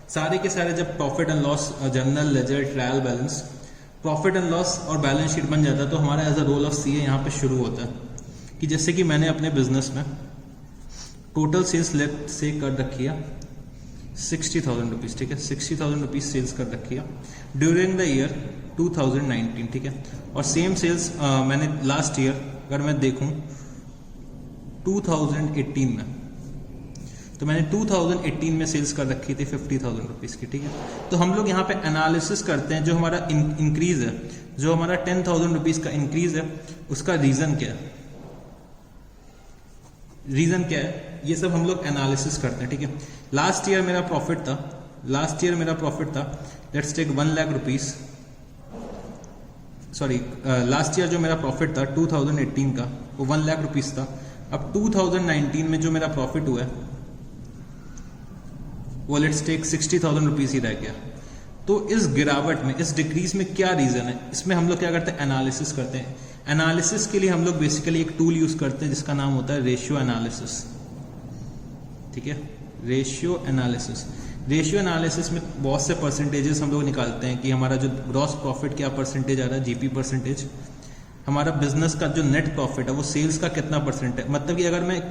[SPEAKER 1] सारे के सारे जब profit and loss, journal, ledger, trial balance, profit and loss और बैलेंस शीट बन जाता है, तो हमारा as a role of CA यहाँ पे शुरू होता है कि जैसे कि मैंने अपने बिजनेस में टोटल सेल्स लेफ्ट से कर रखी है 60,000 रुपीज़, ठीक है, 60,000 रुपीज़ सेल्स कर रखी है ड्यूरिंग द ईयर 2019, ठीक है। और सेम सेल्स मैंने लास्ट ईयर अगर मैं देखूं 2018 में, तो मैंने 2018 में सेल्स कर रखी थी 50,000 रुपीज़ की, ठीक है। तो हम लोग यहाँ पे एनालिसिस करते हैं, जो हमारा इंक्रीज है, जो हमारा 10,000 रुपीज़ का इंक्रीज है, उसका रीज़न क्या है, ये सब हम लोग एनालिसिस करते हैं, ठीक है। लास्ट ईयर मेरा प्रॉफिट था, let's take 1 lakh rupees, sorry, last year जो मेरा प्रॉफिट था 2018 का, वो 1 लाख रुपीज़ था। अब 2019 में जो मेरा प्रॉफिट हुआ है वो लेट्स टेक 60,000 रुपीज़ ही रह गया। तो इस गिरावट में, इस डिक्रीज में क्या रीज़न है, इसमें हम लोग क्या करते हैं, एनालिसिस करते हैं। एनालिसिस के लिए हम लोग बेसिकली एक टूल यूज़ करते हैं जिसका नाम होता है रेशियो एनालिसिस, ठीक है, रेशियो एनालिसिस में बहुत से परसेंटेजेस हम लोग निकालते हैं कि हमारा जो ग्रॉस प्रॉफिट क्या परसेंटेज आ रहा है, जीपी परसेंटेज, हमारा बिजनेस का जो नेट प्रॉफिट है वो सेल्स का कितना परसेंट है। मतलब कि अगर मैं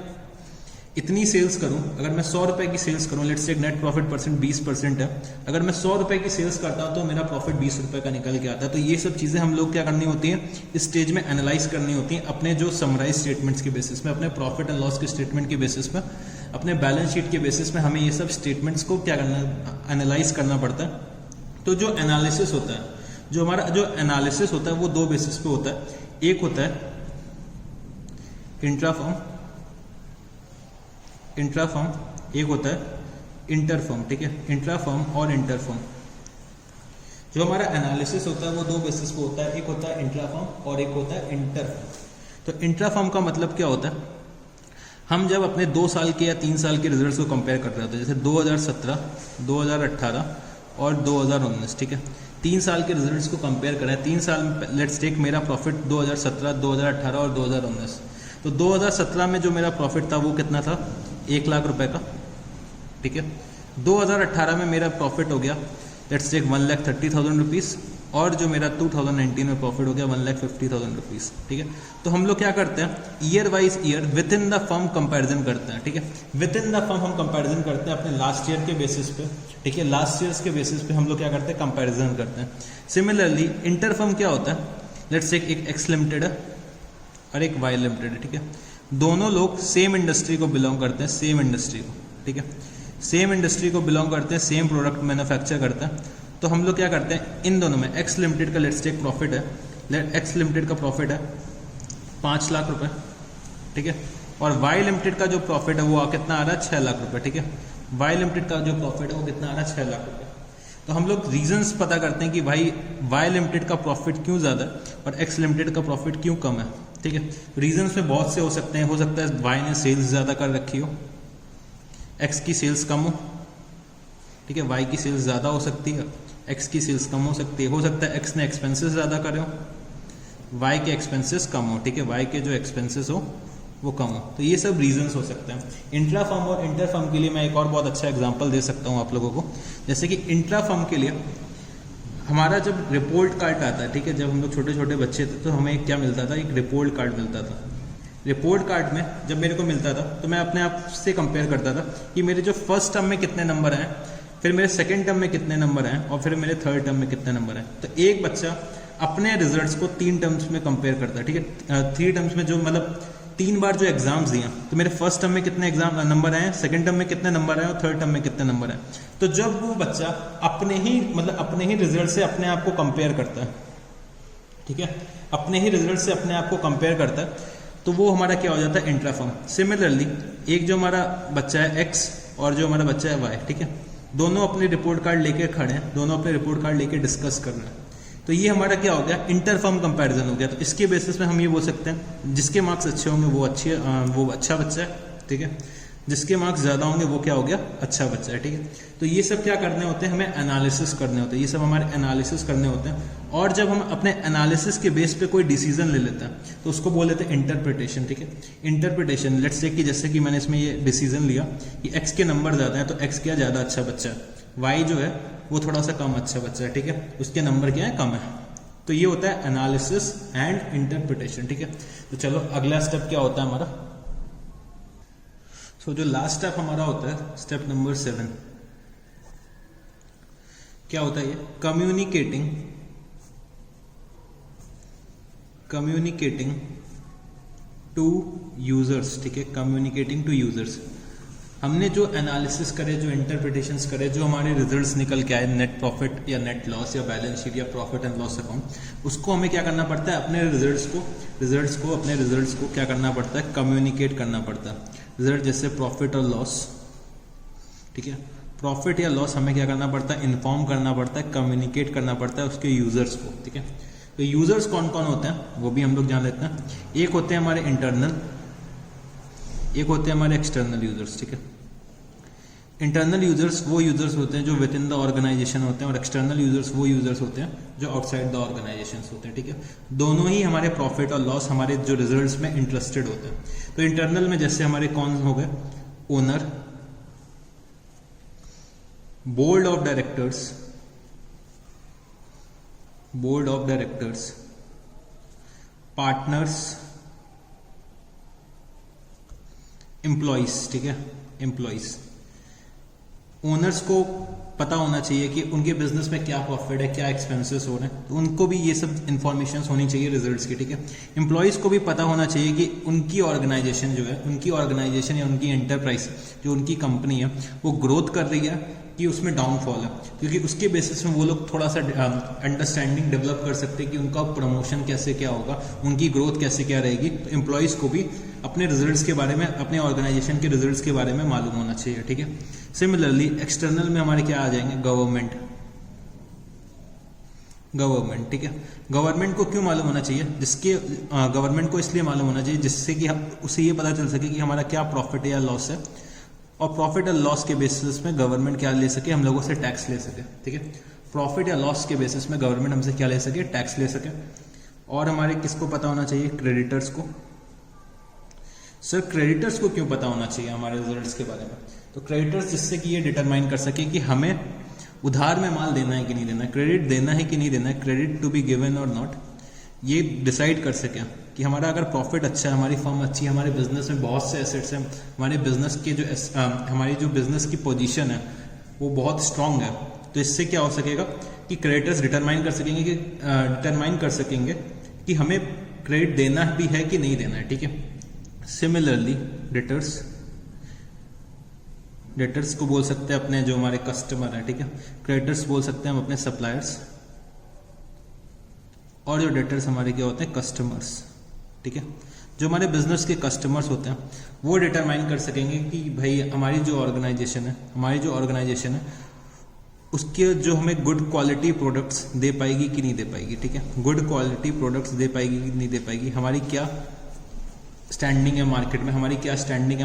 [SPEAKER 1] इतनी सेल्स करूं, अगर मैं 100 रुपए की सेल्स करूं, let's say net profit percent 20% है, अगर मैं 100 रुपए की सेल्स करता हूं तो मेरा प्रॉफिट 20 रुपए का निकल के आता है। तो ये सब चीज़ें हम लोग क्या करनी होती हैं, इस स्टेज में एनालाइज करनी होती हैं, अपने जो समराइज स्टेटमेंट्स के बेसिस में, अपने प्रॉफिट एंड लॉस के स्टेटमेंट के बेसिस में, अपने बैलेंस शीट के बेसिस में हमें ये सब स्टेटमेंट्स को क्या करना, एनालाइज करना पड़ता है। तो जो एनालिसिस होता है, जो हमारा जो एनालिसिस होता है वो दो बेसिस पे होता है। एक होता है इंट्राफर्म, एक होता है इंटरफर्म, ठीक है, इंट्राफर्म और इंटरफर्म। जो हमारा एनालिसिस होता है वो दो बेसिस पे होता है, एक होता है इंट्राफर्म और एक होता है इंटरफर्म। तो इंट्राफर्म का मतलब क्या होता है, हम जब अपने 2 साल के या 3 साल के रिजल्ट्स को कंपेयर कर रहे होते हैं, जैसे 2017, 2018 और 2019, ठीक है, 3 साल के रिजल्ट्स को कंपेयर करें, 3 साल में लेट्स टेक मेरा प्रॉफिट 2017, 2018 और 2019। तो 2017 में जो मेरा प्रॉफिट था वो कितना था, 1 लाख रुपए का, ठीक है। 2018 में मेरा प्रॉफिट हो गया लेट्स टेक 1,30,000 रुपीज़, और जो मेरा 2019 में प्रॉफिट हो गया 1,50,000 रुपीज़, ठीक है। तो हम लोग क्या करते हैं, year wise year with in the firm comparison करते हैं, ठीक है। विद इन द फर्म हम कंपैरिजन करते हैं अपने लास्ट ईयर के बेसिस पे, ठीक है, लास्ट ईयर्स के बेसिस पे हम लोग क्या करते हैं, कंपैरिजन करते हैं। सिमिलरली इंटर फर्म क्या होता है, लेट्स टेक एक एक्स लिमिटेड है, और एक वाई लिमिटेड है, ठीक है। दोनों लोग सेम इंडस्ट्री को बिलोंग करते हैं, सेम इंडस्ट्री को, ठीक है, सेम इंडस्ट्री को बिलोंग करते हैं, सेम प्रोडक्ट मैन्युफैक्चर करते हैं। तो हम लोग क्या करते हैं, इन दोनों में एक्स लिमिटेड का लेट्स टेक प्रॉफिट है, एक्स लिमिटेड का प्रॉफिट है 5 लाख रुपए, ठीक है, और वाई लिमिटेड का जो प्रॉफिट है वो कितना आ रहा है 6 लाख रुपए, ठीक है। वाई लिमिटेड का जो प्रॉफिट है वो कितना आ रहा है 6 लाख रुपए। तो हम लोग रीजंस पता करते हैं कि भाई वाई लिमिटेड का प्रॉफिट क्यों ज़्यादा है और एक्स लिमिटेड का प्रॉफिट क्यों कम है, ठीक है। रीजंस में बहुत से हो सकते हैं, हो सकता है वाई ने सेल्स ज़्यादा कर रखी हो, एक्स की सेल्स कम हो, ठीक है, वाई की सेल्स ज़्यादा हो सकती है, एक्स की सेल्स कम हो सकती है। हो सकता है एक्स ने एक्सपेंसेस ज़्यादा करे हो, वाई के एक्सपेंसेस कम हो, ठीक है, वाई के जो एक्सपेंसेस हो वो कम हो। तो ये सब रीजंस हो सकते हैं। इंट्रा फर्म और इंटर फर्म के लिए मैं एक और बहुत अच्छा एग्जांपल दे सकता हूँ आप लोगों को। जैसे कि इंट्रा फर्म के लिए हमारा जब रिपोर्ट कार्ड आता है, ठीक है, जब हम लोग छोटे छोटे बच्चे थे तो हमें क्या मिलता था, एक रिपोर्ट कार्ड मिलता था। रिपोर्ट कार्ड में जब मेरे को मिलता था तो मैं अपने आप से कंपेयर करता था कि मेरे जो फर्स्ट टर्म में कितने नंबर आए, फिर मेरे सेकेंड टर्म में कितने नंबर आए और फिर मेरे थर्ड टर्म में कितने नंबर आए। तो एक बच्चा अपने रिजल्ट्स को 3 टर्म्स में कंपेयर करता है, ठीक है, 3 टर्म्स में, जो मतलब 3 बार जो एग्जाम्स दिए, तो मेरे फर्स्ट टर्म में कितने एग्जाम नंबर आए, सेकंड टर्म में कितने नंबर आए और थर्ड टर्म में कितने नंबर आए। तो जब वो बच्चा अपने ही रिजल्ट से अपने आप को कंपेयर करता है, ठीक है, अपने ही रिजल्ट से अपने आप को कंपेयर करता है, तो वो हमारा क्या हो जाता है, इंट्रा फर्म। सिमिलरली एक जो हमारा बच्चा है एक्स और जो हमारा बच्चा है वाई, ठीक है, दोनों अपने रिपोर्ट कार्ड लेके खड़े हैं, दोनों अपने रिपोर्ट कार्ड लेके डिस्कस कर रहे हैं। तो ये हमारा क्या हो गया, इंटर फर्म कंपैरिजन हो गया। तो इसके बेसिस में हम ये बोल सकते हैं जिसके मार्क्स अच्छे होंगे वो अच्छा बच्चा है, ठीक है, जिसके मार्क्स ज़्यादा होंगे वो क्या हो गया, अच्छा बच्चा है, ठीक है। तो ये सब क्या करने होते हैं, हमें एनालिसिस करने होते हैं, ये सब हमारे एनालिसिस करने होते हैं। और जब हम अपने एनालिसिस के बेस पे कोई डिसीजन ले लेते हैं तो उसको बोल देते हैं इंटरप्रिटेशन, ठीक है। इंटरप्रिटेशन, लेट्स से कि जैसे कि मैंने इसमें ये डिसीजन लिया कि एक्स के नंबर ज़्यादा है तो एक्स क्या ज़्यादा अच्छा बच्चा है, वाई जो है वो थोड़ा सा कम अच्छा बच्चा है, ठीक है, उसके नंबर क्या है, कम है। तो ये होता है एनालिसिस एंड इंटरप्रिटेशन, ठीक है। तो चलो अगला स्टेप क्या होता है हमारा। सो जो लास्ट स्टेप हमारा होता है, स्टेप नंबर 7, क्या होता है ये, कम्युनिकेटिंग टू यूजर्स, ठीक है, कम्युनिकेटिंग टू यूजर्स। हमने जो एनालिसिस करे, जो इंटरप्रिटेशंस करे, जो हमारे रिजल्ट्स निकल के आए, नेट प्रॉफिट या नेट लॉस या बैलेंस शीट या प्रॉफिट एंड लॉस अकाउंट, उसको हमें क्या करना पड़ता है, अपने अपने रिजल्ट्स को क्या करना पड़ता है, कम्युनिकेट करना पड़ता है। रिजल्ट जैसे प्रॉफिट और लॉस, ठीक है, प्रॉफिट या लॉस हमें क्या करना पड़ता है, इन्फॉर्म करना पड़ता है, कम्युनिकेट करना पड़ता है उसके यूजर्स को, ठीक है। तो यूजर्स कौन कौन होते हैं वो भी हम लोग जान लेते हैं। एक होते हैं हमारे इंटरनल, एक होते हैं हमारे एक्सटर्नल यूजर्स, ठीक है। इंटरनल यूजर्स वो यूजर्स होते हैं जो विद इन द ऑर्गेनाइजेशन होते हैं और एक्सटर्नल यूजर्स वो यूजर्स होते हैं जो आउटसाइड द ऑर्गेनाइजेशन होते हैं, ठीक है। दोनों ही हमारे प्रॉफिट और लॉस, हमारे जो रिजल्ट्स में इंटरेस्टेड होते हैं। तो इंटरनल में जैसे हमारे कौन हो गए, owner, board of directors, partners, employees, ठीक है, एम्प्लॉइज। ओनर्स को पता होना चाहिए कि उनके बिजनेस में क्या प्रॉफिट है, क्या एक्सपेंसेस हो रहे हैं, तो उनको भी ये सब इन्फॉर्मेशन होनी चाहिए रिजल्ट्स की, ठीक है। एम्प्लॉयज को भी पता होना चाहिए कि उनकी ऑर्गेनाइजेशन जो है, उनकी ऑर्गेनाइजेशन या उनकी एंटरप्राइज जो उनकी कंपनी है वो ग्रोथ कर रही है कि उसमें डाउनफॉल है, क्योंकि उसके बेसिस में वो लोग थोड़ा सा अंडरस्टैंडिंग डेवलप कर सकते हैं कि उनका प्रमोशन कैसे क्या होगा, उनकी ग्रोथ कैसे क्या रहेगी। तो एम्प्लॉयज को भी अपने रिजल्ट्स के बारे में, अपने ऑर्गेनाइजेशन के रिजल्ट्स के बारे में मालूम होना चाहिए, ठीक है। सिमिलरली एक्सटर्नल में हमारे क्या आ जाएंगे, गवर्नमेंट, ठीक है। गवर्नमेंट को क्यों मालूम होना चाहिए, जिसके गवर्नमेंट को इसलिए मालूम होना चाहिए जिससे कि उसे ये पता चल सके कि हमारा क्या प्रॉफिट है या लॉस है, और प्रॉफिट और लॉस के बेसिस में गवर्नमेंट क्या ले सके, हम लोगों से टैक्स ले सके, ठीक है। प्रॉफिट या लॉस के बेसिस में गवर्नमेंट हमसे क्या ले सके, टैक्स ले सके। और हमारे किसको पता होना चाहिए, क्रेडिटर्स को। सर क्रेडिटर्स को क्यों पता होना चाहिए हमारे रिजल्ट्स के बारे में, तो क्रेडिटर्स जिससे कि ये डिटरमाइन कर सके कि हमें उधार में माल देना है कि नहीं देना है, क्रेडिट देना है कि नहीं देना है, क्रेडिट टू बी गिवन और नॉट, ये डिसाइड कर सकें कि हमारा अगर प्रॉफिट अच्छा है, हमारी फर्म अच्छी है, हमारे बिजनेस में बहुत से एसेट्स हैं, हमारे बिजनेस के जो हमारी जो बिजनेस की पोजीशन है वो बहुत स्ट्रांग है, तो इससे क्या हो सकेगा कि क्रेडिटर्स डिटरमाइन कर सकेंगे कि हमें क्रेडिट देना भी है कि नहीं देना है, ठीक है। सिमिलरली डेटर्स को बोल सकते हैं अपने जो हमारे कस्टमर है, ठीक है। क्रेडिटर्स बोल सकते हैं हम अपने सप्लायर्स, और जो डेटर्स हमारे क्या होते हैं, कस्टमर्स, ठीक है। जो हमारे बिजनेस के कस्टमर्स होते हैं वो डिटरमाइन कर सकेंगे कि भाई हमारी जो ऑर्गेनाइजेशन है उसके जो हमें गुड क्वालिटी प्रोडक्ट्स दे पाएगी कि नहीं दे पाएगी, ठीक है। गुड क्वालिटी प्रोडक्ट्स दे पाएगी कि नहीं दे पाएगी, हमारी क्या स्टैंडिंग है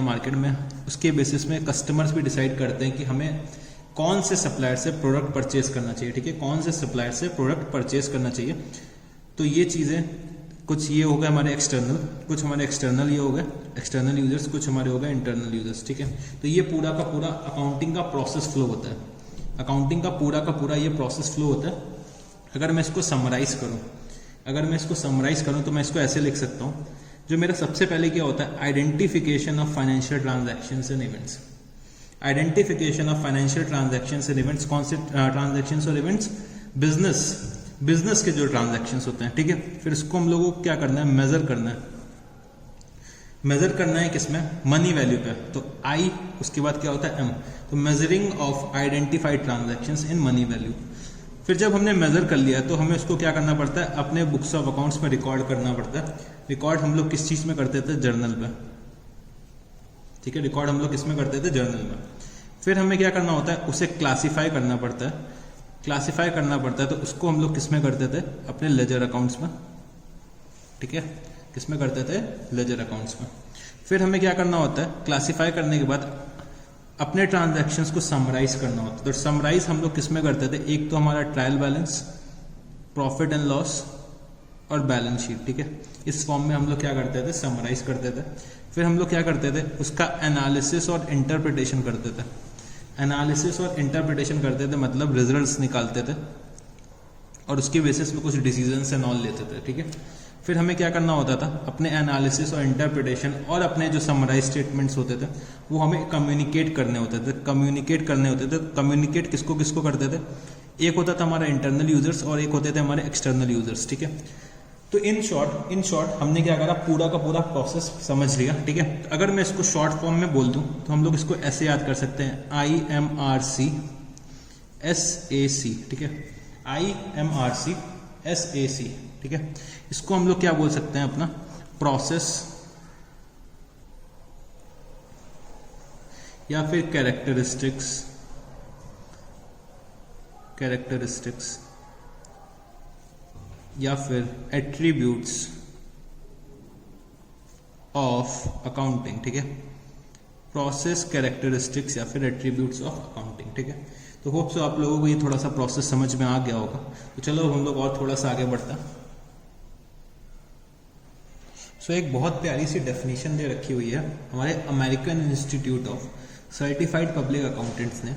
[SPEAKER 1] मार्केट में, उसके बेसिस में कस्टमर्स भी डिसाइड करते हैं कि हमें कौन से सप्लायर से प्रोडक्ट परचेज करना चाहिए, ठीक है, कौन से सप्लायर से प्रोडक्ट परचेज करना चाहिए। तो ये चीज़ें कुछ ये हो गए हमारे एक्सटर्नल, कुछ हमारे एक्सटर्नल ये हो गए एक्सटर्नल यूजर्स, कुछ हमारे हो गए इंटरनल यूजर्स, ठीक है। तो ये पूरा का पूरा अकाउंटिंग का प्रोसेस फ्लो होता है, अकाउंटिंग का पूरा ये प्रोसेस फ्लो होता है। अगर मैं इसको समराइज करूं तो मैं इसको ऐसे लिख सकता हूं। जो मेरा सबसे पहले क्या होता है, identification of financial transactions and events. Identification of financial transactions and events, कौन से ट्रांजैक्शंस और इवेंट्स, बिजनेस के जो ट्रांजैक्शंस होते हैं, ठीक है। फिर इसको हम लोगों को क्या करना है, मेजर करना है किसमें, मनी वैल्यू पे। तो आई, उसके बाद क्या होता है एम, तो measuring of identified transactions in money value. फिर जब हमने मेजर कर लिया तो हमें उसको क्या करना पड़ता है, अपने बुक्स ऑफ अकाउंट्स में रिकॉर्ड करना पड़ता है। रिकॉर्ड हम लोग किस चीज में करते थे, जर्नल पे, ठीक है। रिकॉर्ड हम लोग किस में करते थे, जर्नल में। फिर हमें क्या करना होता है, उसे क्लासिफाई करना पड़ता है। तो उसको हम लोग किस में करते थे, अपने लेजर अकाउंट्स में, ठीक है। किस में करते थे, लेजर अकाउंट्स में। फिर हमें क्या करना होता है, क्लासिफाई करने के बाद अपने ट्रांजैक्शंस को समराइज करना होता है। तो समराइज हम लोग किस में करते थे, एक तो हमारा trial balance, profit and loss और बैलेंस शीट, ठीक है। इस फॉर्म में हम लोग क्या करते थे, समराइज करते थे। फिर हम लोग क्या करते थे, उसका एनालिसिस और इंटरप्रिटेशन करते थे। मतलब रिजल्ट्स निकालते थे और उसके बेसिस में कुछ डिसीजंस एंड ऑल लेते थे, ठीक है। फिर हमें क्या करना होता था, अपने एनालिसिस और इंटरप्रिटेशन और अपने जो समराइज स्टेटमेंट्स होते थे वो हमें कम्युनिकेट करने होते थे। कम्युनिकेट किसको किसको करते थे, एक होता था हमारा इंटरनल यूजर्स और एक होते थे हमारे एक्सटर्नल यूजर्स, ठीक है। तो इन शॉर्ट हमने क्या करा, पूरा का पूरा प्रोसेस समझ लिया, ठीक है। अगर मैं इसको शॉर्ट फॉर्म में बोल दूं तो हम लोग इसको ऐसे याद कर सकते हैं, IMRC-SAC, ठीक है। IMRC-SAC, ठीक है। इसको हम लोग क्या बोल सकते हैं, अपना प्रोसेस या फिर कैरेक्टरिस्टिक्स या फिर एट्रीब्यूट्स ऑफ अकाउंटिंग, ठीक है। प्रोसेस, कैरेक्टरिस्टिक्स या फिर एट्रीब्यूट्स ऑफ अकाउंटिंग, ठीक है। तो होप सो आप लोगों को ये थोड़ा सा प्रोसेस समझ में आ गया होगा। तो चलो हम लोग और थोड़ा सा आगे बढ़ता। सो एक बहुत प्यारी सी डेफिनेशन दे रखी हुई है हमारे American institute of certified public accountants ने।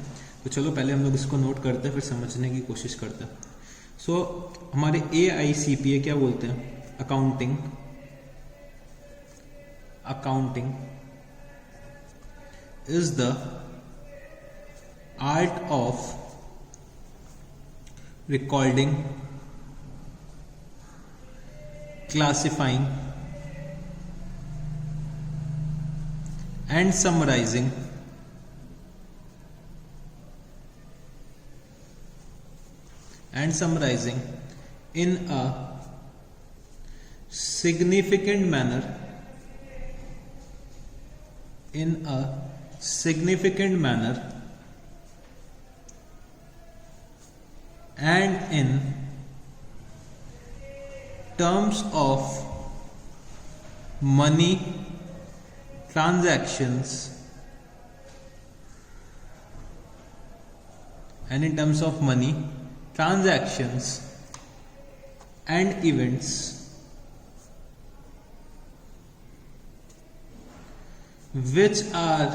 [SPEAKER 1] तो चलो पहले हम लोग इसको नोट करते हैं, फिर समझने की कोशिश करते हैं। सो हमारे AICPA क्या बोलते हैं, accounting is the art of recording, classifying and summarizing in a significant manner and in terms of money transactions and events which are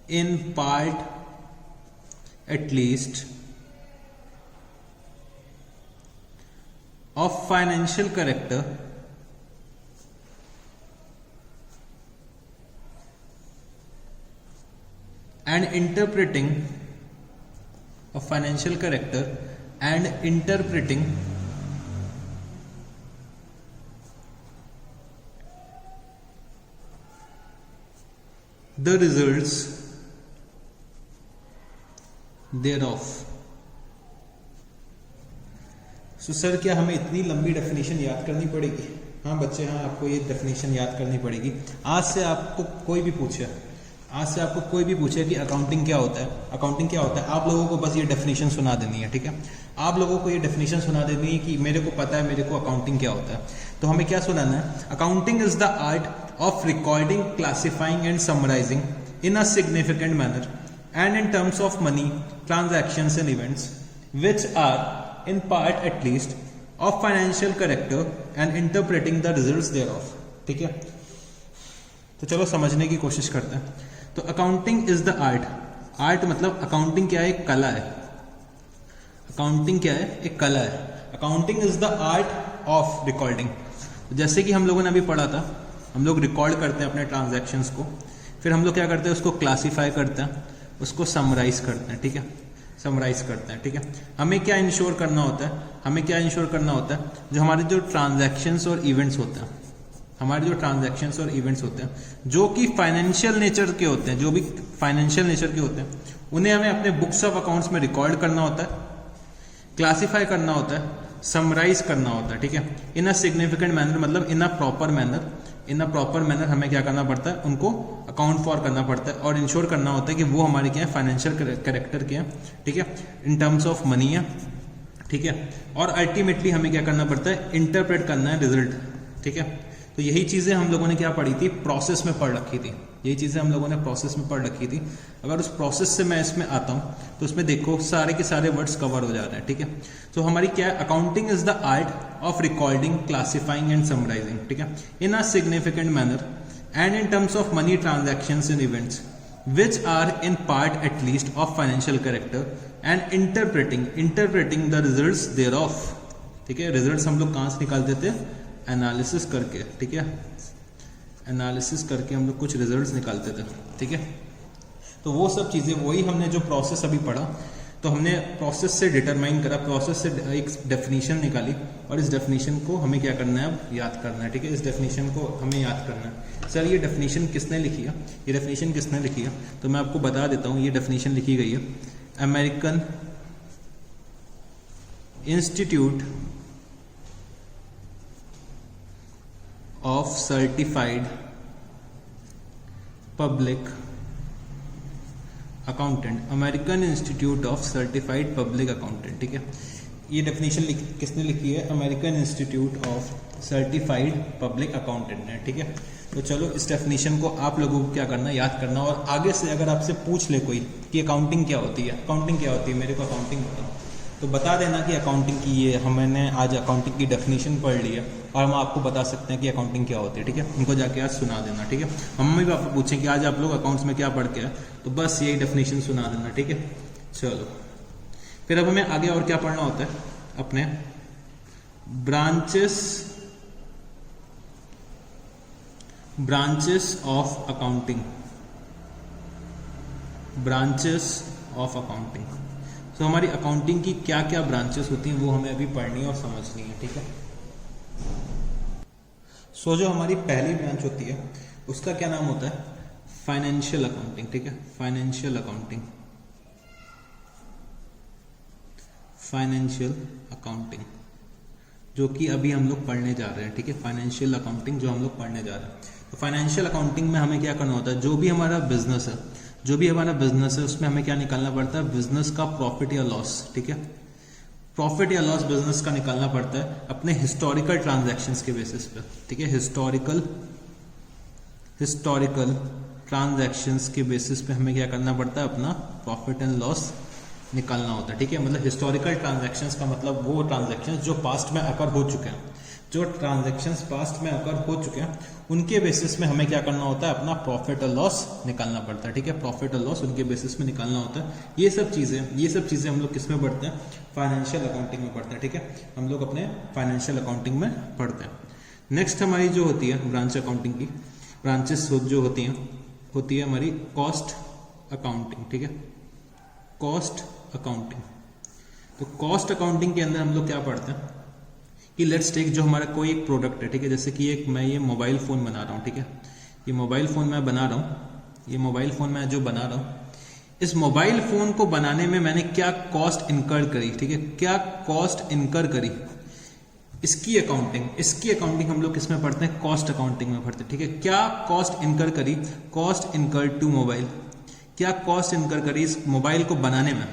[SPEAKER 1] in part at least of financial character and interpreting the results thereof. So sir क्या हमें इतनी लंबी definition याद करनी पड़ेगी? हाँ बच्चे, हाँ आपको ये डेफिनेशन याद करनी पड़ेगी। आज से आपको कोई भी पूछे कि अकाउंटिंग क्या होता है, अकाउंटिंग क्या होता है, आप लोगों को बस ये डेफिनेशन सुना देनी है, ठीक है। आप लोगों को ये डेफिनेशन सुना देनी है कि मेरे को पता है मेरे को अकाउंटिंग क्या होता है। तो हमें क्या सुनाना है? Accounting is the art of recording, classifying and summarising in a significant manner and in terms of money transactions and events which are in part at least of financial character and interpreting the results thereof. ठीक है, तो चलो समझने की कोशिश करते हैं। तो accounting is the art, art मतलब अकाउंटिंग क्या है? एक कला है। अकाउंटिंग क्या है? एक कला है। Accounting is the art of recording. जैसे कि हम लोगों ने अभी पढ़ा था, हम लोग रिकॉर्ड करते हैं अपने ट्रांजैक्शंस को, फिर हम लोग क्या करते हैं? उसको क्लासीफाई करते हैं, उसको समराइज करते हैं। ठीक है, समराइज करते हैं। ठीक है, हमें क्या इंश्योर करना होता है? हमें क्या इंश्योर करना होता है? जो हमारे जो ट्रांजैक्शंस और इवेंट्स होते हैं, हमारे जो ट्रांजैक्शंस और इवेंट्स होते हैं जो कि फाइनेंशियल नेचर के होते हैं, जो भी फाइनेंशियल नेचर के होते हैं, उन्हें हमें अपने बुक्स ऑफ अकाउंट्स में रिकॉर्ड करना होता है, क्लासीफाई करना होता है, समराइज करना होता है। ठीक है, इन अ सिग्निफिकेंट मैनर मतलब in a proper manner, in a proper manner हमें क्या करना पड़ता है? उनको अकाउंट फॉर करना पड़ता है और इंश्योर करना होता है कि वो हमारे क्या है? फाइनेंशियल कैरेक्टर के हैं। ठीक है, इन टर्म्स ऑफ मनी है। ठीक है, और अल्टीमेटली हमें क्या करना पड़ता है? इंटरप्रेट करना है रिजल्ट। ठीक है, तो यही चीजें हम लोगों ने क्या पढ़ी थी? प्रोसेस में पढ़ रखी थी। यही चीजें हम लोगों ने प्रोसेस में पढ़ रखी थी। अगर उस प्रोसेस से मैं इसमें आता हूं तो उसमें देखो सारे के सारे वर्ड्स कवर हो जा रहे हैं। ठीक है, तो हमारी क्या है? Accounting is the art of recording, classifying and summarising. ठीक है, in a significant manner and in terms of money transactions and events which are in part at least of financial character and interpreting the results thereof। ठीक है, results हम लोग कहाँ से निकालते थे? एनालिसिस करके। ठीक है, एनालिसिस करके हम लोग कुछ रिजल्ट्स निकालते थे। ठीक है, तो वो सब चीज़ें वही हमने जो प्रोसेस अभी पढ़ा, तो हमने प्रोसेस से डिटरमाइन करा, प्रोसेस से एक डेफिनेशन निकाली और इस डेफिनेशन को हमें क्या करना है? अब याद करना है। ठीक है, इस डेफिनेशन को हमें याद करना है। सर ये डेफिनेशन किसने लिखी है? ये डेफिनेशन किसने लिखी है? तो मैं आपको बता देता हूँ, ये डेफिनेशन लिखी गई है American institute of certified public accountant, American institute of certified public accountant. ठीक है, ये डेफिनेशन किसने लिखी है? American institute of certified public accountant ने। ठीक है, तो चलो इस डेफिनेशन को आप लोगों को क्या करना? याद करना। और आगे से अगर आपसे पूछ ले कोई कि अकाउंटिंग क्या होती है, अकाउंटिंग क्या होती है, मेरे को अकाउंटिंग बताओ, तो बता देना कि अकाउंटिंग की ये हमने आज अकाउंटिंग की डेफिनेशन पढ़ ली है और हम आपको बता सकते हैं कि अकाउंटिंग क्या होती है। ठीक है, उनको जाके आज सुना देना। ठीक है, मम्मी भी आपको पूछें कि आज आप लोग अकाउंट्स में क्या पढ़ के आए, तो बस यही डेफिनेशन सुना देना। ठीक है, चलो फिर अब हमें आगे और क्या पढ़ना होता है? अपने branches of accounting, branches of accounting. तो हमारी अकाउंटिंग की क्या क्या ब्रांचेस होती हैं वो हमें अभी पढ़नी है और समझनी है। ठीक है, सो जो हमारी पहली ब्रांच होती है उसका क्या नाम होता है? Financial accounting. ठीक है, फाइनेंशियल अकाउंटिंग, फाइनेंशियल अकाउंटिंग जो कि अभी हम लोग पढ़ने जा रहे हैं। ठीक है, फाइनेंशियल अकाउंटिंग जो हम लोग पढ़ने जा रहे हैं। तो फाइनेंशियल अकाउंटिंग में हमें क्या करना होता है? जो भी हमारा बिजनेस है, जो भी हमारा बिजनेस है उसमें हमें क्या निकालना पड़ता है? बिजनेस का प्रॉफिट या लॉस। ठीक है, प्रॉफिट या लॉस बिजनेस का निकालना पड़ता है अपने हिस्टोरिकल ट्रांजैक्शंस के बेसिस पे। ठीक है, हिस्टोरिकल ट्रांजैक्शंस के बेसिस पे हमें क्या करना पड़ता है? अपना प्रॉफिट एंड लॉस निकालना होता है। ठीक है, मतलब हिस्टोरिकल ट्रांजैक्शंस का मतलब वो ट्रांजैक्शंस जो पास्ट में अकर हो चुके हैं, जो ट्रांजैक्शंस पास्ट में अकर हो चुके हैं उनके बेसिस में हमें क्या करना होता है? अपना प्रॉफिट और लॉस निकालना पड़ता है। ठीक है, प्रॉफिट और लॉस उनके बेसिस में निकालना होता है। ये सब चीजें हम लोग किस में पढ़ते हैं? फाइनेंशियल अकाउंटिंग में पढ़ते हैं। ठीक है, हम लोग अपने फाइनेंशियल अकाउंटिंग में पढ़ते हैं। नेक्स्ट हमारी जो होती है ब्रांच अकाउंटिंग की ब्रांचेस जो होती है हमारी कॉस्ट अकाउंटिंग। ठीक है, कॉस्ट अकाउंटिंग। तो कॉस्ट अकाउंटिंग के अंदर हम लोग क्या पढ़ते हैं कि लेट्स टेक जो हमारा कोई एक प्रोडक्ट है। ठीक है, जैसे कि मैं ये मोबाइल फोन बना रहा हूँ। ठीक है, ये मोबाइल फोन मैं बना रहा हूँ, ये मोबाइल फ़ोन मैं जो बना रहा हूँ, इस मोबाइल फ़ोन को बनाने में मैंने क्या कॉस्ट इनकर करी, ठीक है, क्या कॉस्ट इनकर करी, इसकी अकाउंटिंग हम लोग किसमें पढ़ते हैं, कॉस्ट अकाउंटिंग में पढ़ते हैं, ठीक है। क्या कॉस्ट इनकर करी, कॉस्ट इनकर टू मोबाइल, क्या कॉस्ट इनकर करी इस मोबाइल को बनाने में,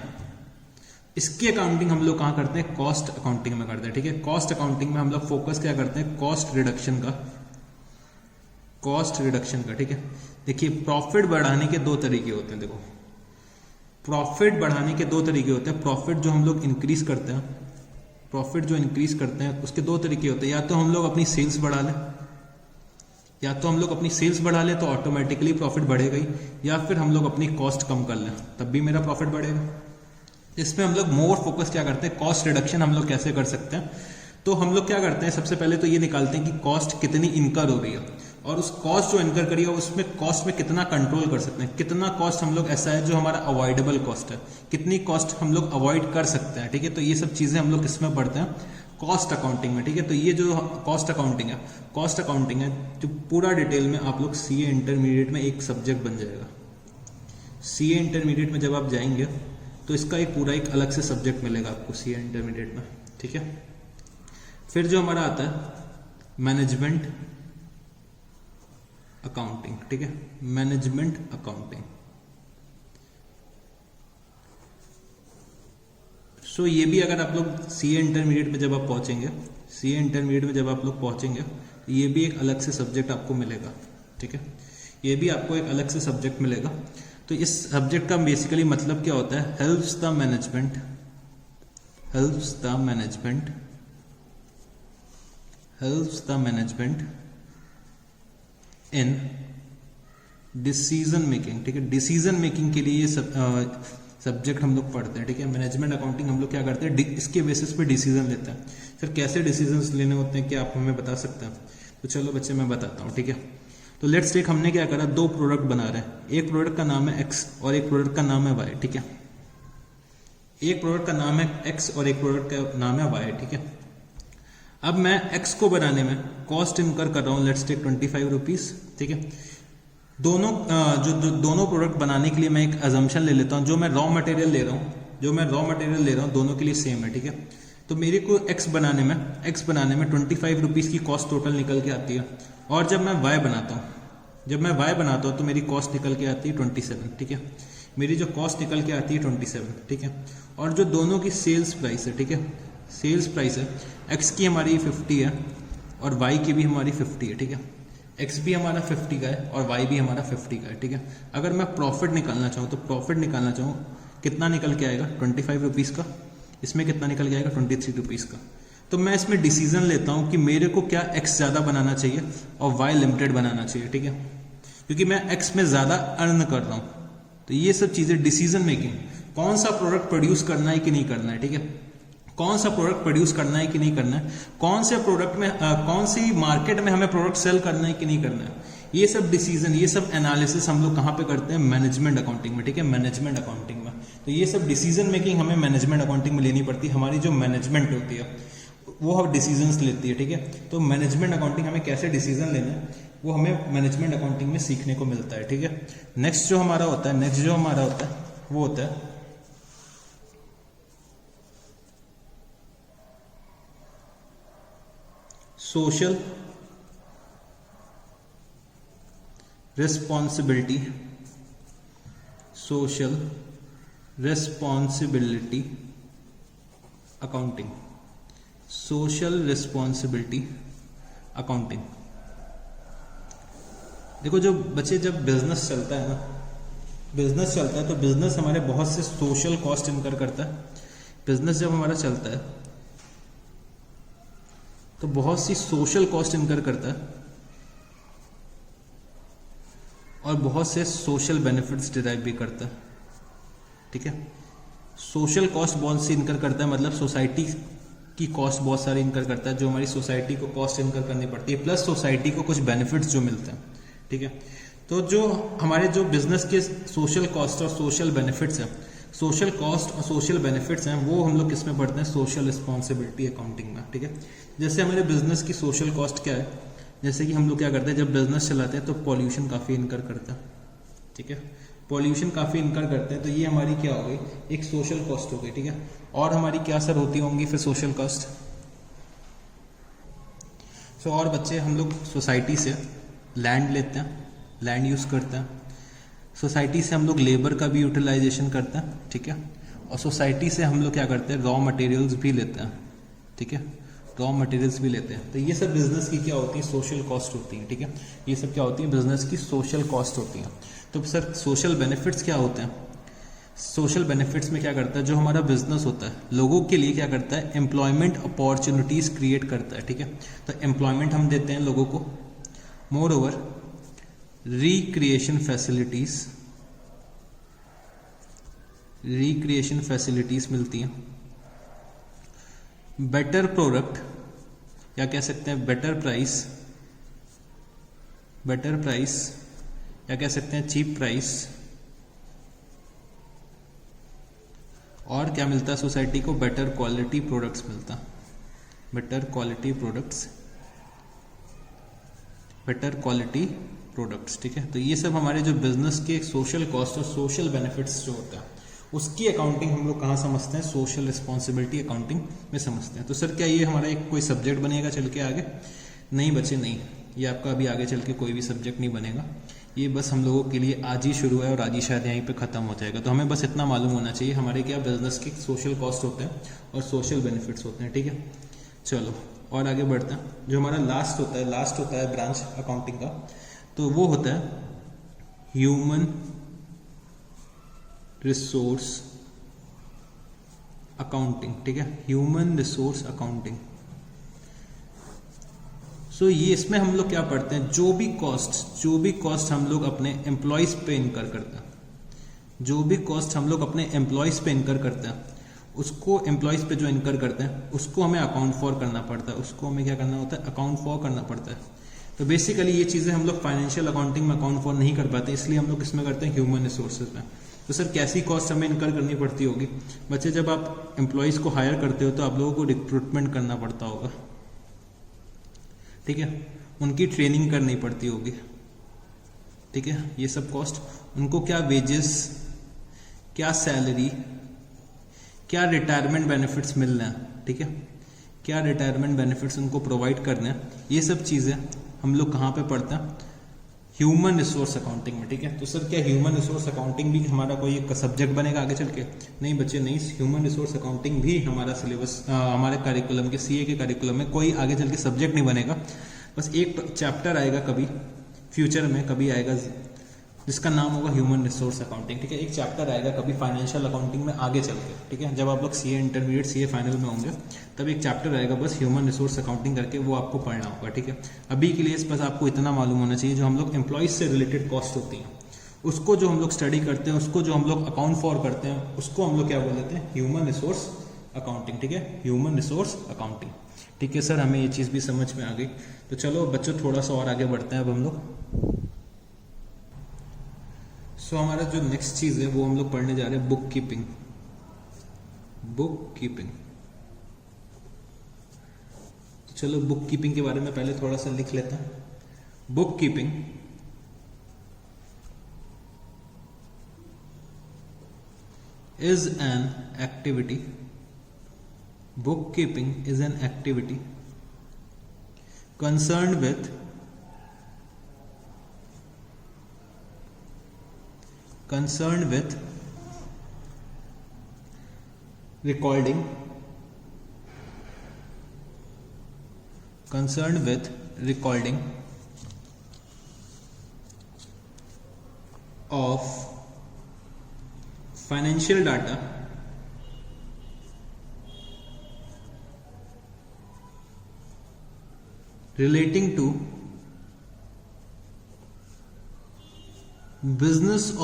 [SPEAKER 1] इसकी अकाउंटिंग हम लोग कहाँ करते हैं, कॉस्ट अकाउंटिंग में करते हैं, ठीक है। कॉस्ट अकाउंटिंग में हम लोग फोकस क्या करते हैं, कॉस्ट रिडक्शन का, ठीक है। देखिए प्रॉफिट बढ़ाने के दो तरीके होते हैं, देखो प्रॉफिट बढ़ाने के दो तरीके होते हैं, प्रॉफिट जो हम लोग इंक्रीज करते हैं, उसके दो तरीके होते हैं, या तो हम लोग अपनी सेल्स बढ़ा लें, तो ऑटोमेटिकली प्रॉफिट बढ़ेगा ही, या फिर हम लोग अपनी कॉस्ट कम कर लें तब भी मेरा प्रॉफिट बढ़ेगा। इसमें हम लोग मोर फोकस क्या करते हैं, कॉस्ट रिडक्शन हम लोग कैसे कर सकते हैं। तो हम लोग क्या करते हैं, सबसे पहले तो ये निकालते हैं कि कॉस्ट कितनी इनकर हो रही है, और उस कॉस्ट जो इनकर करी है उसमें कॉस्ट में कितना कंट्रोल कर सकते हैं, कितना कॉस्ट हम लोग ऐसा है जो हमारा अवॉइडेबल कॉस्ट है, कितनी कॉस्ट हम लोग अवॉइड कर सकते हैं, ठीक है। तो ये सब चीजें हम लोग किसमें पढ़ते हैं, कॉस्ट अकाउंटिंग में, ठीक है। तो ये जो कॉस्ट अकाउंटिंग है जो पूरा डिटेल में आप लोग सीए इंटरमीडिएट में एक सब्जेक्ट बन जाएगा। सीए इंटरमीडिएट में जब आप जाएंगे तो इसका एक अलग से सब्जेक्ट मिलेगा आपको सीए इंटरमीडिएट में, ठीक है। फिर जो हमारा आता है मैनेजमेंट अकाउंटिंग, ठीक है, मैनेजमेंट अकाउंटिंग। सो ये भी अगर आप लोग सीए इंटरमीडिएट में जब आप पहुंचेंगे, ये भी एक अलग से सब्जेक्ट आपको मिलेगा, ठीक है। ये भी आपको एक अलग से सब्जेक्ट मिलेगा। तो इस सब्जेक्ट का बेसिकली मतलब क्या होता है, helps the management in decision making, ठीक है। डिसीजन मेकिंग के लिए ये सब्जेक्ट हम लोग पढ़ते हैं, ठीक है। मैनेजमेंट अकाउंटिंग हम लोग क्या करते हैं, इसके बेसिस पे डिसीजन लेते हैं। सर कैसे डिसीजंस लेने होते हैं, क्या आप हमें बता सकते हैं। तो चलो बच्चे मैं बताता हूँ, ठीक है। तो लेट्स टेक, हमने क्या करा, दो प्रोडक्ट बना रहे हैं, एक प्रोडक्ट का नाम है एक्स और एक प्रोडक्ट का नाम है वाई, ठीक है। एक प्रोडक्ट का नाम है एक्स और एक प्रोडक्ट का नाम है वाई, ठीक है। अब मैं एक्स को बनाने में कॉस्ट इनकर कर रहा हूँ, लेट्स टेक 25 रुपीज, ठीक है। दोनों दोनों प्रोडक्ट बनाने के लिए मैं एक अजम्पशन ले लेता हूँ, जो मैं रॉ मटेरियल ले रहा हूँ दोनों के लिए सेम है, ठीक है। तो मेरे को एक्स बनाने में 25 रुपीज की कॉस्ट टोटल निकल के आती है, और जब मैं वाई बनाता हूँ तो मेरी कॉस्ट निकल के आती है 27, ठीक है। मेरी जो कॉस्ट निकल के आती है 27, ठीक है। और जो दोनों की सेल्स प्राइस है, ठीक है, सेल्स प्राइस है, एक्स की हमारी 50 है और वाई की भी हमारी 50 है, ठीक है। एक्स भी हमारा 50 का है और वाई भी हमारा 50 का है, ठीक है। अगर मैं प्रॉफिट निकालना चाहूँ कितना निकल के आएगा, 25 रुपीज़ का, इसमें कितना निकल के आएगा, 23 रुपीज़ का। तो मैं इसमें डिसीजन लेता हूँ कि मेरे को क्या एक्स ज़्यादा बनाना चाहिए और वाई लिमिटेड बनाना चाहिए, ठीक है, क्योंकि मैं एक्स में ज़्यादा अर्न कर रहा हूँ। तो ये सब चीज़ें डिसीजन मेकिंग, कौन सा प्रोडक्ट प्रोड्यूस करना है कि नहीं करना है, ठीक है, कौन सा प्रोडक्ट प्रोड्यूस करना है कि नहीं करना है, कौन से प्रोडक्ट में कौन सी मार्केट में हमें प्रोडक्ट सेल करना है कि नहीं करना है, ये सब डिसीजन, ये सब एनालिसिस हम लोग कहाँ पे करते हैं, मैनेजमेंट अकाउंटिंग में, ठीक है, मैनेजमेंट अकाउंटिंग में। तो ये सब डिसीजन मेकिंग हमें मैनेजमेंट अकाउंटिंग में लेनी पड़ती है। हमारी जो मैनेजमेंट होती है वो हम डिसीजंस लेती है, ठीक है। तो मैनेजमेंट अकाउंटिंग हमें कैसे डिसीजन लेना है वो हमें मैनेजमेंट अकाउंटिंग में सीखने को मिलता है, ठीक है। नेक्स्ट जो हमारा होता है वो होता है social responsibility accounting, social responsibility accounting. देखो जो बच्चे, जब बिजनेस चलता है तो बिजनेस हमारे बहुत से सोशल कॉस्ट इनकर करता है। बिजनेस जब हमारा चलता है तो बहुत सी सोशल कॉस्ट इनकर करता है और बहुत से सोशल बेनिफिट्स डिराइव भी करता है, ठीक है। सोशल कॉस्ट बहुत सी इनकर करता है, मतलब सोसाइटी की कॉस्ट बहुत सारी इनकर करता है, जो हमारी सोसाइटी को कॉस्ट इनकर करनी पड़ती है, प्लस सोसाइटी को कुछ बेनिफिट्स जो मिलते हैं, ठीक है। तो जो हमारे जो बिजनेस के सोशल कॉस्ट और सोशल बेनिफिट्स हैं, सोशल कॉस्ट और सोशल बेनिफिट्स हैं, वो हम लोग किस में पढ़ते हैं, सोशल रिस्पॉन्सिबिलिटी अकाउंटिंग में, ठीक है। जैसे हमारे बिजनेस की सोशल कॉस्ट क्या है, जैसे कि हम लोग क्या करते हैं, जब बिजनेस चलाते हैं तो पॉल्यूशन काफ़ी इनकर करता है, ठीक है, पॉल्यूशन काफ़ी इनकर करते हैं, तो ये हमारी क्या हो गई, एक सोशल कॉस्ट हो गई। ठीक है, और हमारी क्या सर होती होंगी फिर सोशल कॉस्ट। सो और बच्चे, हम लोग सोसाइटी से लैंड लेते हैं, लैंड यूज़ करते हैं, सोसाइटी से हम लोग लेबर का भी यूटिलाइजेशन करते हैं। ठीक है, और सोसाइटी से हम लोग क्या करते हैं, रॉ मटेरियल्स भी लेते हैं। ठीक है, रॉ मटेरियल्स भी लेते हैं। तो ये सब बिजनेस की क्या होती है, सोशल कॉस्ट होती है। ठीक है, ये सब क्या होती है, बिजनेस की सोशल कॉस्ट होती है। तो सर सोशल बेनिफिट्स क्या होते हैं, सोशल बेनिफिट्स में क्या करता है, जो हमारा बिजनेस होता है लोगों के लिए क्या करता है, एम्प्लॉयमेंट अपॉर्चुनिटीज क्रिएट करता है। ठीक है, तो एम्प्लॉयमेंट हम देते हैं लोगों को। मोर ओवर रिक्रिएशन फैसिलिटीज मिलती हैं। बेटर प्रोडक्ट, या कह सकते हैं बेटर प्राइस, या कह सकते हैं चीप प्राइस। और क्या मिलता है सोसाइटी को, बेटर क्वालिटी प्रोडक्ट्स मिलता, बेटर क्वालिटी प्रोडक्ट्स। ठीक है, तो ये सब हमारे जो बिजनेस के सोशल कॉस्ट और सोशल बेनिफिट्स जो होता है उसकी अकाउंटिंग हम लोग कहाँ समझते हैं, सोशल रिस्पॉन्सिबिलिटी अकाउंटिंग में समझते हैं। तो सर क्या ये हमारा एक कोई सब्जेक्ट बनेगा चल के आगे? नहीं बच्चे, नहीं, ये आपका अभी आगे चल के कोई भी सब्जेक्ट नहीं बनेगा। ये बस हम लोगों के लिए आज ही शुरू है और आज ही शायद यहीं पे ख़त्म हो जाएगा। तो हमें बस इतना मालूम होना चाहिए हमारे क्या बिजनेस के सोशल कॉस्ट होते हैं और सोशल बेनिफिट्स होते हैं। ठीक है, चलो और आगे बढ़ते हैं। जो हमारा लास्ट होता है ब्रांच अकाउंटिंग का, तो वो होता है ह्यूमन रिसोर्स अकाउंटिंग। ठीक है, ह्यूमन रिसोर्स अकाउंटिंग। सो ये इसमें हम लोग क्या पढ़ते हैं, जो भी कॉस्ट हम लोग अपने एम्प्लॉयज पे इनकर करते हैं, जो भी कॉस्ट हम लोग अपने एम्प्लॉयज पे इनकर करते हैं, उसको एम्प्लॉयज पे जो इनकर करते हैं उसको हमें अकाउंट फॉर करना पड़ता है। उसको हमें क्या करना होता है, अकाउंट फॉर करना पड़ता है। तो बेसिकली ये चीज़ें हम लोग फाइनेंशियल अकाउंटिंग में अकाउंट फॉर नहीं कर पाते, इसलिए हम लोग इसमें करते हैं ह्यूमन रिसोर्सेज में। तो सर कैसी कॉस्ट हमें इनकर करनी पड़ती होगी? बच्चे, जब आप एम्प्लॉयज़ को हायर करते हो तो आप लोगों को रिक्रूटमेंट करना पड़ता होगा। ठीक है, उनकी ट्रेनिंग करनी पड़ती होगी। ठीक है, ये सब कॉस्ट, उनको क्या वेजेस, क्या सैलरी, क्या रिटायरमेंट बेनिफिट्स मिलना है। ठीक है, क्या रिटायरमेंट बेनिफिट्स उनको प्रोवाइड करने हैं, ये सब चीज़ें हम लोग कहाँ पे पढ़ते हैं, ह्यूमन रिसोर्स अकाउंटिंग में। ठीक है, तो सर क्या ह्यूमन रिसोर्स अकाउंटिंग भी हमारा कोई एक सब्जेक्ट बनेगा आगे चल के? नहीं बच्चे, नहीं, ह्यूमन रिसोर्स अकाउंटिंग भी हमारा सिलेबस, हमारे करिकुलम के सीए के करिकुलम में कोई आगे चल के सब्जेक्ट नहीं बनेगा। बस एक चैप्टर आएगा कभी फ्यूचर में, कभी आएगा जिसका नाम होगा ह्यूमन रिसोर्स अकाउंटिंग। ठीक है, एक चैप्टर आएगा कभी फाइनेंशियल अकाउंटिंग में आगे चल के। ठीक है, जब आप लोग सीए इंटरमीडिएट, सीए फाइनल में होंगे तब एक चैप्टर आएगा बस ह्यूमन रिसोर्स अकाउंटिंग करके, वो आपको पढ़ना होगा। ठीक है, अभी के लिए बस आपको इतना मालूम होना चाहिए, जो हम लोग एम्प्लॉयज से रिलेटेड कॉस्ट होती हैं उसको जो हम लोग स्टडी करते हैं, उसको जो हम लोग अकाउंट फॉर करते हैं, उसको हम लोग क्या बोल देते हैं, ह्यूमन रिसोर्स अकाउंटिंग। ठीक है, ह्यूमन रिसोर्स अकाउंटिंग। ठीक है सर, हमें ये चीज़ भी समझ में आ गई। तो चलो बच्चों थोड़ा सा और आगे बढ़ते हैं अब हम लोग। सो हमारा जो नेक्स्ट चीज़ है वो हम लोग पढ़ने जा रहे हैं बुक कीपिंग। तो चलो बुक कीपिंग के बारे में पहले थोड़ा सा लिख लेते हैं। Book keeping is an activity, bookkeeping is an activity concerned with recording of financial data relating to business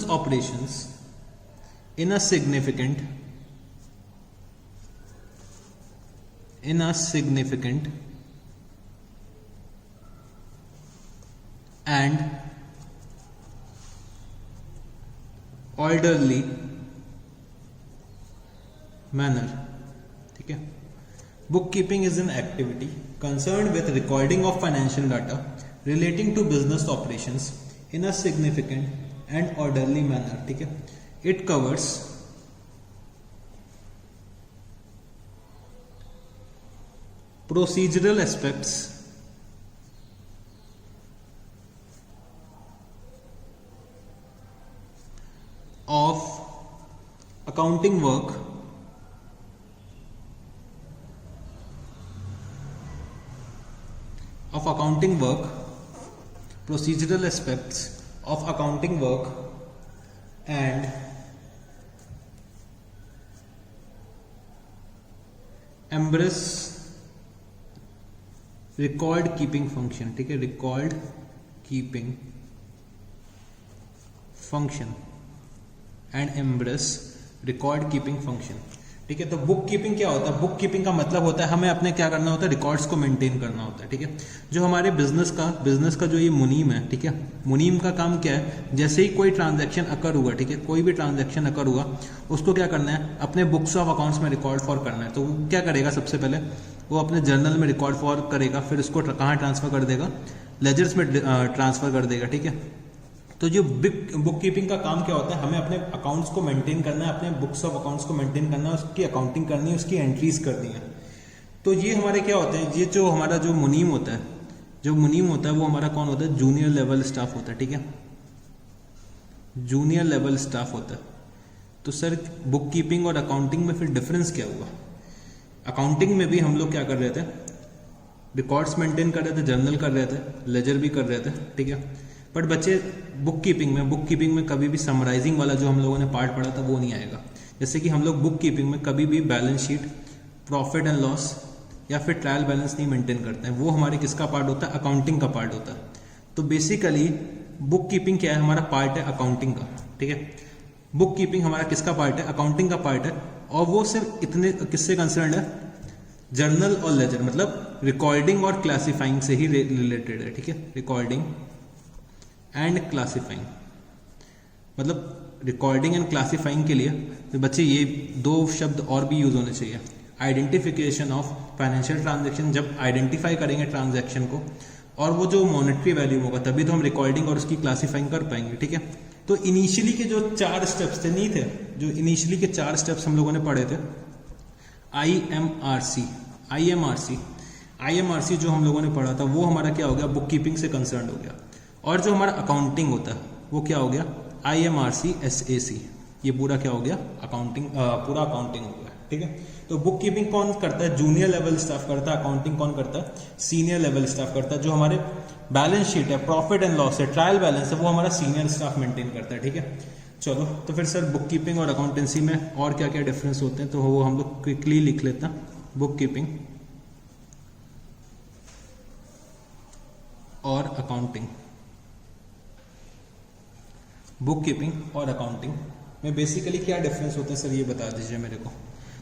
[SPEAKER 1] operations in a significant and orderly manner। ठीक है, Bookkeeping is an activity concerned with recording of financial data relating to business operations in a significant and orderly manner. ठीक है, it covers procedural aspects of accounting work procedural aspects of accounting work and embrace record keeping function. ठीक है, record keeping function and embrace record keeping function. ठीक है, तो book keeping क्या होता है? बुक कीपिंग का मतलब होता है हमें अपने क्या करना होता है, रिकॉर्ड्स को मेंटेन करना होता है. ठीक है, जो हमारे बिजनेस का जो ये मुनीम है, ठीक है, मुनीम का काम क्या है, जैसे ही कोई ट्रांजैक्शन अकर हुआ, ठीक है, कोई भी ट्रांजैक्शन अकर हुआ, उसको क्या करना है, अपने बुक्स ऑफ अकाउंट्स में रिकॉर्ड फॉर करना है. तो वो क्या करेगा, सबसे पहले वो अपने जर्नल में रिकॉर्ड फॉर करेगा, फिर उसको कहाँ ट्रांसफर कर देगा, लेजर्स में ट्रांसफर कर देगा. ठीक है, तो जो बुक कीपिंग का काम क्या होता है, हमें अपने अकाउंट्स को मेंटेन करना है, अपने बुक्स ऑफ अकाउंट्स को मेंटेन करना है, उसकी अकाउंटिंग करनी है, उसकी एंट्रीज करनी है. तो ये हमारे क्या होते हैं, ये जो हमारा जो मुनीम होता है, वो हमारा कौन होता है, जूनियर लेवल स्टाफ होता है. ठीक है, जूनियर लेवल स्टाफ होता है. तो सर बुक कीपिंग और अकाउंटिंग में फिर डिफरेंस क्या हुआ? अकाउंटिंग में भी हम लोग क्या कर रहे थे, रिकॉर्ड्स मेंटेन कर रहे थे, जर्नल कर रहे थे, लेजर भी कर रहे थे. ठीक है, बट बच्चे बुक कीपिंग में कभी भी समराइजिंग वाला जो हम लोगों ने पार्ट पढ़ा था वो नहीं आएगा. जैसे कि हम लोग बुक कीपिंग में कभी भी balance sheet, profit and loss या फिर ट्रायल बैलेंस नहीं मेंटेन करते हैं. वो हमारे किसका पार्ट होता है, अकाउंटिंग का पार्ट होता है. तो बेसिकली बुक कीपिंग क्या है, हमारा पार्ट है अकाउंटिंग का. ठीक है, बुक कीपिंग हमारा किसका पार्ट है, अकाउंटिंग का पार्ट है. और वो सिर्फ इतने किससे कंसर्न है, जर्नल और लेजर, मतलब रिकॉर्डिंग और क्लासीफाइंग से ही रिलेटेड है. ठीक है, रिकॉर्डिंग एंड क्लासीफाइंग, मतलब रिकॉर्डिंग एंड क्लासीफाइंग के लिए तो बच्चे ये दो शब्द और भी यूज होने चाहिए. आइडेंटिफिकेशन ऑफ फाइनेंशियल ट्रांजैक्शन, जब आइडेंटिफाई करेंगे ट्रांजैक्शन को और वो जो मॉनेटरी वैल्यू होगा, तभी तो हम रिकॉर्डिंग और उसकी क्लासीफाइंग कर पाएंगे. ठीक है, तो इनिशियली के जो 4 स्टेप्स थे, नहीं थे, जो इनिशियली के 4 स्टेप्स हम लोगों ने पढ़े थे, IMRC जो हम लोगों ने पढ़ा था, वो हमारा क्या हो गया, बुक कीपिंग से कंसर्न हो गया. और जो हमारा अकाउंटिंग होता है वो क्या हो गया, IMRC SAC. ये पूरा क्या हो गया, अकाउंटिंग, पूरा अकाउंटिंग हो गया. ठीक है, तो बुक कीपिंग कौन करता है, जूनियर लेवल स्टाफ करता है. अकाउंटिंग कौन करता है, सीनियर लेवल स्टाफ करता है. जो हमारे बैलेंस शीट है, प्रॉफिट एंड लॉस है, ट्रायल बैलेंस है, वो हमारा सीनियर स्टाफ मेंटेन करता है. ठीक है, चलो तो फिर सर बुक कीपिंग और अकाउंटेंसी में और क्या क्या डिफरेंस होते हैं, तो वो हम लोग क्विकली लिख लेते हैं. बुक कीपिंग और अकाउंटिंग, बुक कीपिंग और अकाउंटिंग में बेसिकली क्या डिफरेंस होते हैं सर, ये बता दीजिए मेरे को.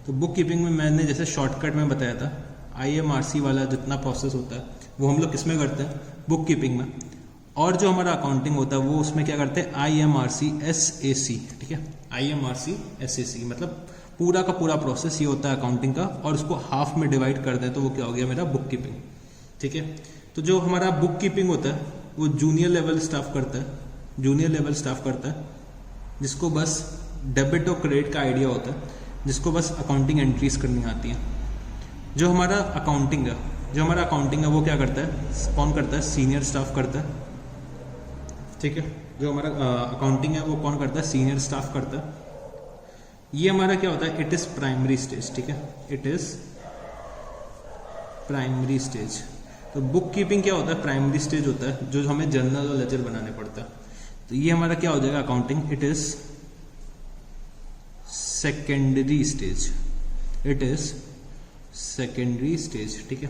[SPEAKER 1] तो बुक कीपिंग में मैंने जैसे शॉर्टकट में बताया था, IMRC वाला जितना प्रोसेस होता है वो हम लोग किस में करते हैं, बुक कीपिंग में. और जो हमारा अकाउंटिंग होता है वो उसमें क्या करते हैं, IMRC SAC. ठीक है, IMRC SAC मतलब पूरा का पूरा प्रोसेस ये होता है अकाउंटिंग का, और उसको हाफ में डिवाइड कर दें तो वो क्या हो गया, मेरा बुक कीपिंग. ठीक है, तो जो हमारा बुक कीपिंग होता है वो जूनियर लेवल स्टाफ करता है, जिसको बस डेबिट और क्रेडिट का आइडिया होता है, जिसको बस अकाउंटिंग एंट्रीज करनी आती हैं. जो हमारा अकाउंटिंग है वो क्या करता है, कौन करता है, सीनियर स्टाफ करता है. ठीक है, जो हमारा अकाउंटिंग है वो कौन करता है, सीनियर स्टाफ करता है. ये हमारा क्या होता है, इट इज प्राइमरी स्टेज. ठीक है, इट इज प्राइमरी स्टेज. तो बुक कीपिंग क्या होता है, प्राइमरी स्टेज होता है, जो हमें जर्नल और लेजर बनाने पड़ता है. तो ये हमारा क्या हो जाएगा, accounting, it is secondary stage. ठीक है,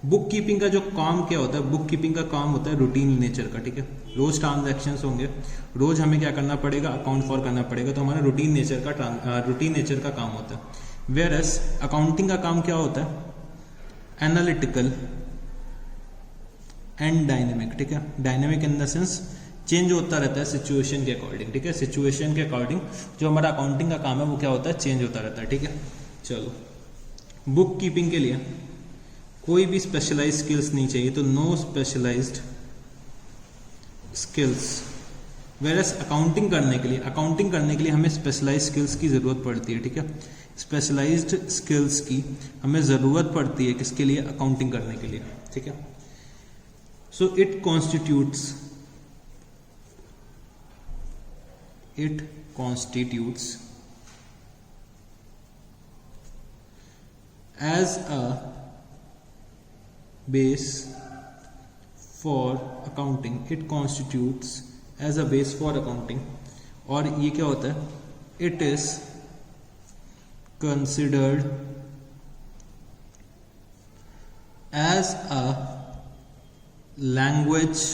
[SPEAKER 1] बुक कीपिंग का जो काम क्या होता है, बुक कीपिंग का काम होता है रूटीन नेचर का. ठीक है, रोज ट्रांजैक्शंस होंगे, रोज हमें क्या करना पड़ेगा, अकाउंट फॉर करना पड़ेगा. तो हमारा रूटीन नेचर का काम होता है. वेयर एज अकाउंटिंग का काम क्या होता है, एनालिटिकल एंड डायनेमिक. ठीक है, dynamic in the sense change होता रहता है सिचुएशन के अकॉर्डिंग. ठीक है, सिचुएशन के अकॉर्डिंग जो हमारा अकाउंटिंग का काम है वो क्या होता है, चेंज होता रहता है. ठीक है, चलो बुक कीपिंग के लिए कोई भी स्पेशलाइज्ड स्किल्स नहीं चाहिए, तो no specialised skills. Whereas accounting करने के लिए हमें स्पेशलाइज्ड स्किल्स की जरूरत पड़ती है, ठीक है। स्पेशलाइज्ड स्किल्स की हमें जरूरत पड़ती है किसके लिए? अकाउंटिंग करने के लिए, ठीक है। So it constitutes as a base for accounting, it constitutes as a base for accounting। और ये क्या होता है? It is considered as a language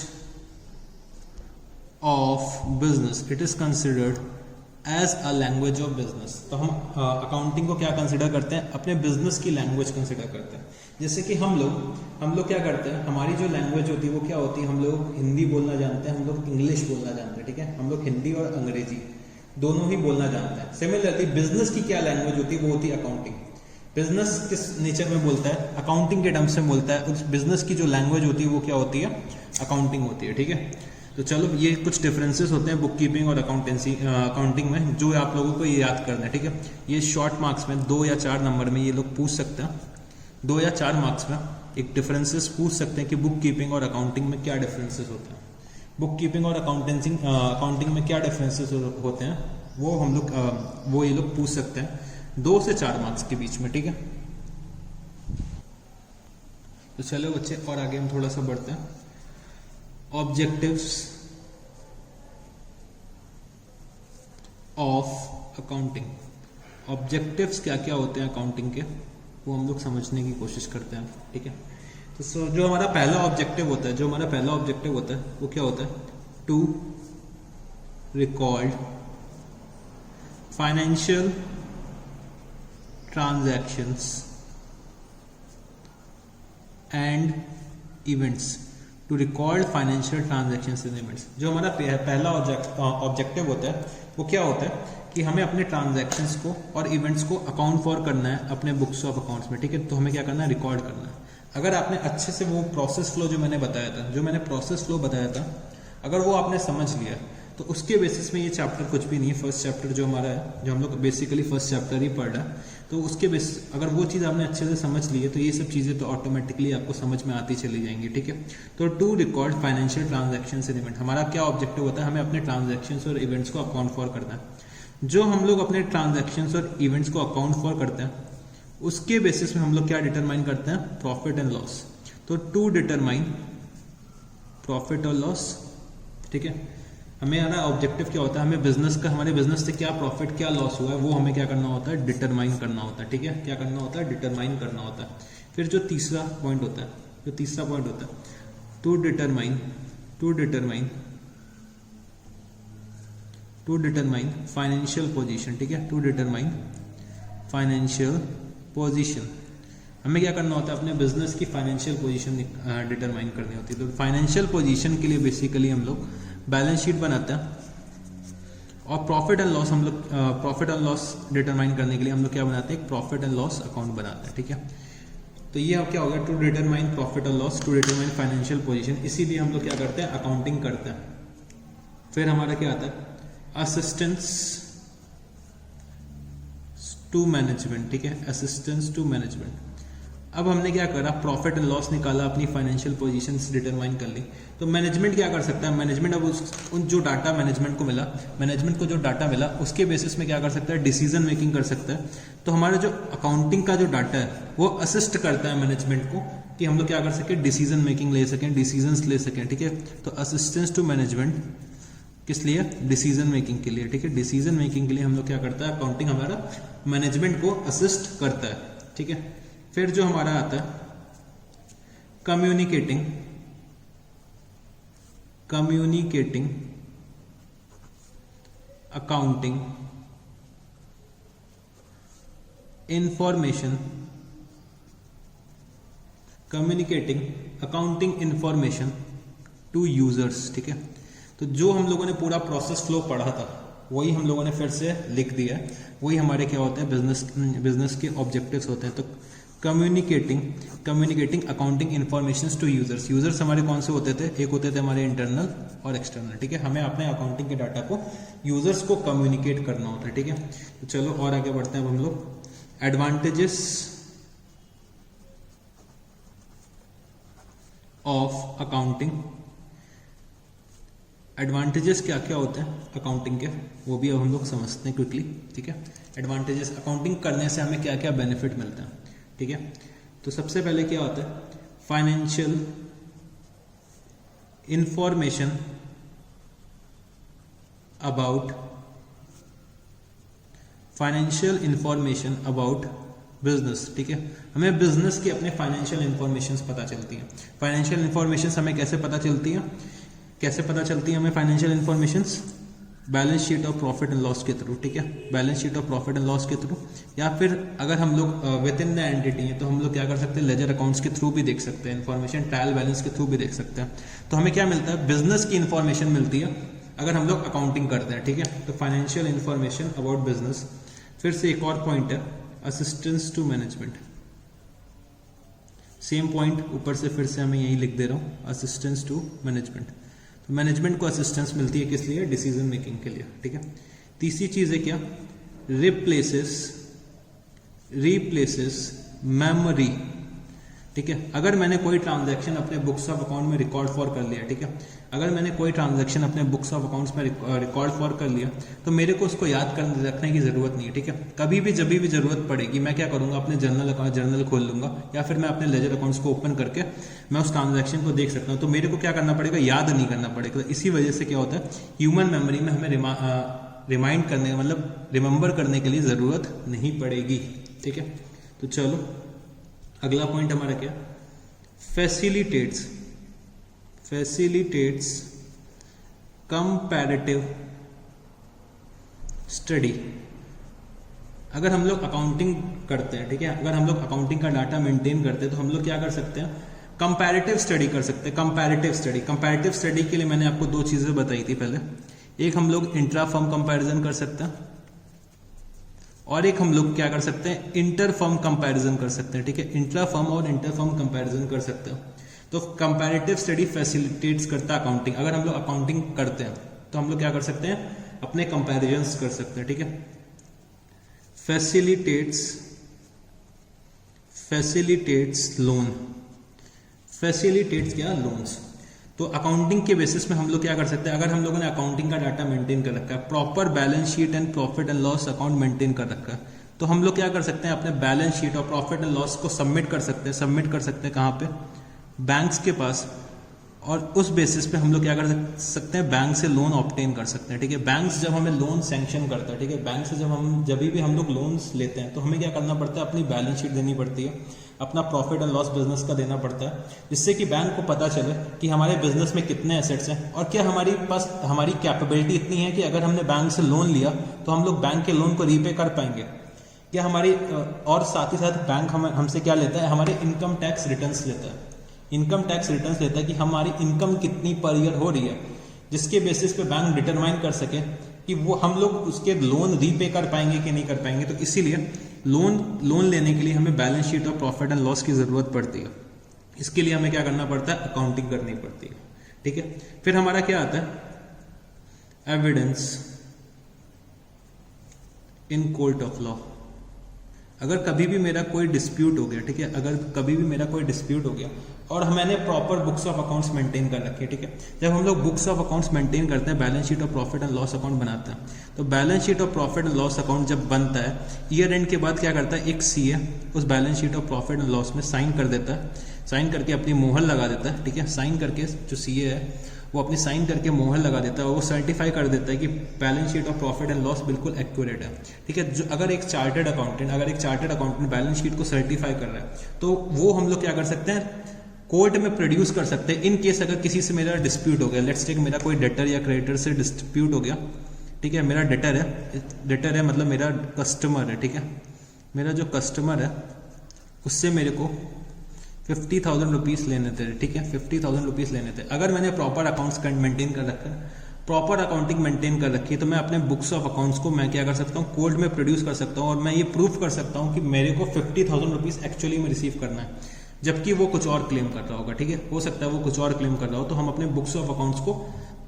[SPEAKER 1] of business। It is considered as a language of business. तो हम accounting को क्या consider करते हैं? अपने बिजनेस की लैंग्वेज कंसिडर करते हैं। जैसे कि हम लोग क्या करते हैं, हमारी जो लैंग्वेज होती है वो क्या होती है? हम लोग हिंदी बोलना जानते हैं, हम लोग इंग्लिश बोलना जानते हैं, ठीक है। हम लोग हिंदी और अंग्रेजी दोनों ही बोलना जानते हैं। सिमिलरली बिजनेस की क्या लैंग्वेज होती है? वो होती है अकाउंटिंग। बिजनेस किस नेचर में बोलता है? अकाउंटिंग के टर्म्स में बोलता है। उस बिजनेस की जो लैंग्वेज होती है वो क्या होती है? अकाउंटिंग होती है, ठीक है। तो चलो ये कुछ डिफरेंसेस होते हैं बुक कीपिंग और अकाउंटिंग में, जो आप लोगों को ये याद करना है, ठीक है। ये शॉर्ट मार्क्स में 2 या 4 नंबर में ये लोग पूछ सकते हैं। 2 या 4 मार्क्स में एक डिफरेंसेस पूछ सकते हैं कि बुक कीपिंग और अकाउंटिंग में क्या डिफरेंसेस होते हैं। बुक कीपिंग और अकाउंटिंग में क्या डिफरेंसेस होते हैं वो ये लोग पूछ सकते हैं 2 से 4 मार्क्स के बीच में, ठीक है। तो चलो बच्चे और आगे हम थोड़ा सा बढ़ते हैं। Objectives of accounting. ऑब्जेक्टिव्स क्या क्या होते हैं अकाउंटिंग के, वो हम लोग समझने की कोशिश करते हैं, ठीक है। तो जो हमारा पहला ऑब्जेक्टिव होता है वो क्या होता है? To record financial transactions and events. To record financial transactions and events. जो हमारा पहला ऑब्जेक्टिव होता है वो क्या होता है कि हमें अपने ट्रांजैक्शंस को और इवेंट्स को अकाउंट फॉर करना है अपने बुक्स ऑफ अकाउंट्स में, ठीक है। तो हमें क्या करना है? रिकॉर्ड करना है। अगर आपने अच्छे से वो प्रोसेस फ्लो जो मैंने प्रोसेस फ्लो बताया था, अगर वो आपने समझ लिया तो उसके बेसिस में ये चैप्टर कुछ भी नहीं है। फर्स्ट चैप्टर जो हमारा है, जो हम लोग बेसिकली फर्स्ट चैप्टर ही पढ़ रहा है, तो उसके बेसिस अगर वो चीज़ आपने अच्छे से समझ ली है तो ये सब चीज़ें तो ऑटोमेटिकली आपको समझ में आती चली जाएंगी, ठीक है। तो to record financial transactions and event, हमारा क्या ऑब्जेक्टिव होता है? हमें अपने ट्रांजैक्शंस और इवेंट्स को अकाउंट फॉर करना है। जो हम लोग अपने ट्रांजैक्शंस और इवेंट्स को अकाउंट फॉर करते हैं उसके बेसिस में हम लोग क्या डिटरमाइन करते हैं? Profit and loss. तो टू डिटरमाइन प्रॉफिट और लॉस, ठीक है। हमारा ऑब्जेक्टिव क्या होता है? हमारे बिजनेस से क्या प्रॉफिट क्या लॉस हुआ है वो हमें क्या करना होता है? डिटरमाइन करना होता है, ठीक है। क्या करना होता है? डिटरमाइन करना होता है। फिर जो तीसरा पॉइंट होता है टू डिटरमाइन फाइनेंशियल पोजीशन, ठीक है। टू डिटरमाइन फाइनेंशियल पोजीशन, हमें क्या करना होता है? अपने बिजनेस की फाइनेंशियल पोजीशन डिटरमाइन करनी होती है। तो फाइनेंशियल पोजीशन के लिए बेसिकली हम लोग बैलेंस शीट बनाते हैं और प्रॉफिट एंड लॉस डिटरमाइन करने के लिए हम लोग क्या बनाते हैं? एक प्रॉफिट एंड लॉस अकाउंट बनाते हैं, ठीक है। तो ये क्या हो गया? टू डिटरमाइन प्रॉफिट और loss, to determine financial position. इसीलिए हम लोग क्या करते हैं? अकाउंटिंग करते हैं। फिर हमारा क्या आता है? असिस्टेंस टू मैनेजमेंट, ठीक है। Assistance to management. अब हमने क्या करा? प्रॉफिट एंड लॉस निकाला, अपनी फाइनेंशियल पोजीशन डिटरमाइन कर ली। तो मैनेजमेंट क्या कर सकता है? मैनेजमेंट अब उन जो डाटा मैनेजमेंट को जो डाटा मिला उसके बेसिस में क्या कर सकता है? डिसीजन मेकिंग कर सकता है। तो हमारा जो अकाउंटिंग का जो डाटा है वो असिस्ट करता है मैनेजमेंट को कि हम लोग क्या कर सकें? डिसीजन मेकिंग ले सकें, डिसीजंस ले सकें, ठीक है। तो असिस्टेंस टू मैनेजमेंट किस लिए? डिसीजन मेकिंग के लिए, ठीक है। डिसीजन मेकिंग के लिए हम लोग क्या करता है? अकाउंटिंग हमारा मैनेजमेंट को असिस्ट करता है, ठीक है। फिर जो हमारा आता है communicating accounting information to users, ठीक है। तो जो हम लोगों ने पूरा प्रोसेस फ्लो पढ़ा था वही हम लोगों ने फिर से लिख दिया है। वही हमारे क्या होते हैं? बिजनेस के ऑब्जेक्टिव्स होते हैं। तो communicating accounting information to users. Users हमारे कौन से होते थे? एक होते थे हमारे इंटरनल और एक्सटर्नल, ठीक है। हमें अपने अकाउंटिंग के डाटा को यूजर्स को कम्युनिकेट करना होता है, ठीक है। तो चलो और आगे बढ़ते हैं अब हम लोग। एडवांटेजेस ऑफ अकाउंटिंग, एडवांटेजेस क्या क्या होते हैं अकाउंटिंग के, वो भी अब हम लोग समझते हैं क्विकली, ठीक है। एडवांटेजेस, अकाउंटिंग करने से हमें क्या क्या बेनिफिट मिलते हैं, ठीक है। तो सबसे पहले क्या होता है? फाइनेंशियल इंफॉर्मेशन अबाउट बिजनेस, ठीक है। हमें बिजनेस की अपने फाइनेंशियल इंफॉर्मेशन पता चलती है। फाइनेंशियल इंफॉर्मेशन हमें कैसे पता चलती है? हमें financial information balance sheet of profit and loss के थ्रू, ठीक है। Balance sheet of profit and loss के थ्रू, या फिर अगर हम लोग विद इन द एंटिटी है तो हम लोग क्या कर सकते हैं? लेजर अकाउंट्स के थ्रू भी देख सकते हैं इन्फॉर्मेशन, ट्रायल बैलेंस के थ्रू भी देख सकते हैं। तो हमें क्या मिलता है? बिजनेस की इंफॉर्मेशन मिलती है अगर हम लोग अकाउंटिंग करते हैं, ठीक है। तो फाइनेंशियल इंफॉर्मेशन अबाउट बिजनेस। फिर से एक और पॉइंट है, assistance to management. Same point ऊपर से फिर से हमें यही लिख दे रहा हूं, असिस्टेंस टू मैनेजमेंट। तो मैनेजमेंट को असिस्टेंस मिलती है किस लिए? डिसीजन मेकिंग के लिए, ठीक है। तीसरी चीज है क्या? रिप्लेसेस मेमोरी, ठीक है। अगर मैंने कोई ट्रांजैक्शन अपने बुक्स ऑफ अकाउंट में रिकॉर्ड फॉर कर लिया, ठीक है, अगर मैंने कोई ट्रांजैक्शन अपने बुक्स ऑफ अकाउंट्स में रिकॉर्ड फॉर कर लिया तो मेरे को उसको याद कर रखने की जरूरत नहीं है, ठीक है। कभी भी जब भी जरूरत पड़ेगी मैं क्या करूंगा? अपने जर्नल खोल लूंगा या फिर मैं अपने लेजर अकाउंट्स को ओपन करके मैं उस ट्रांजैक्शन को देख सकता हूँ। तो मेरे को क्या करना पड़ेगा? याद नहीं करना पड़ेगा। तो इसी वजह से क्या होता है? ह्यूमन मेमोरी में हमें रिमाइंड करने, मतलब रिमेंबर करने के लिए जरूरत नहीं पड़ेगी, ठीक है। तो चलो अगला पॉइंट हमारा क्या? Facilitates comparative study. अगर हम लोग अकाउंटिंग करते हैं, ठीक है, अगर हम लोग अकाउंटिंग का डाटा मेंटेन करते हैं तो हम लोग क्या कर सकते हैं? कंपैरेटिव स्टडी कर सकते हैं। कंपैरेटिव स्टडी के लिए मैंने आपको दो चीजें बताई थी पहले। एक हम लोग इंट्रा फर्म कंपैरिजन कर सकते हैं और एक हम लोग क्या कर सकते हैं? इंटर फर्म कंपैरिजन कर सकते हैं, ठीक है। इंट्रा फर्म और इंटर फर्म कंपैरिजन कर सकते हैं। तो कंपैरेटिव स्टडी फैसिलिटेट्स करता है अकाउंटिंग। अगर हम लोग अकाउंटिंग करते हैं तो हम लोग क्या कर सकते हैं? अपने कंपैरिजंस कर सकते हैं, ठीक है। फैसिलिटेट्स क्या? लोन्स। तो अकाउंटिंग के बेसिस में हम लोग क्या कर सकते हैं? अगर हम लोगों ने अकाउंटिंग का डाटा मेंटेन कर रखा है, proper balance sheet and profit and loss account maintain कर रखा है, तो हम लोग क्या कर सकते हैं? अपने बैलेंस शीट और प्रॉफिट एंड लॉस को सबमिट कर सकते हैं कहाँ पे? बैंक्स के पास। और उस बेसिस पे हम लोग क्या कर सकते हैं? बैंक से लोन ऑब्टेन कर सकते हैं, ठीक है। बैंक्स जब हमें लोन सैंक्शन करता है, ठीक है, बैंक से जब भी हम लोग लोन्स लेते हैं तो हमें क्या करना पड़ता है? अपनी बैलेंस शीट देनी पड़ती है, अपना प्रॉफिट एंड लॉस बिजनेस का देना पड़ता है, जिससे कि बैंक को पता चले कि हमारे बिजनेस में कितने एसेट्स हैं और क्या हमारी पास हमारी कैपेबिलिटी इतनी है कि अगर हमने बैंक से लोन लिया तो हम लोग बैंक के लोन को रीपे कर पाएंगे क्या हमारी। और साथ ही साथ बैंक हमसे क्या लेता है? हमारे इनकम टैक्स रिटर्न्स लेता है। इनकम टैक्स रिटर्न्स लेता है कि हमारी इनकम कितनी पर ईयर हो रही है, जिसके बेसिस पे बैंक डिटरमाइन कर सके कि वो हम लोग उसके लोन रीपे कर पाएंगे कि नहीं कर पाएंगे। तो इसीलिए लोन लेने के लिए हमें बैलेंस शीट और प्रॉफिट एंड लॉस की जरूरत पड़ती है। इसके लिए हमें क्या करना पड़ता है? अकाउंटिंग करनी पड़ती है, ठीक है। फिर हमारा क्या आता है? Evidence in court of law. अगर कभी भी मेरा कोई डिस्प्यूट हो गया, ठीक है, अगर कभी भी मेरा कोई डिस्प्यूट हो गया और मैंने proper books of accounts maintain कर रखी है, ठीक है, जब हम लोग बुक्स ऑफ अकाउंट्स मेंटेन करते हैं, balance sheet of profit and loss account बनाते हैं, तो balance sheet of profit and loss account जब बनता है, ईयर एंड के बाद क्या करता है? एक सीए उस balance sheet of profit and loss में साइन कर देता है, साइन करके अपनी मोहर लगा देता है, ठीक है। साइन करके जो सीए है वो अपनी साइन करके मोहर लगा देता है, वो सर्टिफाई कर देता है कि balance sheet of profit and loss बिल्कुल एक्यूरेट है, ठीक है। जो अगर एक चार्टर्ड अकाउंटेंट बैलेंस शीट को सर्टिफाई कर रहा है तो वो हम लोग क्या कर सकते हैं? कोर्ट में प्रोड्यूस कर सकते हैं। इन केस अगर किसी से मेरा डिस्प्यूट हो गया, लेट्स टेक मेरा कोई डेटर या क्रेडिटर से डिस्प्यूट हो गया, ठीक है, मेरा डेटर है मतलब मेरा कस्टमर है, ठीक है, मेरा जो कस्टमर है उससे मेरे को 50,000 रुपीज़ लेने थे, ठीक है, 50,000 रुपीज़ लेने थे। अगर मैंने प्रॉपर अकाउंट्स मेंटेन कर रखा है प्रॉपर अकाउंटिंग मेंटेन कर रखी है, तो मैं अपने बुक्स ऑफ अकाउंट्स को मैं क्या कर सकता हूँ, कोर्ट में प्रोड्यूस कर सकता हूँ और मैं ये प्रूफ कर सकता हूँ कि मेरे को 50,000 रुपीज़ एक्चुअली में रिसीव करना है, जबकि वो कुछ और क्लेम कर रहा होगा। ठीक है, हो सकता है वो कुछ और क्लेम कर रहा हो, तो हम अपने बुक्स ऑफ अकाउंट्स को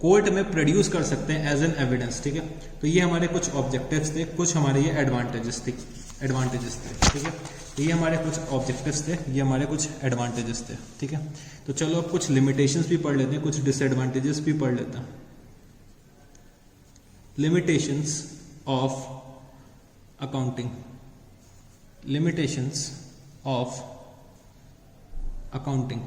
[SPEAKER 1] कोर्ट में प्रोड्यूस कर सकते हैं एज एन एविडेंस। ठीक है, तो ये हमारे कुछ ऑब्जेक्टिव्स थे, कुछ हमारे ये एडवांटेजेस थे। ठीक है, तो ये हमारे कुछ ऑब्जेक्टिव्स थे, ये हमारे कुछ एडवांटेजेस थे। ठीक है, तो चलो अब कुछ लिमिटेशंस भी पढ़ लेते हैं, कुछ डिसएडवांटेजेस भी पढ़ लेते हैं। Limitations of accounting, limitations of accounting.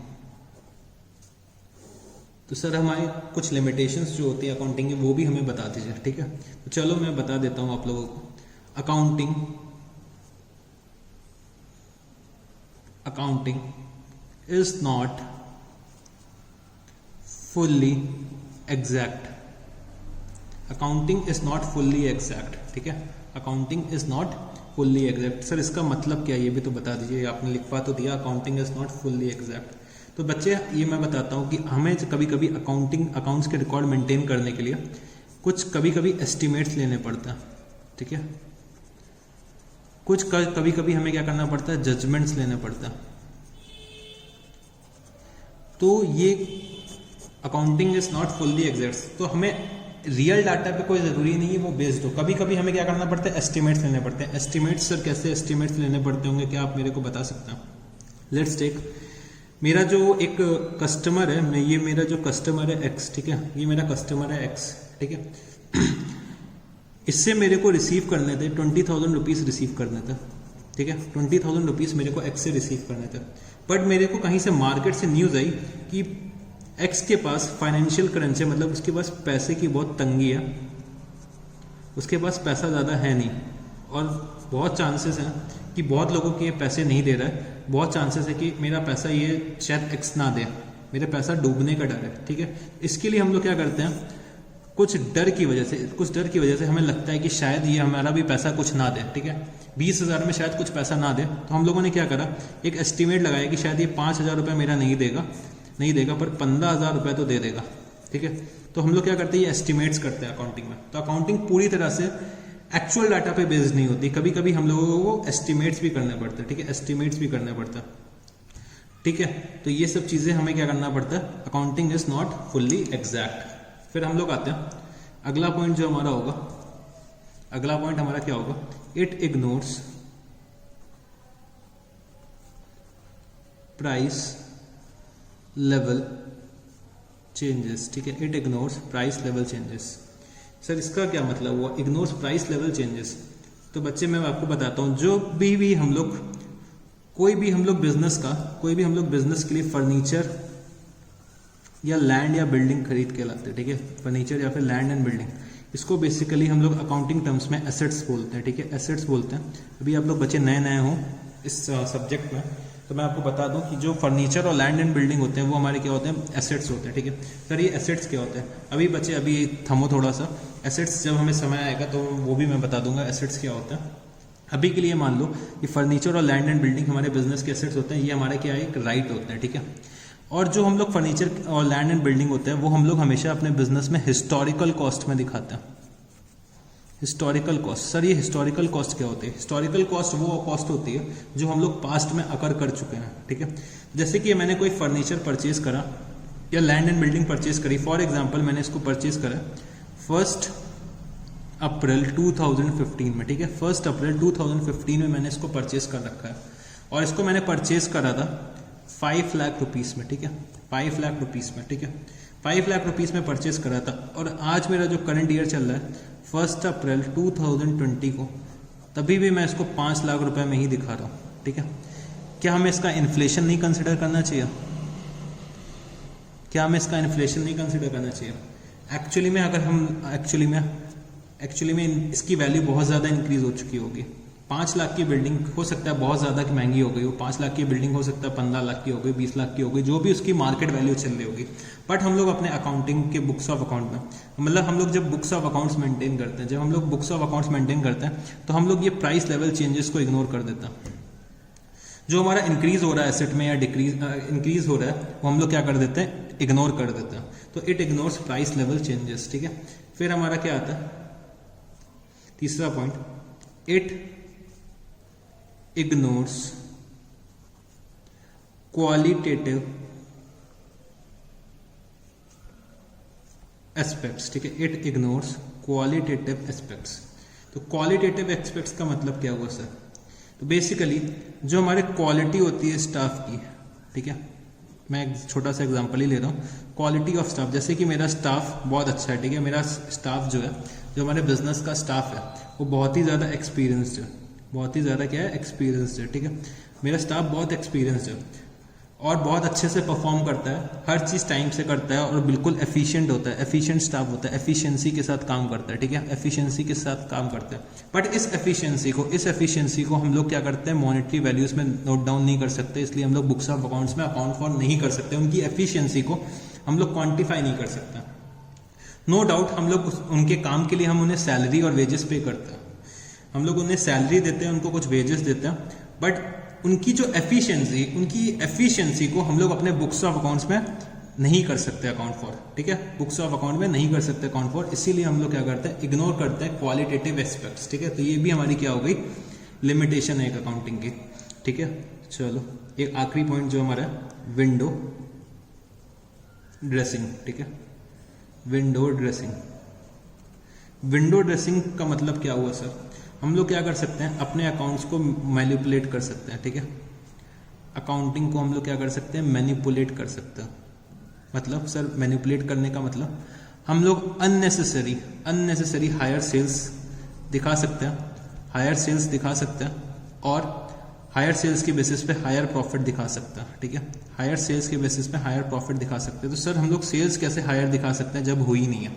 [SPEAKER 1] तो सर हमारी कुछ लिमिटेशंस जो होती है अकाउंटिंग की वो भी हमें बता दीजिए। ठीक है, तो चलो मैं बता देता हूं आप लोगों को। Accounting is not fully exact. Accounting is not fully exact. ठीक है, accounting is not fully exact. Sir इसका मतलब क्या है ये भी तो बता दीजिए, आपने लिखवा तो दिया accounting is not fully exact. तो बच्चे ये मैं बताता हूँ कि हमें कभी कभी अकाउंट्स के रिकॉर्ड मेंटेन करने के लिए कुछ कभी कभी एस्टिमेट्स लेने पड़ते हैं। ठीक है, कुछ कभी कभी हमें क्या करना पड़ता है, जजमेंट्स लेने पड़ता है। तो ये accounting is not fully exact, तो हमें रियल डाटा पे कोई ज़रूरी नहीं है वो बेस्ड हो, कभी कभी हमें क्या करना पड़ता है, एस्टिमेट्स लेने पड़ते हैं। एस्टिमेट्स सर कैसे एस्टिमेट्स लेने पड़ते होंगे, क्या आप मेरे को बता सकते हैं? लेट्स टेक मेरा जो एक कस्टमर है, ये मेरा जो कस्टमर है एक्स। ठीक है, ये मेरा कस्टमर है एक्स। ठीक है, इससे मेरे को रिसीव करने थे 20,000 रुपीज़ रिसीव करने थे। ठीक है, 20,000 रुपीज़ मेरे को एक्स से रिसीव करने थे, बट मेरे को कहीं से मार्केट से न्यूज़ आई कि एक्स के पास फाइनेंशियल क्रंच है, मतलब उसके पास पैसे की बहुत तंगी है, उसके पास पैसा ज़्यादा है नहीं, और बहुत चांसेस हैं कि बहुत लोगों के पैसे नहीं दे रहा है। बहुत चांसेस है कि मेरा पैसा ये शायद एक्स ना दे, मेरे पैसा डूबने का डर है। ठीक है, इसके लिए हम लोग क्या करते हैं, कुछ डर की वजह से हमें लगता है कि शायद ये हमारा भी पैसा कुछ ना दे। ठीक है, 20,000 में शायद कुछ पैसा ना दे, तो हम लोगों ने क्या करा, एक एस्टिमेट लगाया कि शायद ये 5,000 रुपये मेरा नहीं देगा पर 15,000 रुपये तो दे देगा। ठीक है, तो हम लोग क्या करते हैं, ये एस्टिमेट्स करते हैं अकाउंटिंग में। तो अकाउंटिंग पूरी तरह से एक्चुअल डाटा पे बेस्ड नहीं होती, कभी कभी हम लोगों को एस्टिमेट्स भी करने पड़ते हैं। ठीक है, एस्टिमेट्स भी करने पड़ता है। ठीक है, तो ये सब चीज़ें हमें क्या करना पड़ता है, accounting is not fully exact. फिर हम लोग आते हैं अगला पॉइंट जो हमारा होगा, अगला पॉइंट हमारा क्या होगा, it ignores price level changes. ठीक है, it ignores price level changes. Sir इसका क्या मतलब हुआ, इग्नोर्स प्राइस लेवल चेंजेस? तो बच्चे मैं आपको बताता हूँ, जो भी हम लोग कोई भी हम लोग बिजनेस के लिए फर्नीचर या लैंड या बिल्डिंग खरीद के लाते हैं। ठीक है, फर्नीचर या फिर लैंड एंड बिल्डिंग, इसको बेसिकली हम लोग अकाउंटिंग टर्म्स में एसेट्स बोलते हैं। ठीक है, एसेट्स बोलते हैं। अभी आप लोग बच्चे नए हो इस सब्जेक्ट में, तो मैं आपको बता दूं कि जो फर्नीचर और लैंड एंड बिल्डिंग होते हैं वो हमारे क्या होते हैं, एसेट्स होते हैं। ठीक है, सर ये एसेट्स क्या होते हैं? अभी बच्चे अभी थमो थोड़ा सा, एसेट्स जब हमें समय आएगा तो वो भी मैं बता दूंगा एसेट्स क्या होता है। अभी के लिए मान लो कि फर्नीचर और लैंड एंड बिल्डिंग हमारे बिजनेस के एसेट्स होते हैं, ये हमारे क्या है, एक राइट होते हैं। ठीक है, और जो हम लोग फर्नीचर और लैंड एंड बिल्डिंग होते हैं वो हम लोग हमेशा अपने बिजनेस में हिस्टोरिकल कॉस्ट में दिखाते हैं। हिस्टोरिकल कॉस्ट, सर ये हिस्टोरिकल कॉस्ट क्या होती है? हिस्टोरिकल कॉस्ट वो कॉस्ट होती है जो हम लोग पास्ट में अकर कर चुके हैं। ठीक है, जैसे कि मैंने कोई फर्नीचर परचेज करा या लैंड एंड बिल्डिंग परचेज करी, फॉर एग्जांपल मैंने इसको परचेज करा 1 अप्रैल 2015 में। ठीक है, 1 अप्रैल 2015 में मैंने इसको परचेज कर रखा है, और इसको मैंने परचेज करा था 5 लाख रुपीज़ में। ठीक है, 5 लाख रुपीज़ में। ठीक है, 5 लाख रुपीज़ में परचेज करा था, और आज मेरा जो करंट ईयर चल रहा है 1 अप्रैल 2020 को, तभी भी मैं इसको 5 लाख रुपए में ही दिखा रहा हूँ। ठीक है, क्या हमें इसका इन्फ्लेशन नहीं कंसिडर करना चाहिए? क्या हमें इसका इन्फ्लेशन नहीं कंसिडर करना चाहिए? एक्चुअली में अगर हम एक्चुअली में इसकी वैल्यू बहुत ज़्यादा इंक्रीज हो चुकी होगी। 5 लाख की बिल्डिंग हो सकता है बहुत ज़्यादा महंगी हो गई हो, 5 लाख की बिल्डिंग हो सकता है 15 लाख की हो गई, 20 लाख की हो गई, जो भी उसकी मार्केट वैल्यू चल रही होगी। बट हम लोग अपने अकाउंटिंग के बुक्स ऑफ अकाउंट में, मतलब हम लोग जब बुक्स ऑफ अकाउंट्स मेंटेन करते हैं, तो हम लोग ये प्राइस लेवल चेंजेस को इग्नोर कर देते हैं। जो हमारा इंक्रीज हो रहा है एसेट में या इंक्रीज हो रहा है, वो हम लोग क्या कर देते हैं, इग्नोर कर देते हैं, तो it ignores price level changes, ठीक है। फिर हमारा क्या आता है तीसरा point, it ignores qualitative aspects, ठीक है। It ignores qualitative aspects. तो क्वालिटेटिव एस्पेक्ट्स का मतलब क्या हुआ सर? तो बेसिकली जो हमारे क्वालिटी होती है स्टाफ की, ठीक है, मैं एक छोटा सा एग्जांपल ही ले रहा हूँ। क्वालिटी ऑफ स्टाफ, जैसे कि मेरा स्टाफ बहुत अच्छा है, ठीक है, मेरा स्टाफ जो है, जो हमारे बिजनेस का स्टाफ है, वो बहुत ही ज़्यादा एक्सपीरियंस्ड है, बहुत ही ज़्यादा क्या है, एक्सपीरियंस्ड है, ठीक है। मेरा स्टाफ बहुत एक्सपीरियंस्ड है और बहुत अच्छे से परफॉर्म करता है, हर चीज़ टाइम से करता है और बिल्कुल एफिशिएंट होता है, एफिशिएंट स्टाफ होता है, एफिशिएंसी के साथ काम करता है, ठीक है, एफिशिएंसी के साथ काम करता है। बट इस एफिशिएंसी को हम लोग क्या करते हैं, मॉनेटरी वैल्यूज में नोट डाउन नहीं कर सकते, इसलिए हम लोग बुक्स ऑफ अकाउंट्स में अकाउंट फॉर नहीं कर सकते, उनकी एफिशिएंसी को हम लोग क्वान्टिफाई नहीं कर सकते। नो डाउट हम लोग उनके काम के लिए हम उन्हें सैलरी और वेजेस पे करते हैं, हम लोग उन्हें सैलरी देते हैं, उनको कुछ वेजेस देते हैं, बट उनकी जो एफिशिएंसी को हम लोग अपने बुक्स ऑफ अकाउंट्स में नहीं कर सकते अकाउंट फॉर, ठीक है, बुक्स ऑफ अकाउंट में नहीं कर सकते अकाउंट फॉर, इसीलिए हम लोग क्या करते हैं, इग्नोर करते हैं क्वालिटेटिव एस्पेक्ट्स, ठीक है। तो ये भी हमारी क्या हो गई, लिमिटेशन है एक अकाउंटिंग की, ठीक है। चलो एक आखिरी पॉइंट जो हमारा विंडो ड्रेसिंग, ठीक है, विंडो ड्रेसिंग। विंडो ड्रेसिंग का मतलब क्या हुआ सर? हम लोग क्या कर सकते हैं, अपने अकाउंट्स को मैनिपुलेट कर सकते हैं, ठीक है, अकाउंटिंग को हम लोग क्या कर सकते हैं, मैनिपुलेट कर सकते हैं। मतलब सर मैनिपुलेट करने का मतलब हम लोग अननेसेसरी हायर सेल्स दिखा सकते हैं, हायर सेल्स दिखा सकते हैं और हायर सेल्स के बेसिस पे हायर प्रॉफिट दिखा सकते हैं, ठीक है, हायर सेल्स के बेसिस पे हायर प्रॉफिट दिखा सकते हैं। तो सर हम लोग सेल्स कैसे हायर दिखा सकते हैं जब हुई नहीं है?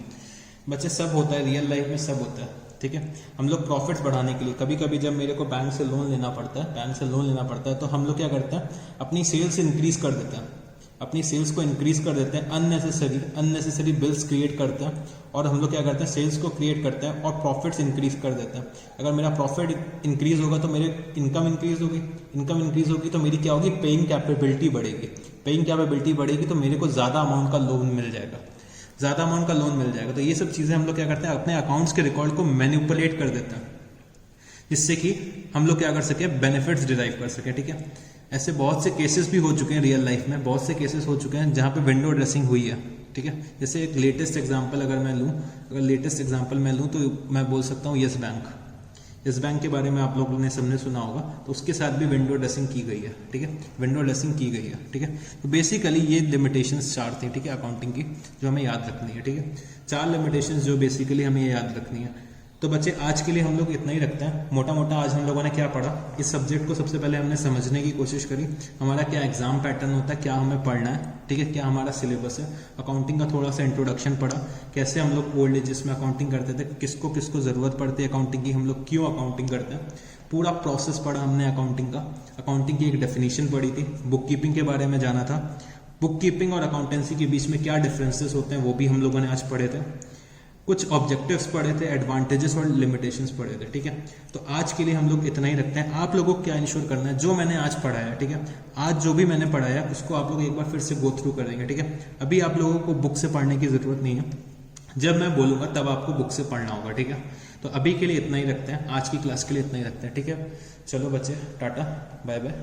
[SPEAKER 1] बच्चे सब होता है, रियल लाइफ में सब होता है, ठीक है। हम लोग प्रॉफिट्स बढ़ाने के लिए कभी कभी जब मेरे को बैंक से लोन लेना पड़ता है, तो हम लोग क्या करते हैं, अपनी सेल्स इंक्रीज कर देते हैं, अपनी सेल्स को इंक्रीज कर देते हैं, अननेसेसरी बिल्स क्रिएट करते हैं और हम लोग क्या करते हैं, सेल्स को क्रिएट करते हैं और प्रॉफिट्स इंक्रीज कर देते हैं। अगर मेरा प्रॉफिट इंक्रीज होगा तो मेरे इनकम इंक्रीज होगी तो मेरी क्या होगी, पेइंग कैपेबिलिटी बढ़ेगी, तो मेरे को ज़्यादा अमाउंट का लोन मिल जाएगा, तो ये सब चीज़ें हम लोग क्या करते हैं, अपने अकाउंट्स के रिकॉर्ड को मैनिपुलेट कर देते हैं, जिससे कि हम लोग क्या कर सके, बेनिफिट्स डिराइव कर सके, ठीक है। ऐसे बहुत से केसेस भी हो चुके हैं रियल लाइफ में, बहुत से केसेस हो चुके हैं जहाँ पे विंडो ड्रेसिंग हुई है, ठीक है। जैसे एक लेटेस्ट एग्जांपल अगर मैं लूँ तो मैं बोल सकता हूँ येस बैंक के बारे में आप लोगों ने सबने सुना होगा, तो उसके साथ भी विंडो ड्रेसिंग की गई है, ठीक है, विंडो ड्रेसिंग की गई है, ठीक है। तो बेसिकली ये लिमिटेशंस 4 थी, ठीक है, अकाउंटिंग की, जो हमें याद रखनी है, ठीक है, 4 लिमिटेशंस जो बेसिकली हमें याद रखनी है। तो बच्चे आज के लिए हम लोग इतना ही रखते हैं, मोटा मोटा आज हम लोगों ने क्या पढ़ा, इस सब्जेक्ट को सबसे पहले हमने समझने की कोशिश करी, हमारा क्या एग्जाम पैटर्न होता है, क्या हमें पढ़ना है, ठीक है, क्या हमारा सिलेबस है, अकाउंटिंग का थोड़ा सा इंट्रोडक्शन पढ़ा, कैसे हम लोग ओल्ड एजेस में अकाउंटिंग करते थे, किसको किसको ज़रूरत पड़ती है अकाउंटिंग की, हम लोग क्यों अकाउंटिंग करते हैं, पूरा प्रोसेस पढ़ा हमने अकाउंटिंग का, अकाउंटिंग की एक डेफिनेशन पढ़ी थी, बुक कीपिंग के बारे में जाना था, बुक कीपिंग और अकाउंटेंसी के बीच में क्या डिफरेंसेस होते हैं वो भी हम लोगों ने आज पढ़े थे, कुछ ऑब्जेक्टिव्स पढ़े थे, एडवांटेजेस और लिमिटेशंस पढ़े थे, ठीक है। तो आज के लिए हम लोग इतना ही रखते हैं। आप लोगों को क्या इंश्योर करना है, जो मैंने आज पढ़ाया, ठीक है, आज जो भी मैंने पढ़ाया उसको आप लोग एक बार फिर से गो थ्रू करेंगे, ठीक है। अभी आप लोगों को बुक से पढ़ने की जरूरत नहीं है, जब मैं बोलूंगा तब आपको बुक से पढ़ना होगा, ठीक है। तो अभी के लिए इतना ही रखते हैं, आज की क्लास के लिए इतना ही रखते हैं, ठीक है। चलो बच्चे, टाटा बाय बाय।